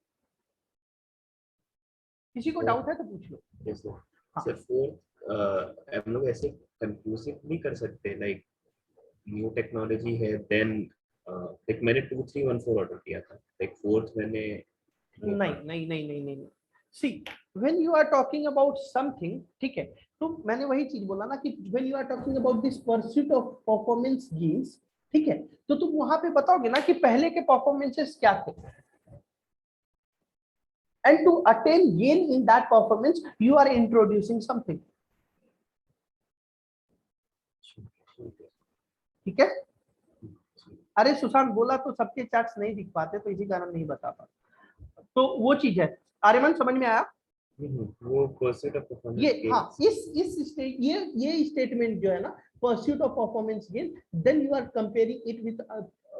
किसी को doubt है तो पूछ लो. Yes sir. Sir, fourth हम लोग ऐसे conclusive नहीं कर सकते लाइक न्यू टेक्नोलॉजी है देन लाइक मैंने 2 3 1 4 ऑर्डर किया था लाइक फोर्थ मैंने नहीं. See, when you are talking about something, ठीक है, तो मैंने वही चीज बोला ना कि when you are talking about this pursuit of performance gains, ठीक है, तो तुम वहां पे बताओगे ना कि पहले के परफॉर्मेंसेस क्या थे, and to attain gain in that performance you are introducing something. ठीक है. अरे सुशांत बोला तो सबके चार्ट्स नहीं दिख पाते तो इसी कारण नहीं बता पाता. तो वो चीज है. आर्यमन समझ में आया? वो परस्यूट ऑफ परफॉर्मेंस ये हाँ ये स्टेटमेंट जो है ना pursuit of performance gain, then you are comparing it with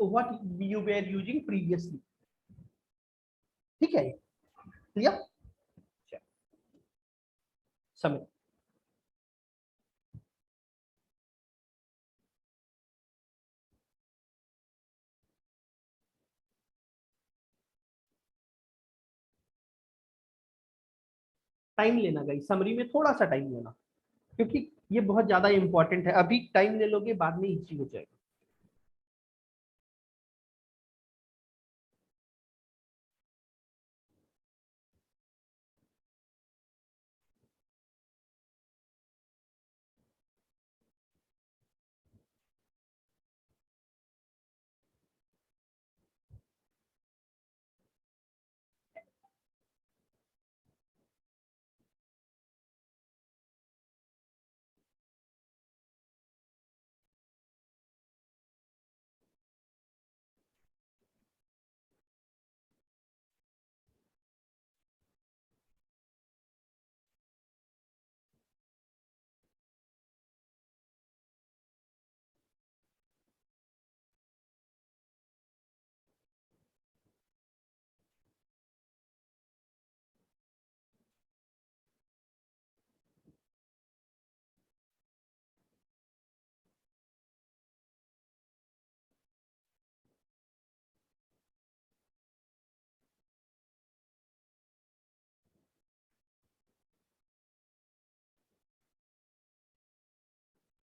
what you were using previously. ठीक है. क्लियर? समय टाइम लेना गाइस, समरी में थोड़ा सा टाइम लेना क्योंकि ये बहुत ज्यादा इंपॉर्टेंट है. अभी टाइम ले लोगे बाद में इजी हो जाएगा.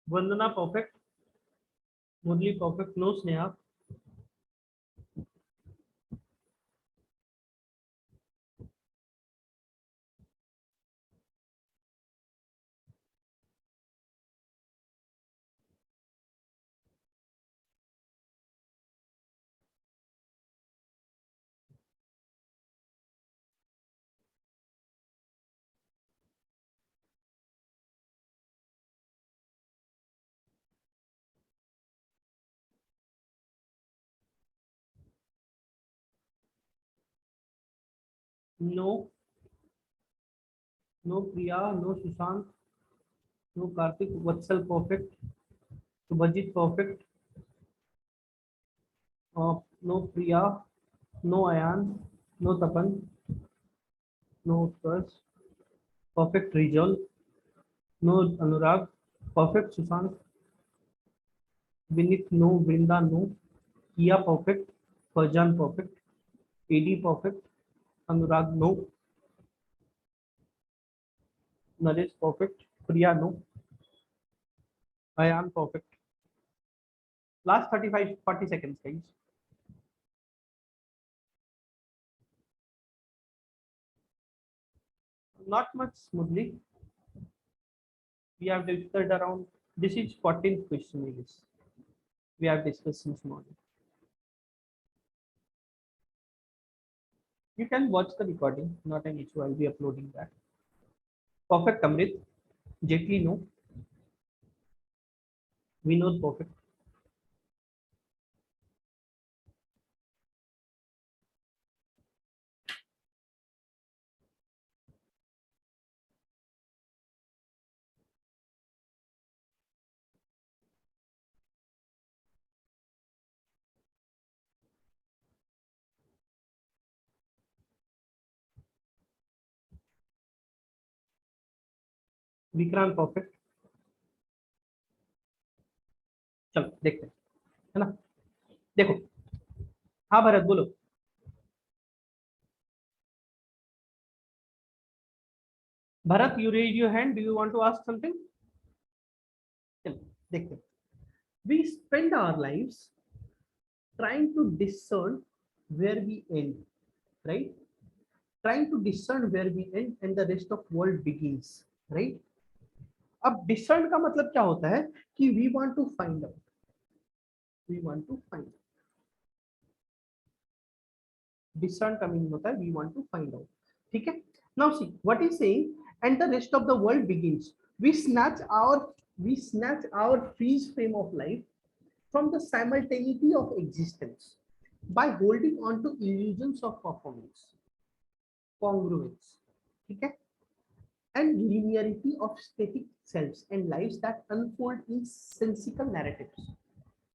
Vandana perfect, Murali perfect, no Sneha. No. No Priya, no Sushant, no Karthik. Vatsal perfect. Subhajit perfect. No Priya, no Ayan, no Tapan, no Utkarsh. Perfect Rijal. No Anurag. Perfect Sushant. Vinith no. Vrinda no. Kia perfect. Farjan perfect. AD perfect. Anurag no. Naresh perfect. Priya no. Ayan perfect. Last 40 seconds, guys. Not much smoothly. We have discussed around, this is 14th question, I guess. We have discussed since morning. You can watch the recording, not an issue. I'll be uploading that. Perfect Amrit. Jetli no. Vinod perfect. Vikrant perfect. चलो देखते हैं, है ना. देखो, हाँ भरत बोलो. Bharat, you raise your hand. Do you want to ask something? चलो देखते हैं. We spend our lives trying to discern where we end, right? Trying to discern where we end and the rest of world begins, right? अब discern का मतलब क्या होता है कि we want to find out. We want to find out. Discern का meaning होता है we want to find out. ठीक है? Now see what is saying, and the rest of the world begins. We snatch our freeze frame of life from the simultaneity of existence by holding on to illusions of performance, congruence, ठीक है? And linearity of static selves and lives that unfold in sensical narratives.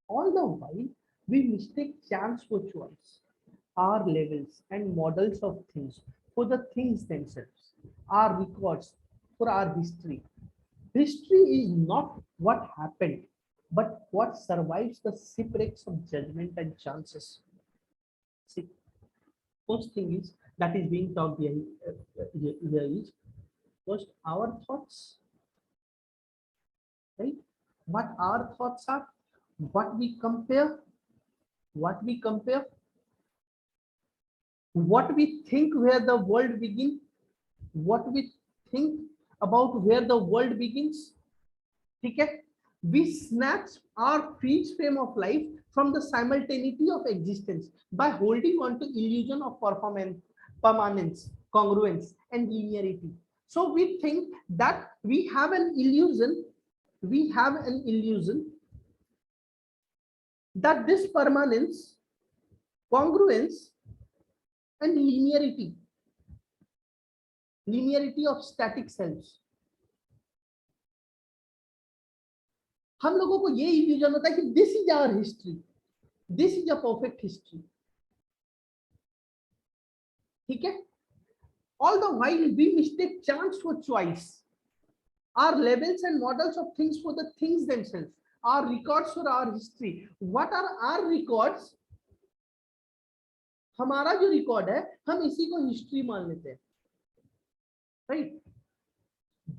All the while, we mistake chance for choice, our levels and models of things for the things themselves, our records for our history. History is not what happened, but what survives the shipwrecks of judgment and chances. See, first thing is that is being talked here, here is first our thoughts, right? What our thoughts are, what we compare, what we think where the world begins, what we think about where the world begins. ठीक है? We snatch our freeze frame of life from the simultaneity of existence by holding on to illusion of permanence, congruence, and linearity. So we think that we have an illusion that this permanence, congruence, and linearity of static selves, हम लोगों को ये illusion होता है कि this is our history, this is a perfect history. ठीक है? All the while we mistake chance for choice, our labels and models of things for the things themselves, our records for our history. What are our records? हमारा जो record है हम इसी को history मान लेते हैं, right?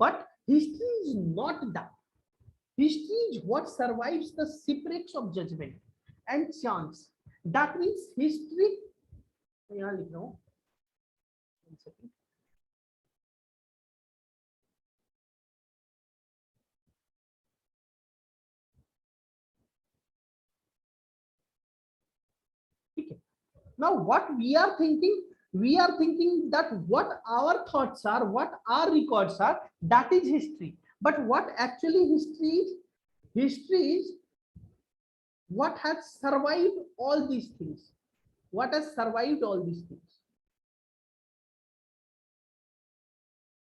But history is not that. History is what survives the shipwrecks of judgment and chance. That means history. यहाँ लिख रहा हूँ. One second. Okay. Now what we are thinking that what our thoughts are, what our records are, that is history. But what actually history is what has survived all these things. What has survived all these things?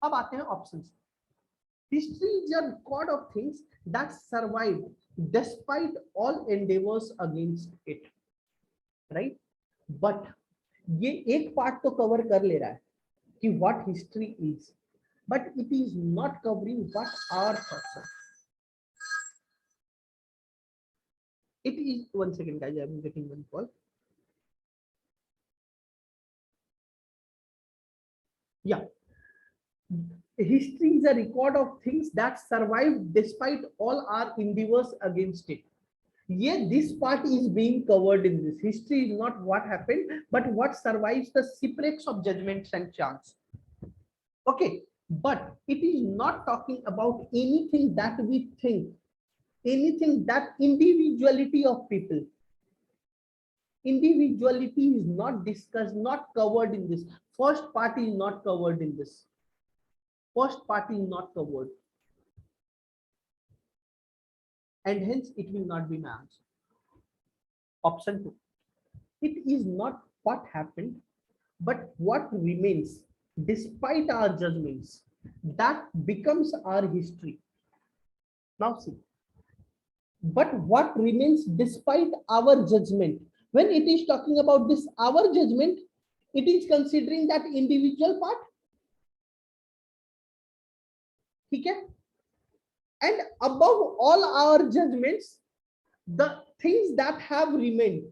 अब आते हैं option. History is a record of things that survive despite all endeavours against it, right. But ये एक part तो cover कर ले रहा है कि what history is, but it is not covering what our thoughts are. It is, one second guys, I am getting one call. Yeah, history is a record of things that survive despite all our endeavors against it. Yeah, this part is being covered in this. History is not what happened, but what survives the shipwrecks of judgments and chance. Okay, but it is not talking about anything that we think, anything that individuality of people. Individuality is not discussed, not covered in this. First part is not covered in this. First part is not covered. And hence it will not be my answer. Option 2. It is not what happened, but what remains despite our judgments. That becomes our history. Now see. But what remains despite our judgment? When it is talking about this, our judgment, it is considering that individual part. Okay? And above all our judgments, the things that have remained,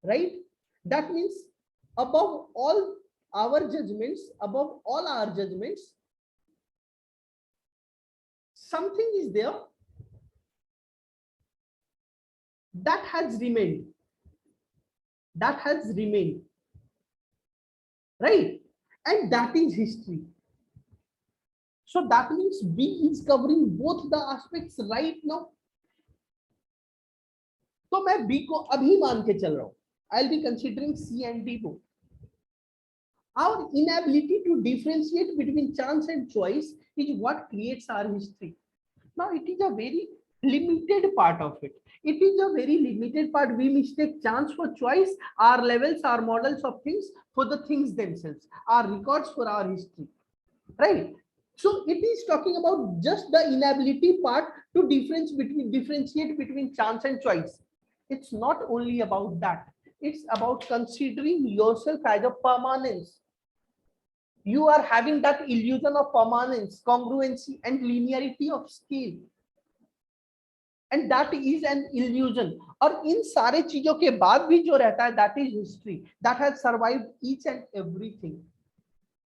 right? That means above all our judgments, something is there that has remained. That has remained, right? And that is history. So that means B is covering both the aspects right now. तो मैं B को अभी मान के चल रहा हूं. I'll be considering C and D both. Our inability to differentiate between chance and choice is what creates our history. Now it is a very limited part of it. It is a very limited part. We mistake chance for choice, our levels, our models of things for the things themselves, our records for our history, right? So it is talking about just the inability part to differentiate between chance and choice. It's not only about that. It's about considering yourself as a permanence. You are having that illusion of permanence, congruency, and linearity of scale. And that is an illusion. और इन सारे चीजों के बाद भी जो रहता है, that is history, that has survived each and everything.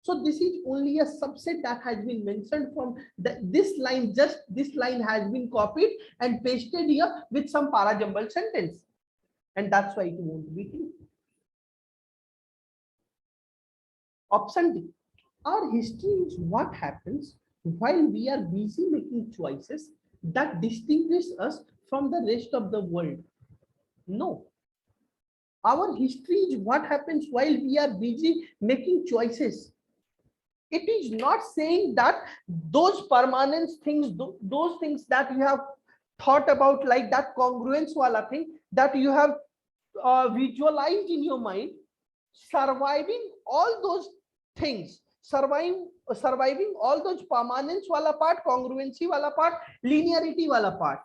So this is only a subset that has been mentioned from this line. Just this line has been copied and pasted here with some para-jumbled sentence, and that's why it won't be true. Option D. Our history is what happens while we are busy making choices that distinguish us from the rest of the world. No. Our history is what happens while we are busy making choices. It is not saying that those permanent things, those things that you have thought about, like that congruence wala thing that you have visualized in your mind, surviving all those things, surviving all those permanence wala part, congruency wala part, linearity wala part.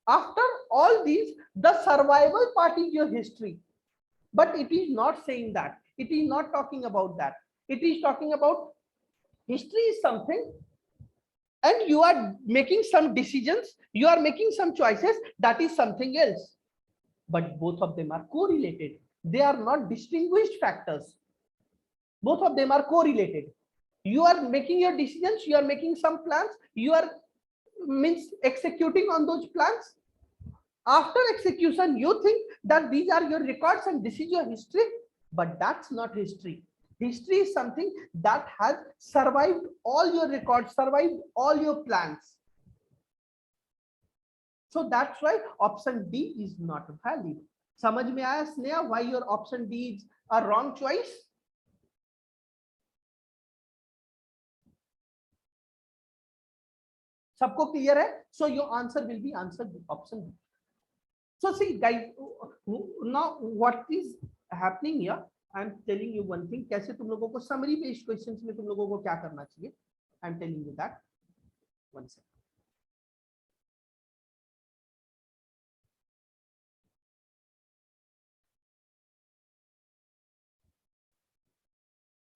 After all these, the survival part is your history. But it is not saying that. It is not talking about that. It is talking about history is something, and you are making some decisions, you are making some choices, that is something else. But both of them are correlated. They are not distinguished factors. Both of them are correlated. You are making your decisions, you are making some plans, you are executing on those plans. After execution, you think that these are your records and this is your history, but that's not history. History is something that has survived all your records, survived all your plans. So that's why option D is not valid. समझ में आया Sneha why your option D is a wrong choice? सबको clear है? So your answer will be answer option D. So see guys, now what is happening here? I am telling you one thing, कैसे तुम लोगों को summary based questions में तुम लोगों को क्या करना चाहिए, I am telling you that one second.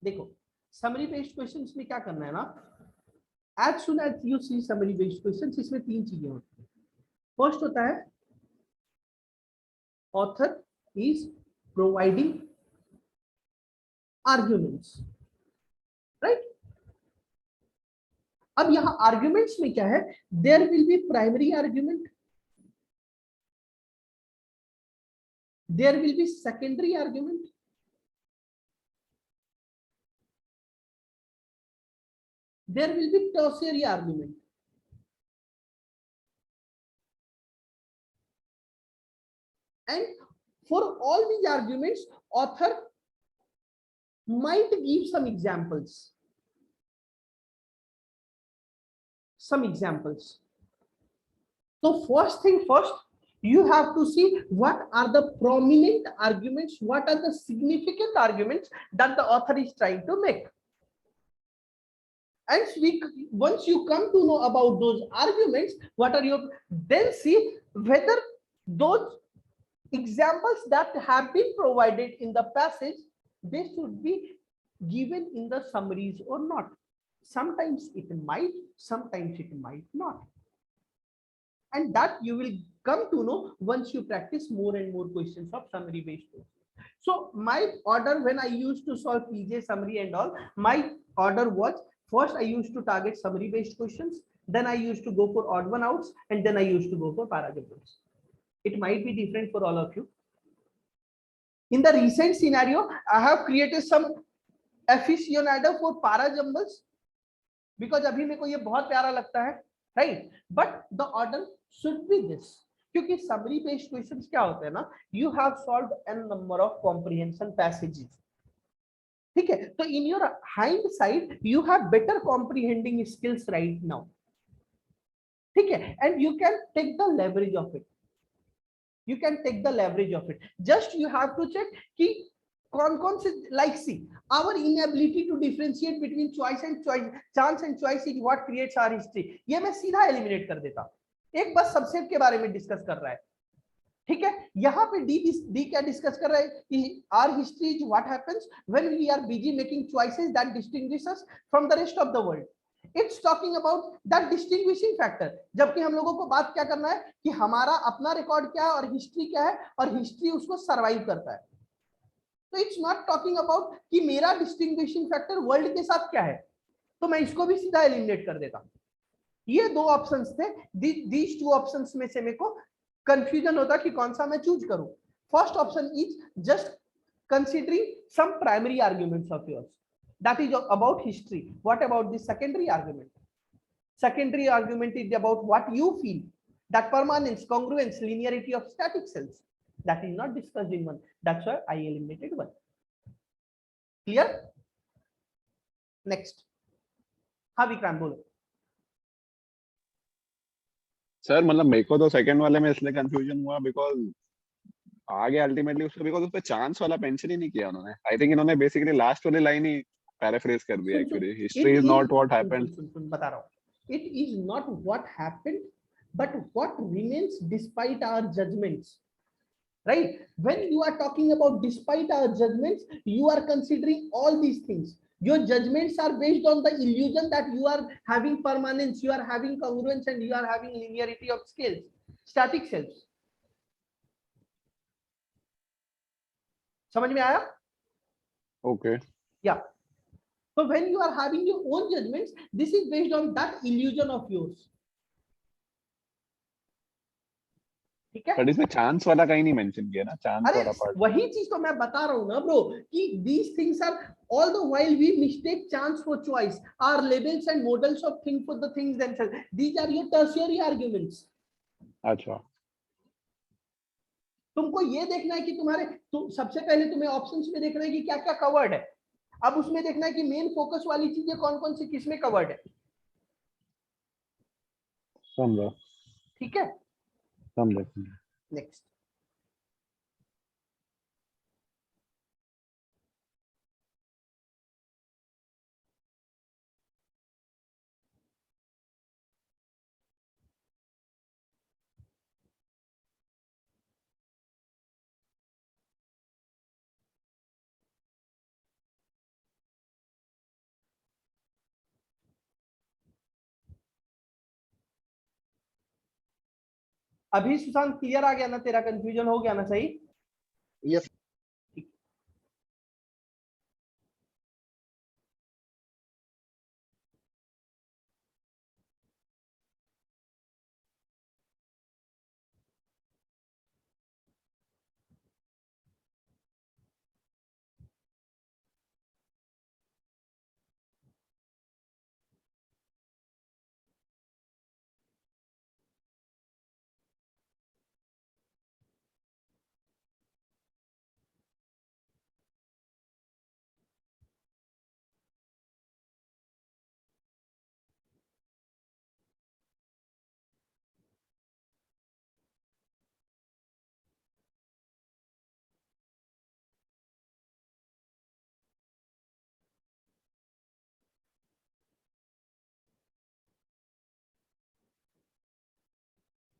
देखो समरी बेस्ड क्वेश्चंस में क्या करना है ना, as soon as you see summary based questions, इसमें तीन चीजें होती है। फर्स्ट होता है author is providing arguments, right? अब यहां arguments में क्या है, there will be primary argument, there will be secondary argument, there will be tertiary argument. And for all these arguments, author might give some examples. So first thing first, you have to see what are the prominent arguments, what are the significant arguments that the author is trying to make. And once you come to know about those arguments, what are your, then see whether those examples that have been provided in the passage, they should be given in the summaries or not. Sometimes it might, sometimes it might not. And that you will come to know once you practice more and more questions of summary based questions. So my order when I used to solve PJ summary and all, my order was first I used to target summary based questions, then I used to go for odd one outs, and then I used to go for parajumbles. It might be different for all of you. In the recent scenario, I have created some aficionado for parajumbles because अभी मेरे को ये बहुत प्यारा लगता है, right? But the order should be this. क्योंकि summary based questions क्या होते हैं ना, you have solved n number of comprehension passages. ठीक है, तो in your hindsight you have better comprehending skills right now. ठीक है, and you can take the leverage of it. You can take the leverage of it. Just you have to check कि कौन से, like see, our inability to differentiate between choice and choice, chance and choice is what creates our history. ये मैं सीधा eliminate कर देता, एक बस सबसेट के बारे में डिस्कस कर रहा है, ठीक है। यहाँ पे डी क्या डिस्कस कर रहा है कि our history is what happens when we are busy making choices that distinguish us from the rest of the world. It's talking about that distinguishing factor. जबकि हम लोगों को बात क्या करना है कि हमारा अपना रिकॉर्ड क्या है और हिस्ट्री क्या है, और हिस्ट्री उसको सरवाइव करता है। तो इट्स नॉट टॉकिंग अबाउट कि मेरा डिस्टिंग्विशिंग फैक्टर वर्ल्ड के साथ क्या है, तो मैं इसको भी सीधा एलिमिनेट कर देता। ये दो ऑप्शंस थे, दीज टू ऑप्शंस में से मेरे को कंफ्यूजन होता कि कौन सा मैं चूज करूं। First option is just considering some primary arguments of yours, that is about history. What about the secondary argument? Secondary argument is about what you feel, that permanence, congruence, linearity of static cells. That is not discussed in one. That's why I eliminated one. Clear? Next. हाँ विक्रांत बोलो। Sir मतलब मेरे को तो second वाले में इसलिए confusion हुआ बिकॉज आगे अल्टीमेटली उसको बिकॉज उस पे चांस वाला मेंशन ही नहीं किया उन्होंने। आई थिंक इन्होंने बेसिकली लास्ट वाली लाइन ही पैराफ्रेज कर दिया actually, history is not what happened. बता रहा हूं, it is not what happened but what remains despite our judgments, right? When you are talking about despite our judgments, you are considering all these things. Your judgments are based on the illusion that you are having permanence, you are having congruence, and you are having linearity of scales, static cells. समझ में आया? Okay. Yeah. So when you are having your own judgments, this is based on that illusion of yours. ठीक है? But इसमें chance वाला कहीं नहीं mention किया ना, चांस वाला पार्ट। वही चीज तो मैं बता रहा हूं ना ब्रो कि these things are all the while we mistake chance for choice, our labels and models of think for the things themselves. These are your tertiary arguments. अच्छा, तुमको ये देखना है कि तुम्हारे सबसे पहले तुम्हें ऑप्शंस में देखना है कि क्या क्या कवर्ड है, अब उसमें देखना है कि मेन फोकस वाली चीजें कौन कौन सी किसमें कवर्ड है। समझा, ठीक है, समझा। नेक्स्ट। अभी सुशांत क्लियर आ गया ना, तेरा कंफ्यूजन हो गया ना, सही? Yes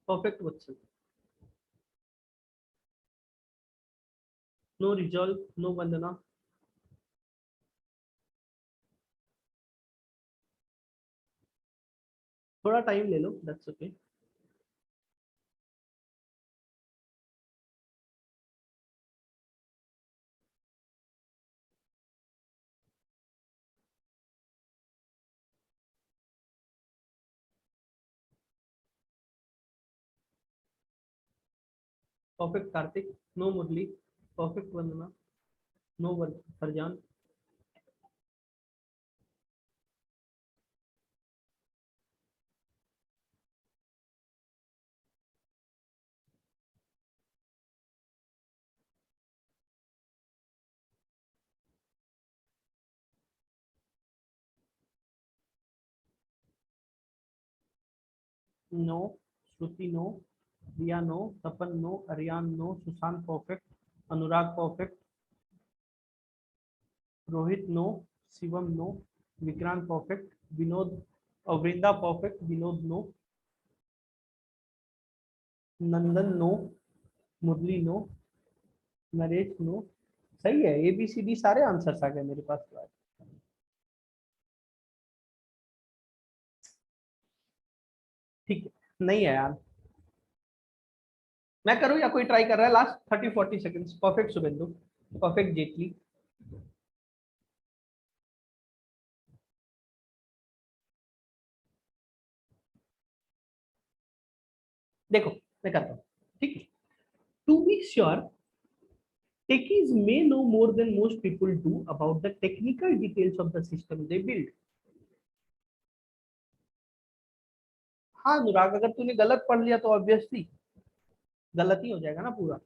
perfect Vatsal. नो रिजॉल्व, नो वंदना. थोड़ा टाइम ले लो, that's okay. Perfect Kartik, no Murali. Perfect Vandana, no Farzan. No. Shruti no. Riya no. Tapan no. Ariyan no. Sushant perfect. Anurag perfect. Rohit no. Shivam no. Vikrant perfect. Vinod और Vrinda perfect. Vinod no. Nandan no. Murali no. Naresh no. सही है, ए बी सी डी सारे आंसर्स आ गए मेरे पास तो आज. ठीक है, नहीं है यार. मैं करूं या कोई ट्राई कर रहा है? Last 30-40 seconds. Perfect Shubhendu. Perfect Jaitley. देखो मैं करता हूँ, ठीक है. To be sure, techies may know more than most people do about the technical details of the system they build. हाँ अनुराग, अगर तूने गलत पढ़ लिया तो ऑब्वियसली गलत ही हो जाएगा ना पूरा.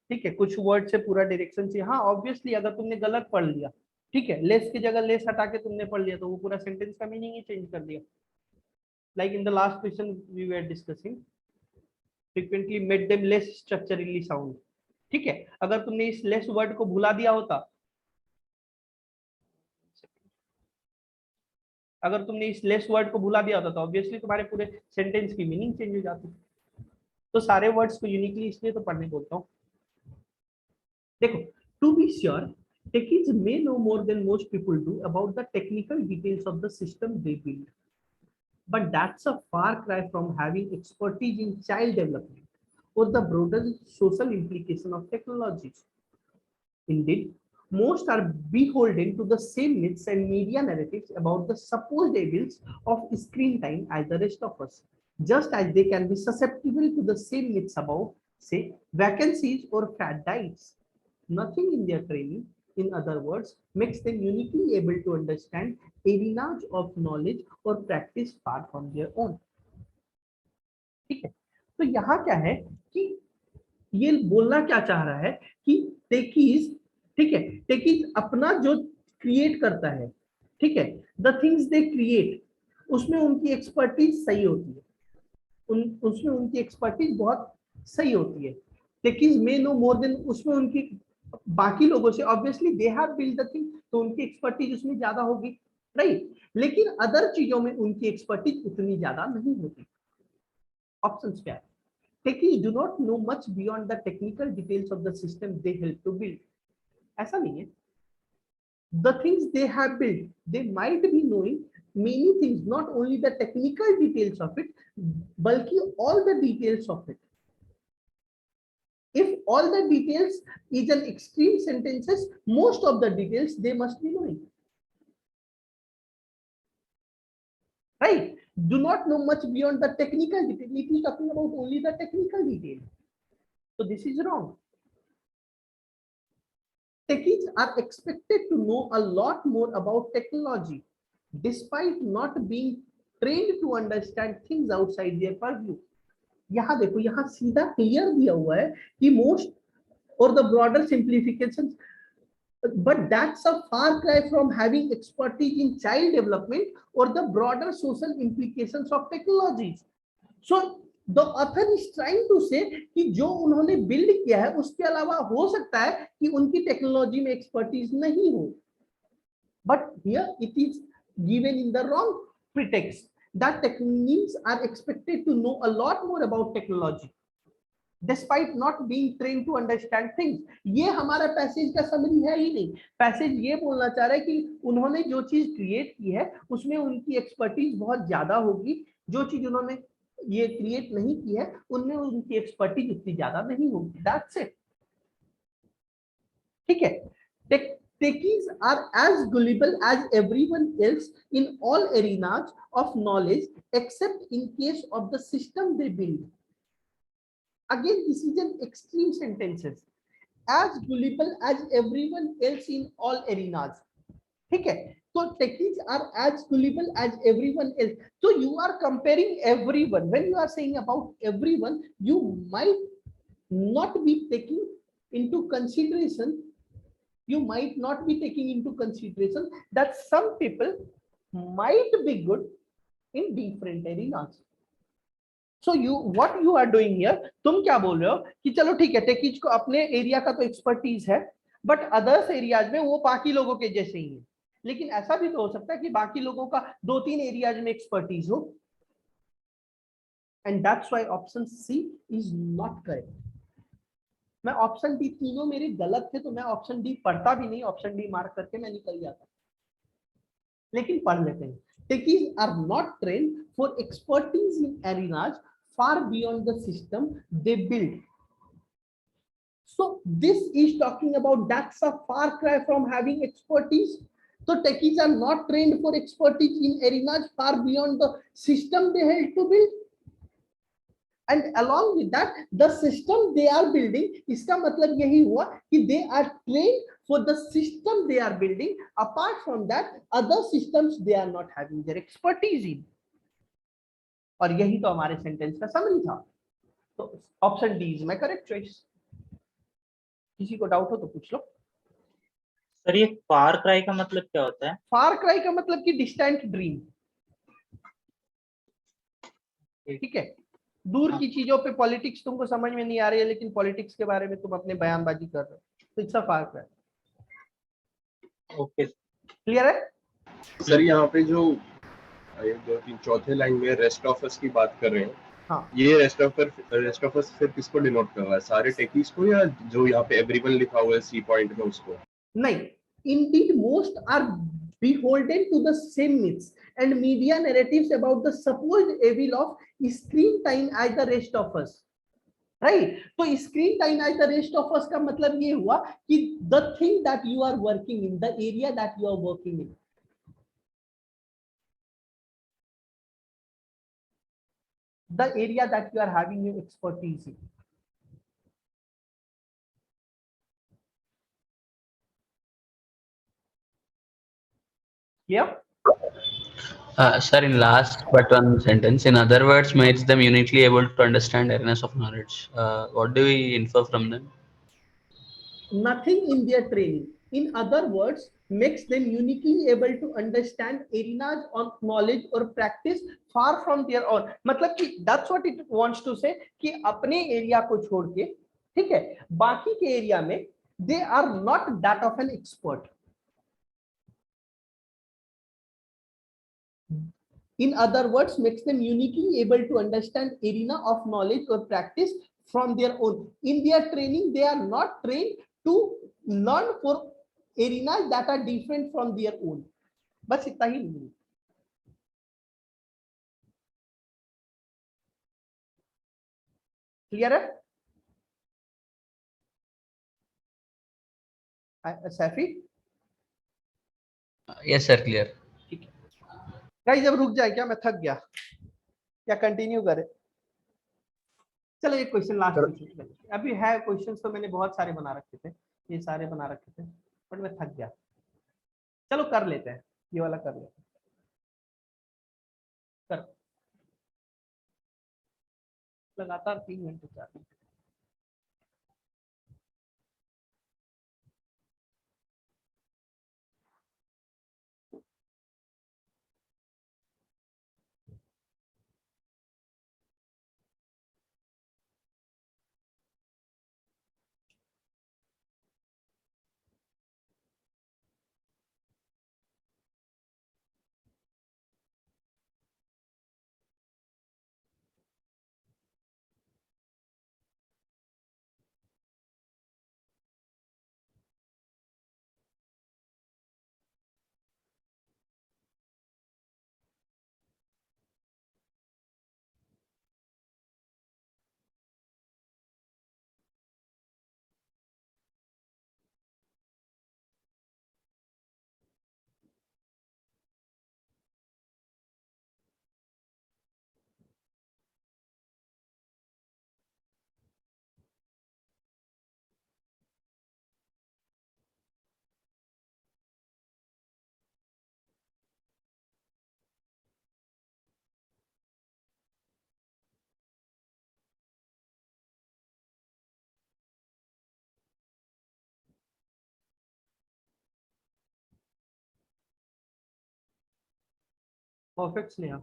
ठीक है, कुछ वर्ड से पूरा डायरेक्शन चाहिए. हाँ ऑब्वियसली अगर तुमने गलत पढ़ लिया, ठीक है, लेस की जगह लेस हटा के तुमने पढ़ लिया तो वो पूरा सेंटेंस का मीनिंग ही चेंज कर दिया. Like in the last question we were discussing, frequently made them less structurally sound. ठीक है, अगर तुमने इस लेस वर्ड को भुला दिया होता, अगर तुमने इस लेस वर्ड को भुला दिया होता तो ऑब्वियसली तुम्हारे पूरे सेंटेंस की मीनिंग चेंज हो जाती. तो सारे वर्ड्स को यूनिकली इसलिए तो पढ़ने बोलता हूँ. देखो, to be sure, techies may know more than most people do about the technical details of the system they build, but that's a far cry from having expertise in child development or the broader social implication of technologies. Indeed, most are beholden to the same myths and media narratives about the supposed evils of screen time as the rest of us, just as they can be susceptible to the same myths about, say, vacancies or fat diets. Nothing in their training, in other words, makes them uniquely able to understand arenas of knowledge or practice far from their own. ठीक है, तो यहाँ क्या है कि ये बोलना क्या चाह रहा है कि टेकीज, ठीक है, टेकीज अपना जो क्रिएट करता है, ठीक है, द थिंग्स दे क्रिएट, उसमें उनकी एक्सपर्टीज सही होती है. उसमें उनकी एक्सपर्टीज बहुत सही होती है. टेकीज मे नो मोर देन, उसमें उनकी बाकी लोगों से obviously they have build the thing, तो उनकी एक्सपर्टीज उसमें ज्यादा होगी, राइट. लेकिन अदर चीजों में उनकी एक्सपर्टीज उतनी ज्यादा नहीं होती. ऑप्शन क्या है? Techies do not know much beyond the technical details of the system they help to build. ऐसा नहीं है. the things they have built, they might be knowing many things, not only the technical details of it, balki all the details of it. If all the details is an extreme sentences, most of the details they must be knowing. Right? Do not know much beyond the technical detail. It is talking about only the technical detail. So this is wrong. Techies are expected to know a lot more about technology, despite not being trained to understand things outside their purview. यहाँ देखो, यहाँ सीधा clear दिया हुआ है कि most or the broader simplifications, but that's a far cry from having expertise in child development or the broader social implications of technologies. So the author is trying to say कि जो उन्होंने build किया है उसके अलावा हो सकता है कि उनकी टेक्नोलॉजी में एक्सपर्टीज नहीं हो, but here it is given in the wrong pretext that techniques are expected to know a lot more about technology despite not being trained to understand things. ये हमारा पैसेज का समरी है ही नहीं. Passage ये बोलना चाह रहा है कि उन्होंने जो चीज क्रिएट की है उसमें उनकी एक्सपर्टीज बहुत ज्यादा होगी, जो चीज उन्होंने ये क्रिएट नहीं की है उनमें उनकी एक्सपर्टीज उतनी ज्यादा नहीं होगी. That's it. ठीक है. Techies are as gullible as everyone else in all arenas of knowledge except in case of the system they build. Again, this is an extreme sentences. As gullible as everyone else in all arenas. ठीक है. So techies are as gullible as everyone else. So you are comparing everyone. When you are saying about everyone, you might not be taking into consideration. You might not be taking into consideration that some people might be good in different arenas. So what you are doing here, तुम क्या बोल रहे हो कि चलो ठीक है techies को अपने एरिया का तो एक्सपर्टीज है, बट अदर्स एरियाज में वो बाकी लोगों के जैसे ही है. लेकिन ऐसा भी तो हो सकता है कि बाकी लोगों का 2-3 एरियाज में एक्सपर्टीज हो. And that's why option C is not correct. मैं ऑप्शन डी, तीनों मेरे गलत थे तो मैं ऑप्शन डी पढ़ता भी नहीं, ऑप्शन डी मार्क करके मैं निकल जाता. लेकिन पढ़ लेते हैं. Techies are not trained for expertise in arenas far beyond the system they build. So this is talking about that's a far cry from having expertise. So techies are not trained for expertise in arenas far beyond the system they help to build. And along with that, the system they are building, इसका मतलब यही हुआ कि they are trained for the system they are building. Apart from that, other systems they are not having their expertise in. और यही तो हमारे sentence का समरी था. तो option D is my correct choice. किसी को डाउट हो तो पूछ लो. सर ये फार क्राई का मतलब क्या होता है? फार क्राई का मतलब कि डिस्टेंट ड्रीम. ठीक है. दूर की चीजों पे पॉलिटिक्स तुमको समझ में नहीं आ रही है, लेकिन पॉलिटिक्स के बारे में तुम अपने बयानबाजी कर रहे हो, तो it's a far cry. Okay, clear है सर? यहाँ पे जो चौथे लाइन में रेस्ट ऑफ अस की बात कर रहे हैं, हाँ, ये रेस्ट ऑफ अस फिर किसको डिनोट कर रहा है? सारे टेकीज को या जो यहाँ पे एवरीवन लिखा हुआ है सी पॉइंट में उसको? नहीं. Indeed, most are beholden to the same myths and media narratives about the supposed evil of screen time as the rest of us. Right? So screen time as the rest of us का मतलब ये हुआ कि the thing that you are working in, the area that you are working in, the area that you are having your expertise in. Yeah. Sir, in last but one sentence, in other words, makes them uniquely able to understand arenas of knowledge. What do we infer from them? Nothing in their training. In other words, makes them uniquely able to understand arenas of knowledge or practice far from their own. मतलब कि that's what it wants to say कि अपने area को छोड़ के, ठीक है, बाकी के एरिया में they are not that of an expert. In other words, makes them uniquely able to understand arena of knowledge or practice from their own. In their training, they are not trained to learn for arenas that are different from their own. बस इतना ही नहीं. Clear है? Saifi? Yes, sir, clear. ठीक है. Guys जब रुक जाए क्या, मैं थक गया, क्या कंटिन्यू करें? चलो एक क्वेश्चन लास्ट क्वेश्चन. अभी है क्वेश्चंस तो मैंने बहुत सारे बना रखे थे, ये सारे बना रखे थे, बट मैं थक गया. चलो कर लेते हैं, ये वाला कर लेते हैं. कर लगातार 3 घंटे 4 घंटे. परफेक्ट स्नेहा.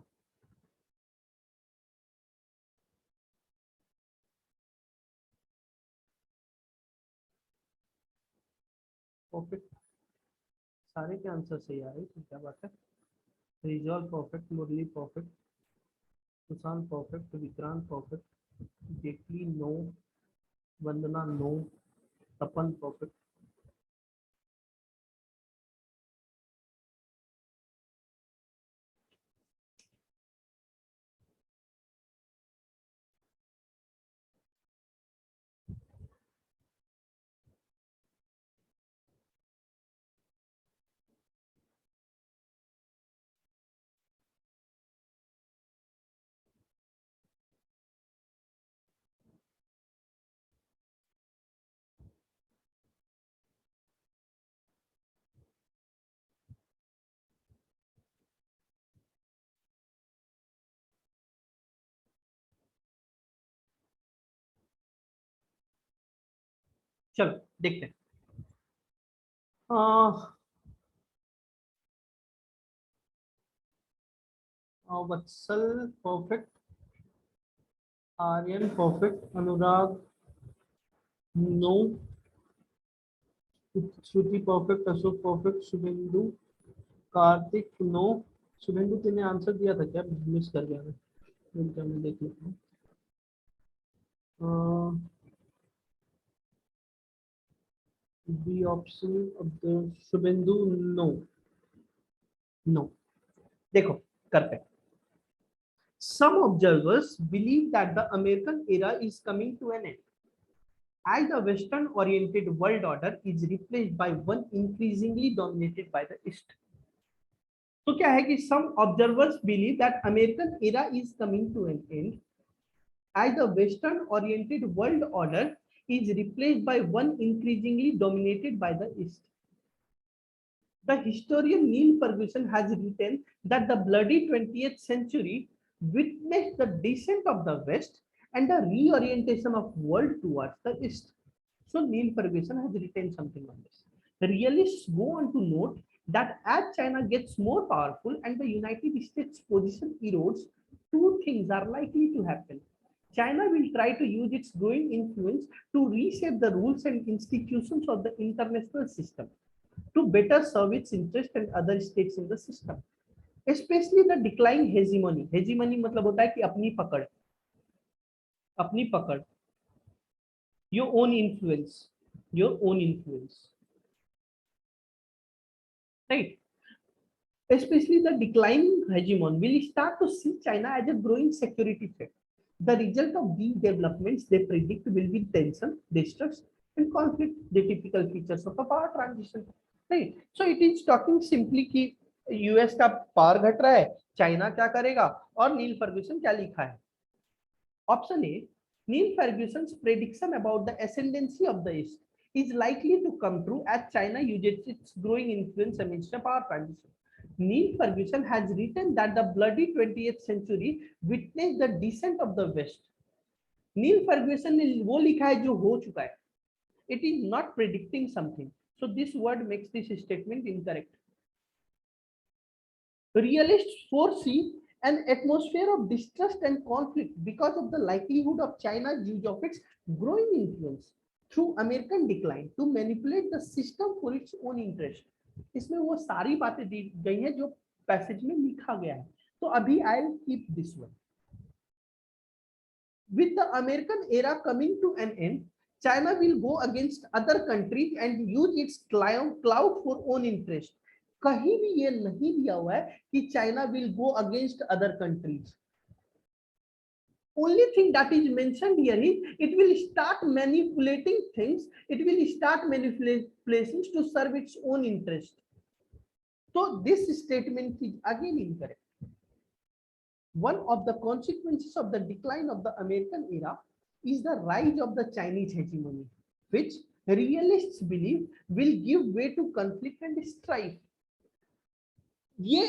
परफेक्ट सारे के आंसर सही आ रहे, क्या बात है. रिजॉल्व perfect, Murali perfect, Sushant perfect, Vikrant perfect, Jaitley no, Vandana no, Tapan perfect. चलो देखते हैं. Vatsal perfect, Aryan perfect, Anurag no, Shruti perfect, Ashok perfect, Shubhendu, Kartik no. Shubhendu तूने आंसर दिया था क्या, मिस कर गया मैं देख लेता हूँ. B option Shubhendu no. No. देखो करते हैं. Some observers believe that the American era is coming to an end as the Western oriented world order is replaced by one increasingly dominated by the East. तो क्या है कि some observers believe that American era is coming to an end as the Western oriented world order is replaced by one increasingly dominated by the East. The historian Neil Ferguson has written that the bloody 20th century witnessed the descent of the West and the reorientation of world towards the East. So Neil Ferguson has written something on this. The realists go on to note that as China gets more powerful and the United States position erodes, two things are likely to happen. China will try to use its growing influence to reshape the rules and institutions of the international system to better serve its interest and other states in the system. Especially the declining hegemony. Hegemony मतलब होता है कि अपनी पकड़, अपनी पकड़. Your own influence, your own influence. right? Especially the declining hegemon will start to see China as a growing security threat. The result of these developments, they predict, will be tension, distrust, and conflict, the typical features of a power transition, right? So it is talking simply कि US का power घट रहा है, China क्या करेगा, और नील Fergusson क्या लिखा है. Option A, Niall Ferguson's prediction about the ascendancy of the East is likely to come true as China uses its growing influence amidst a power transition. Neil Ferguson has written that the bloody 20th century witnessed the descent of the West. Neil Ferguson ने वो लिखा है जो हो चुका है. It is not predicting something. So this word makes this statement incorrect. Realists foresee an atmosphere of distrust and conflict because of the likelihood of China's use of its growing influence through American decline to manipulate the system for its own interest. इसमें वो सारी बातें दी गई हैं जो passage में लिखा गया है. तो अभी I will keep this one. With the American era coming to an end, China will go against other countries and use its clout for own interest. कहीं भी ये नहीं दिया हुआ है कि China will go against other countries. Only thing that is mentioned here is it will start manipulating things. It will start manipulating to serve its own interest. So this statement is again incorrect. One of the consequences of the decline of the American era is the rise of the Chinese hegemony, which realists believe will give way to conflict and strife. ये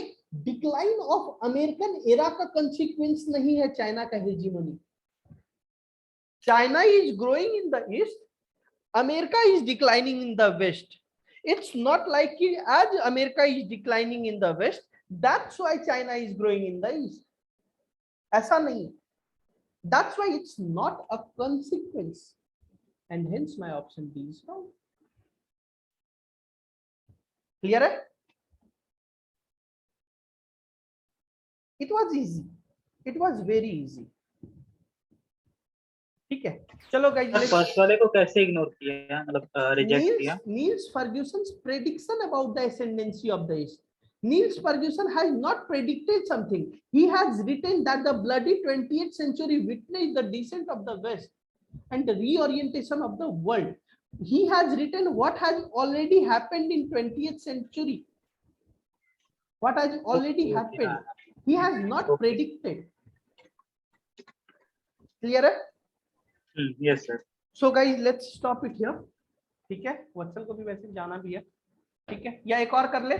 decline of American era का consequence नहीं है China का hegemony. China is growing in the east, America is declining in the west. It's not like कि as America is declining in the west that's why China is growing in the east. ऐसा नहीं. That's why it's not a consequence and hence my option D is wrong. Clear है? It was easy. It was very easy. ठीक है, चलो guys. First वाले को कैसे ignore किया, मतलब रिजेक्ट किया? Niels Ferguson's prediction about the ascendancy of the East. Niels Ferguson has not predicted something. He has written that the bloody 20th century witnessed the descent of the West and the reorientation of the world. He has written what has already happened in 20th century. What has already happened. He has not predicted. Clear है? Yes sir. So guys, let's stop it here. ठीक है, वत्सल को भी वैसे जाना भी है. ठीक है, या एक और कर ले?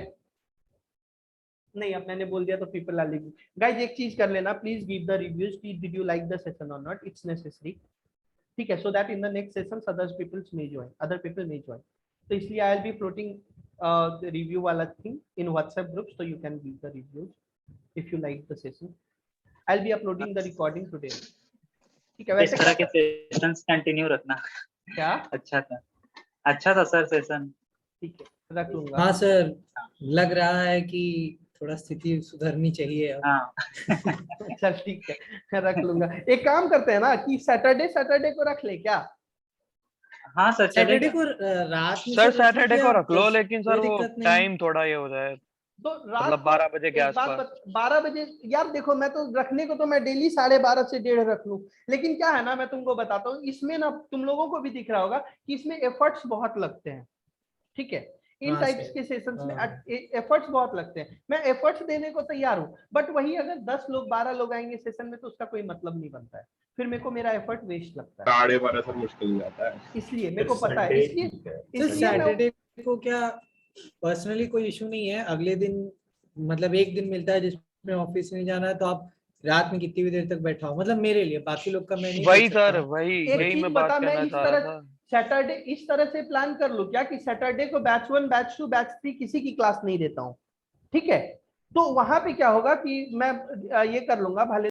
नहीं, अब मैंने बोल दिया तो people are leaving. Guys, एक चीज कर लेना, please give the reviews. Did you like the session or not? It's necessary. ठीक है, so that in the next sessions other people may join. तो इसलिए I'll be floating the review वाला thing in WhatsApp group, so you can give the reviews. If you like the session, I'll be uploading the recording today. ठीक है, वैसे इस तरह के sessions continue रखना. क्या अच्छा था सर सेशन. ठीक है, रख लूंगा. हाँ सर, लग रहा है कि थोड़ा स्थिति सुधरनी चाहिए. हाँ. अच्छा ठीक है, रख लूंगा. एक काम करते हैं ना कि सैटरडे को रख ले क्या? हाँ सर, सैटरडे को रात में. सर सैटरडे को रख लो, लेकिन सर वो टाइम थोड़ा ये हो जाए. तो रात मतलब 12 बजे के आसपास. 12 बजे यार देखो, मैं तो रखने को तो मैं डेली 12:30 से 1:30 रख लूं, लेकिन क्या है ना, मैं तुमको बताता हूँ, इसमें ना तुम लोगों को भी दिख रहा होगा कि इसमें एफर्ट्स बहुत लगते हैं. ठीक है, इन टाइप्स के सेशंस में एफर्ट्स बहुत लगते हैं. मैं एफर्ट्स देने को तैयार हूँ, बट वही अगर 10 लोग 12 लोग आएंगे सेशन में तो उसका कोई मतलब नहीं बनता है. फिर मेरे को मेरा एफर्ट वेस्ट लगता है. 12:30 सर मुश्किल हो जाता है. इसलिए मेरे को पता है. इसलिए सैटरडे को क्या पर्सनली कोई इशू नहीं है. अगले दिन मतलब एक दिन मिलता है जिसमें ऑफिस नहीं जाना है, तो आप रात में कितनी भी देर तक बैठा हो. मतलब मेरे लिए, बाकी लोग का मैं नहीं. वही सर, वही मैं बात करना चाह रहा था. सैटरडे इस तरह से प्लान कर लो क्या कि सैटरडे को बैच 1, बैच 2, बैच 3 किसी की क्लास नहीं देता हूँ. ठीक है, तो वहां पे क्या होगा कि मैं ये कर लूंगा, भले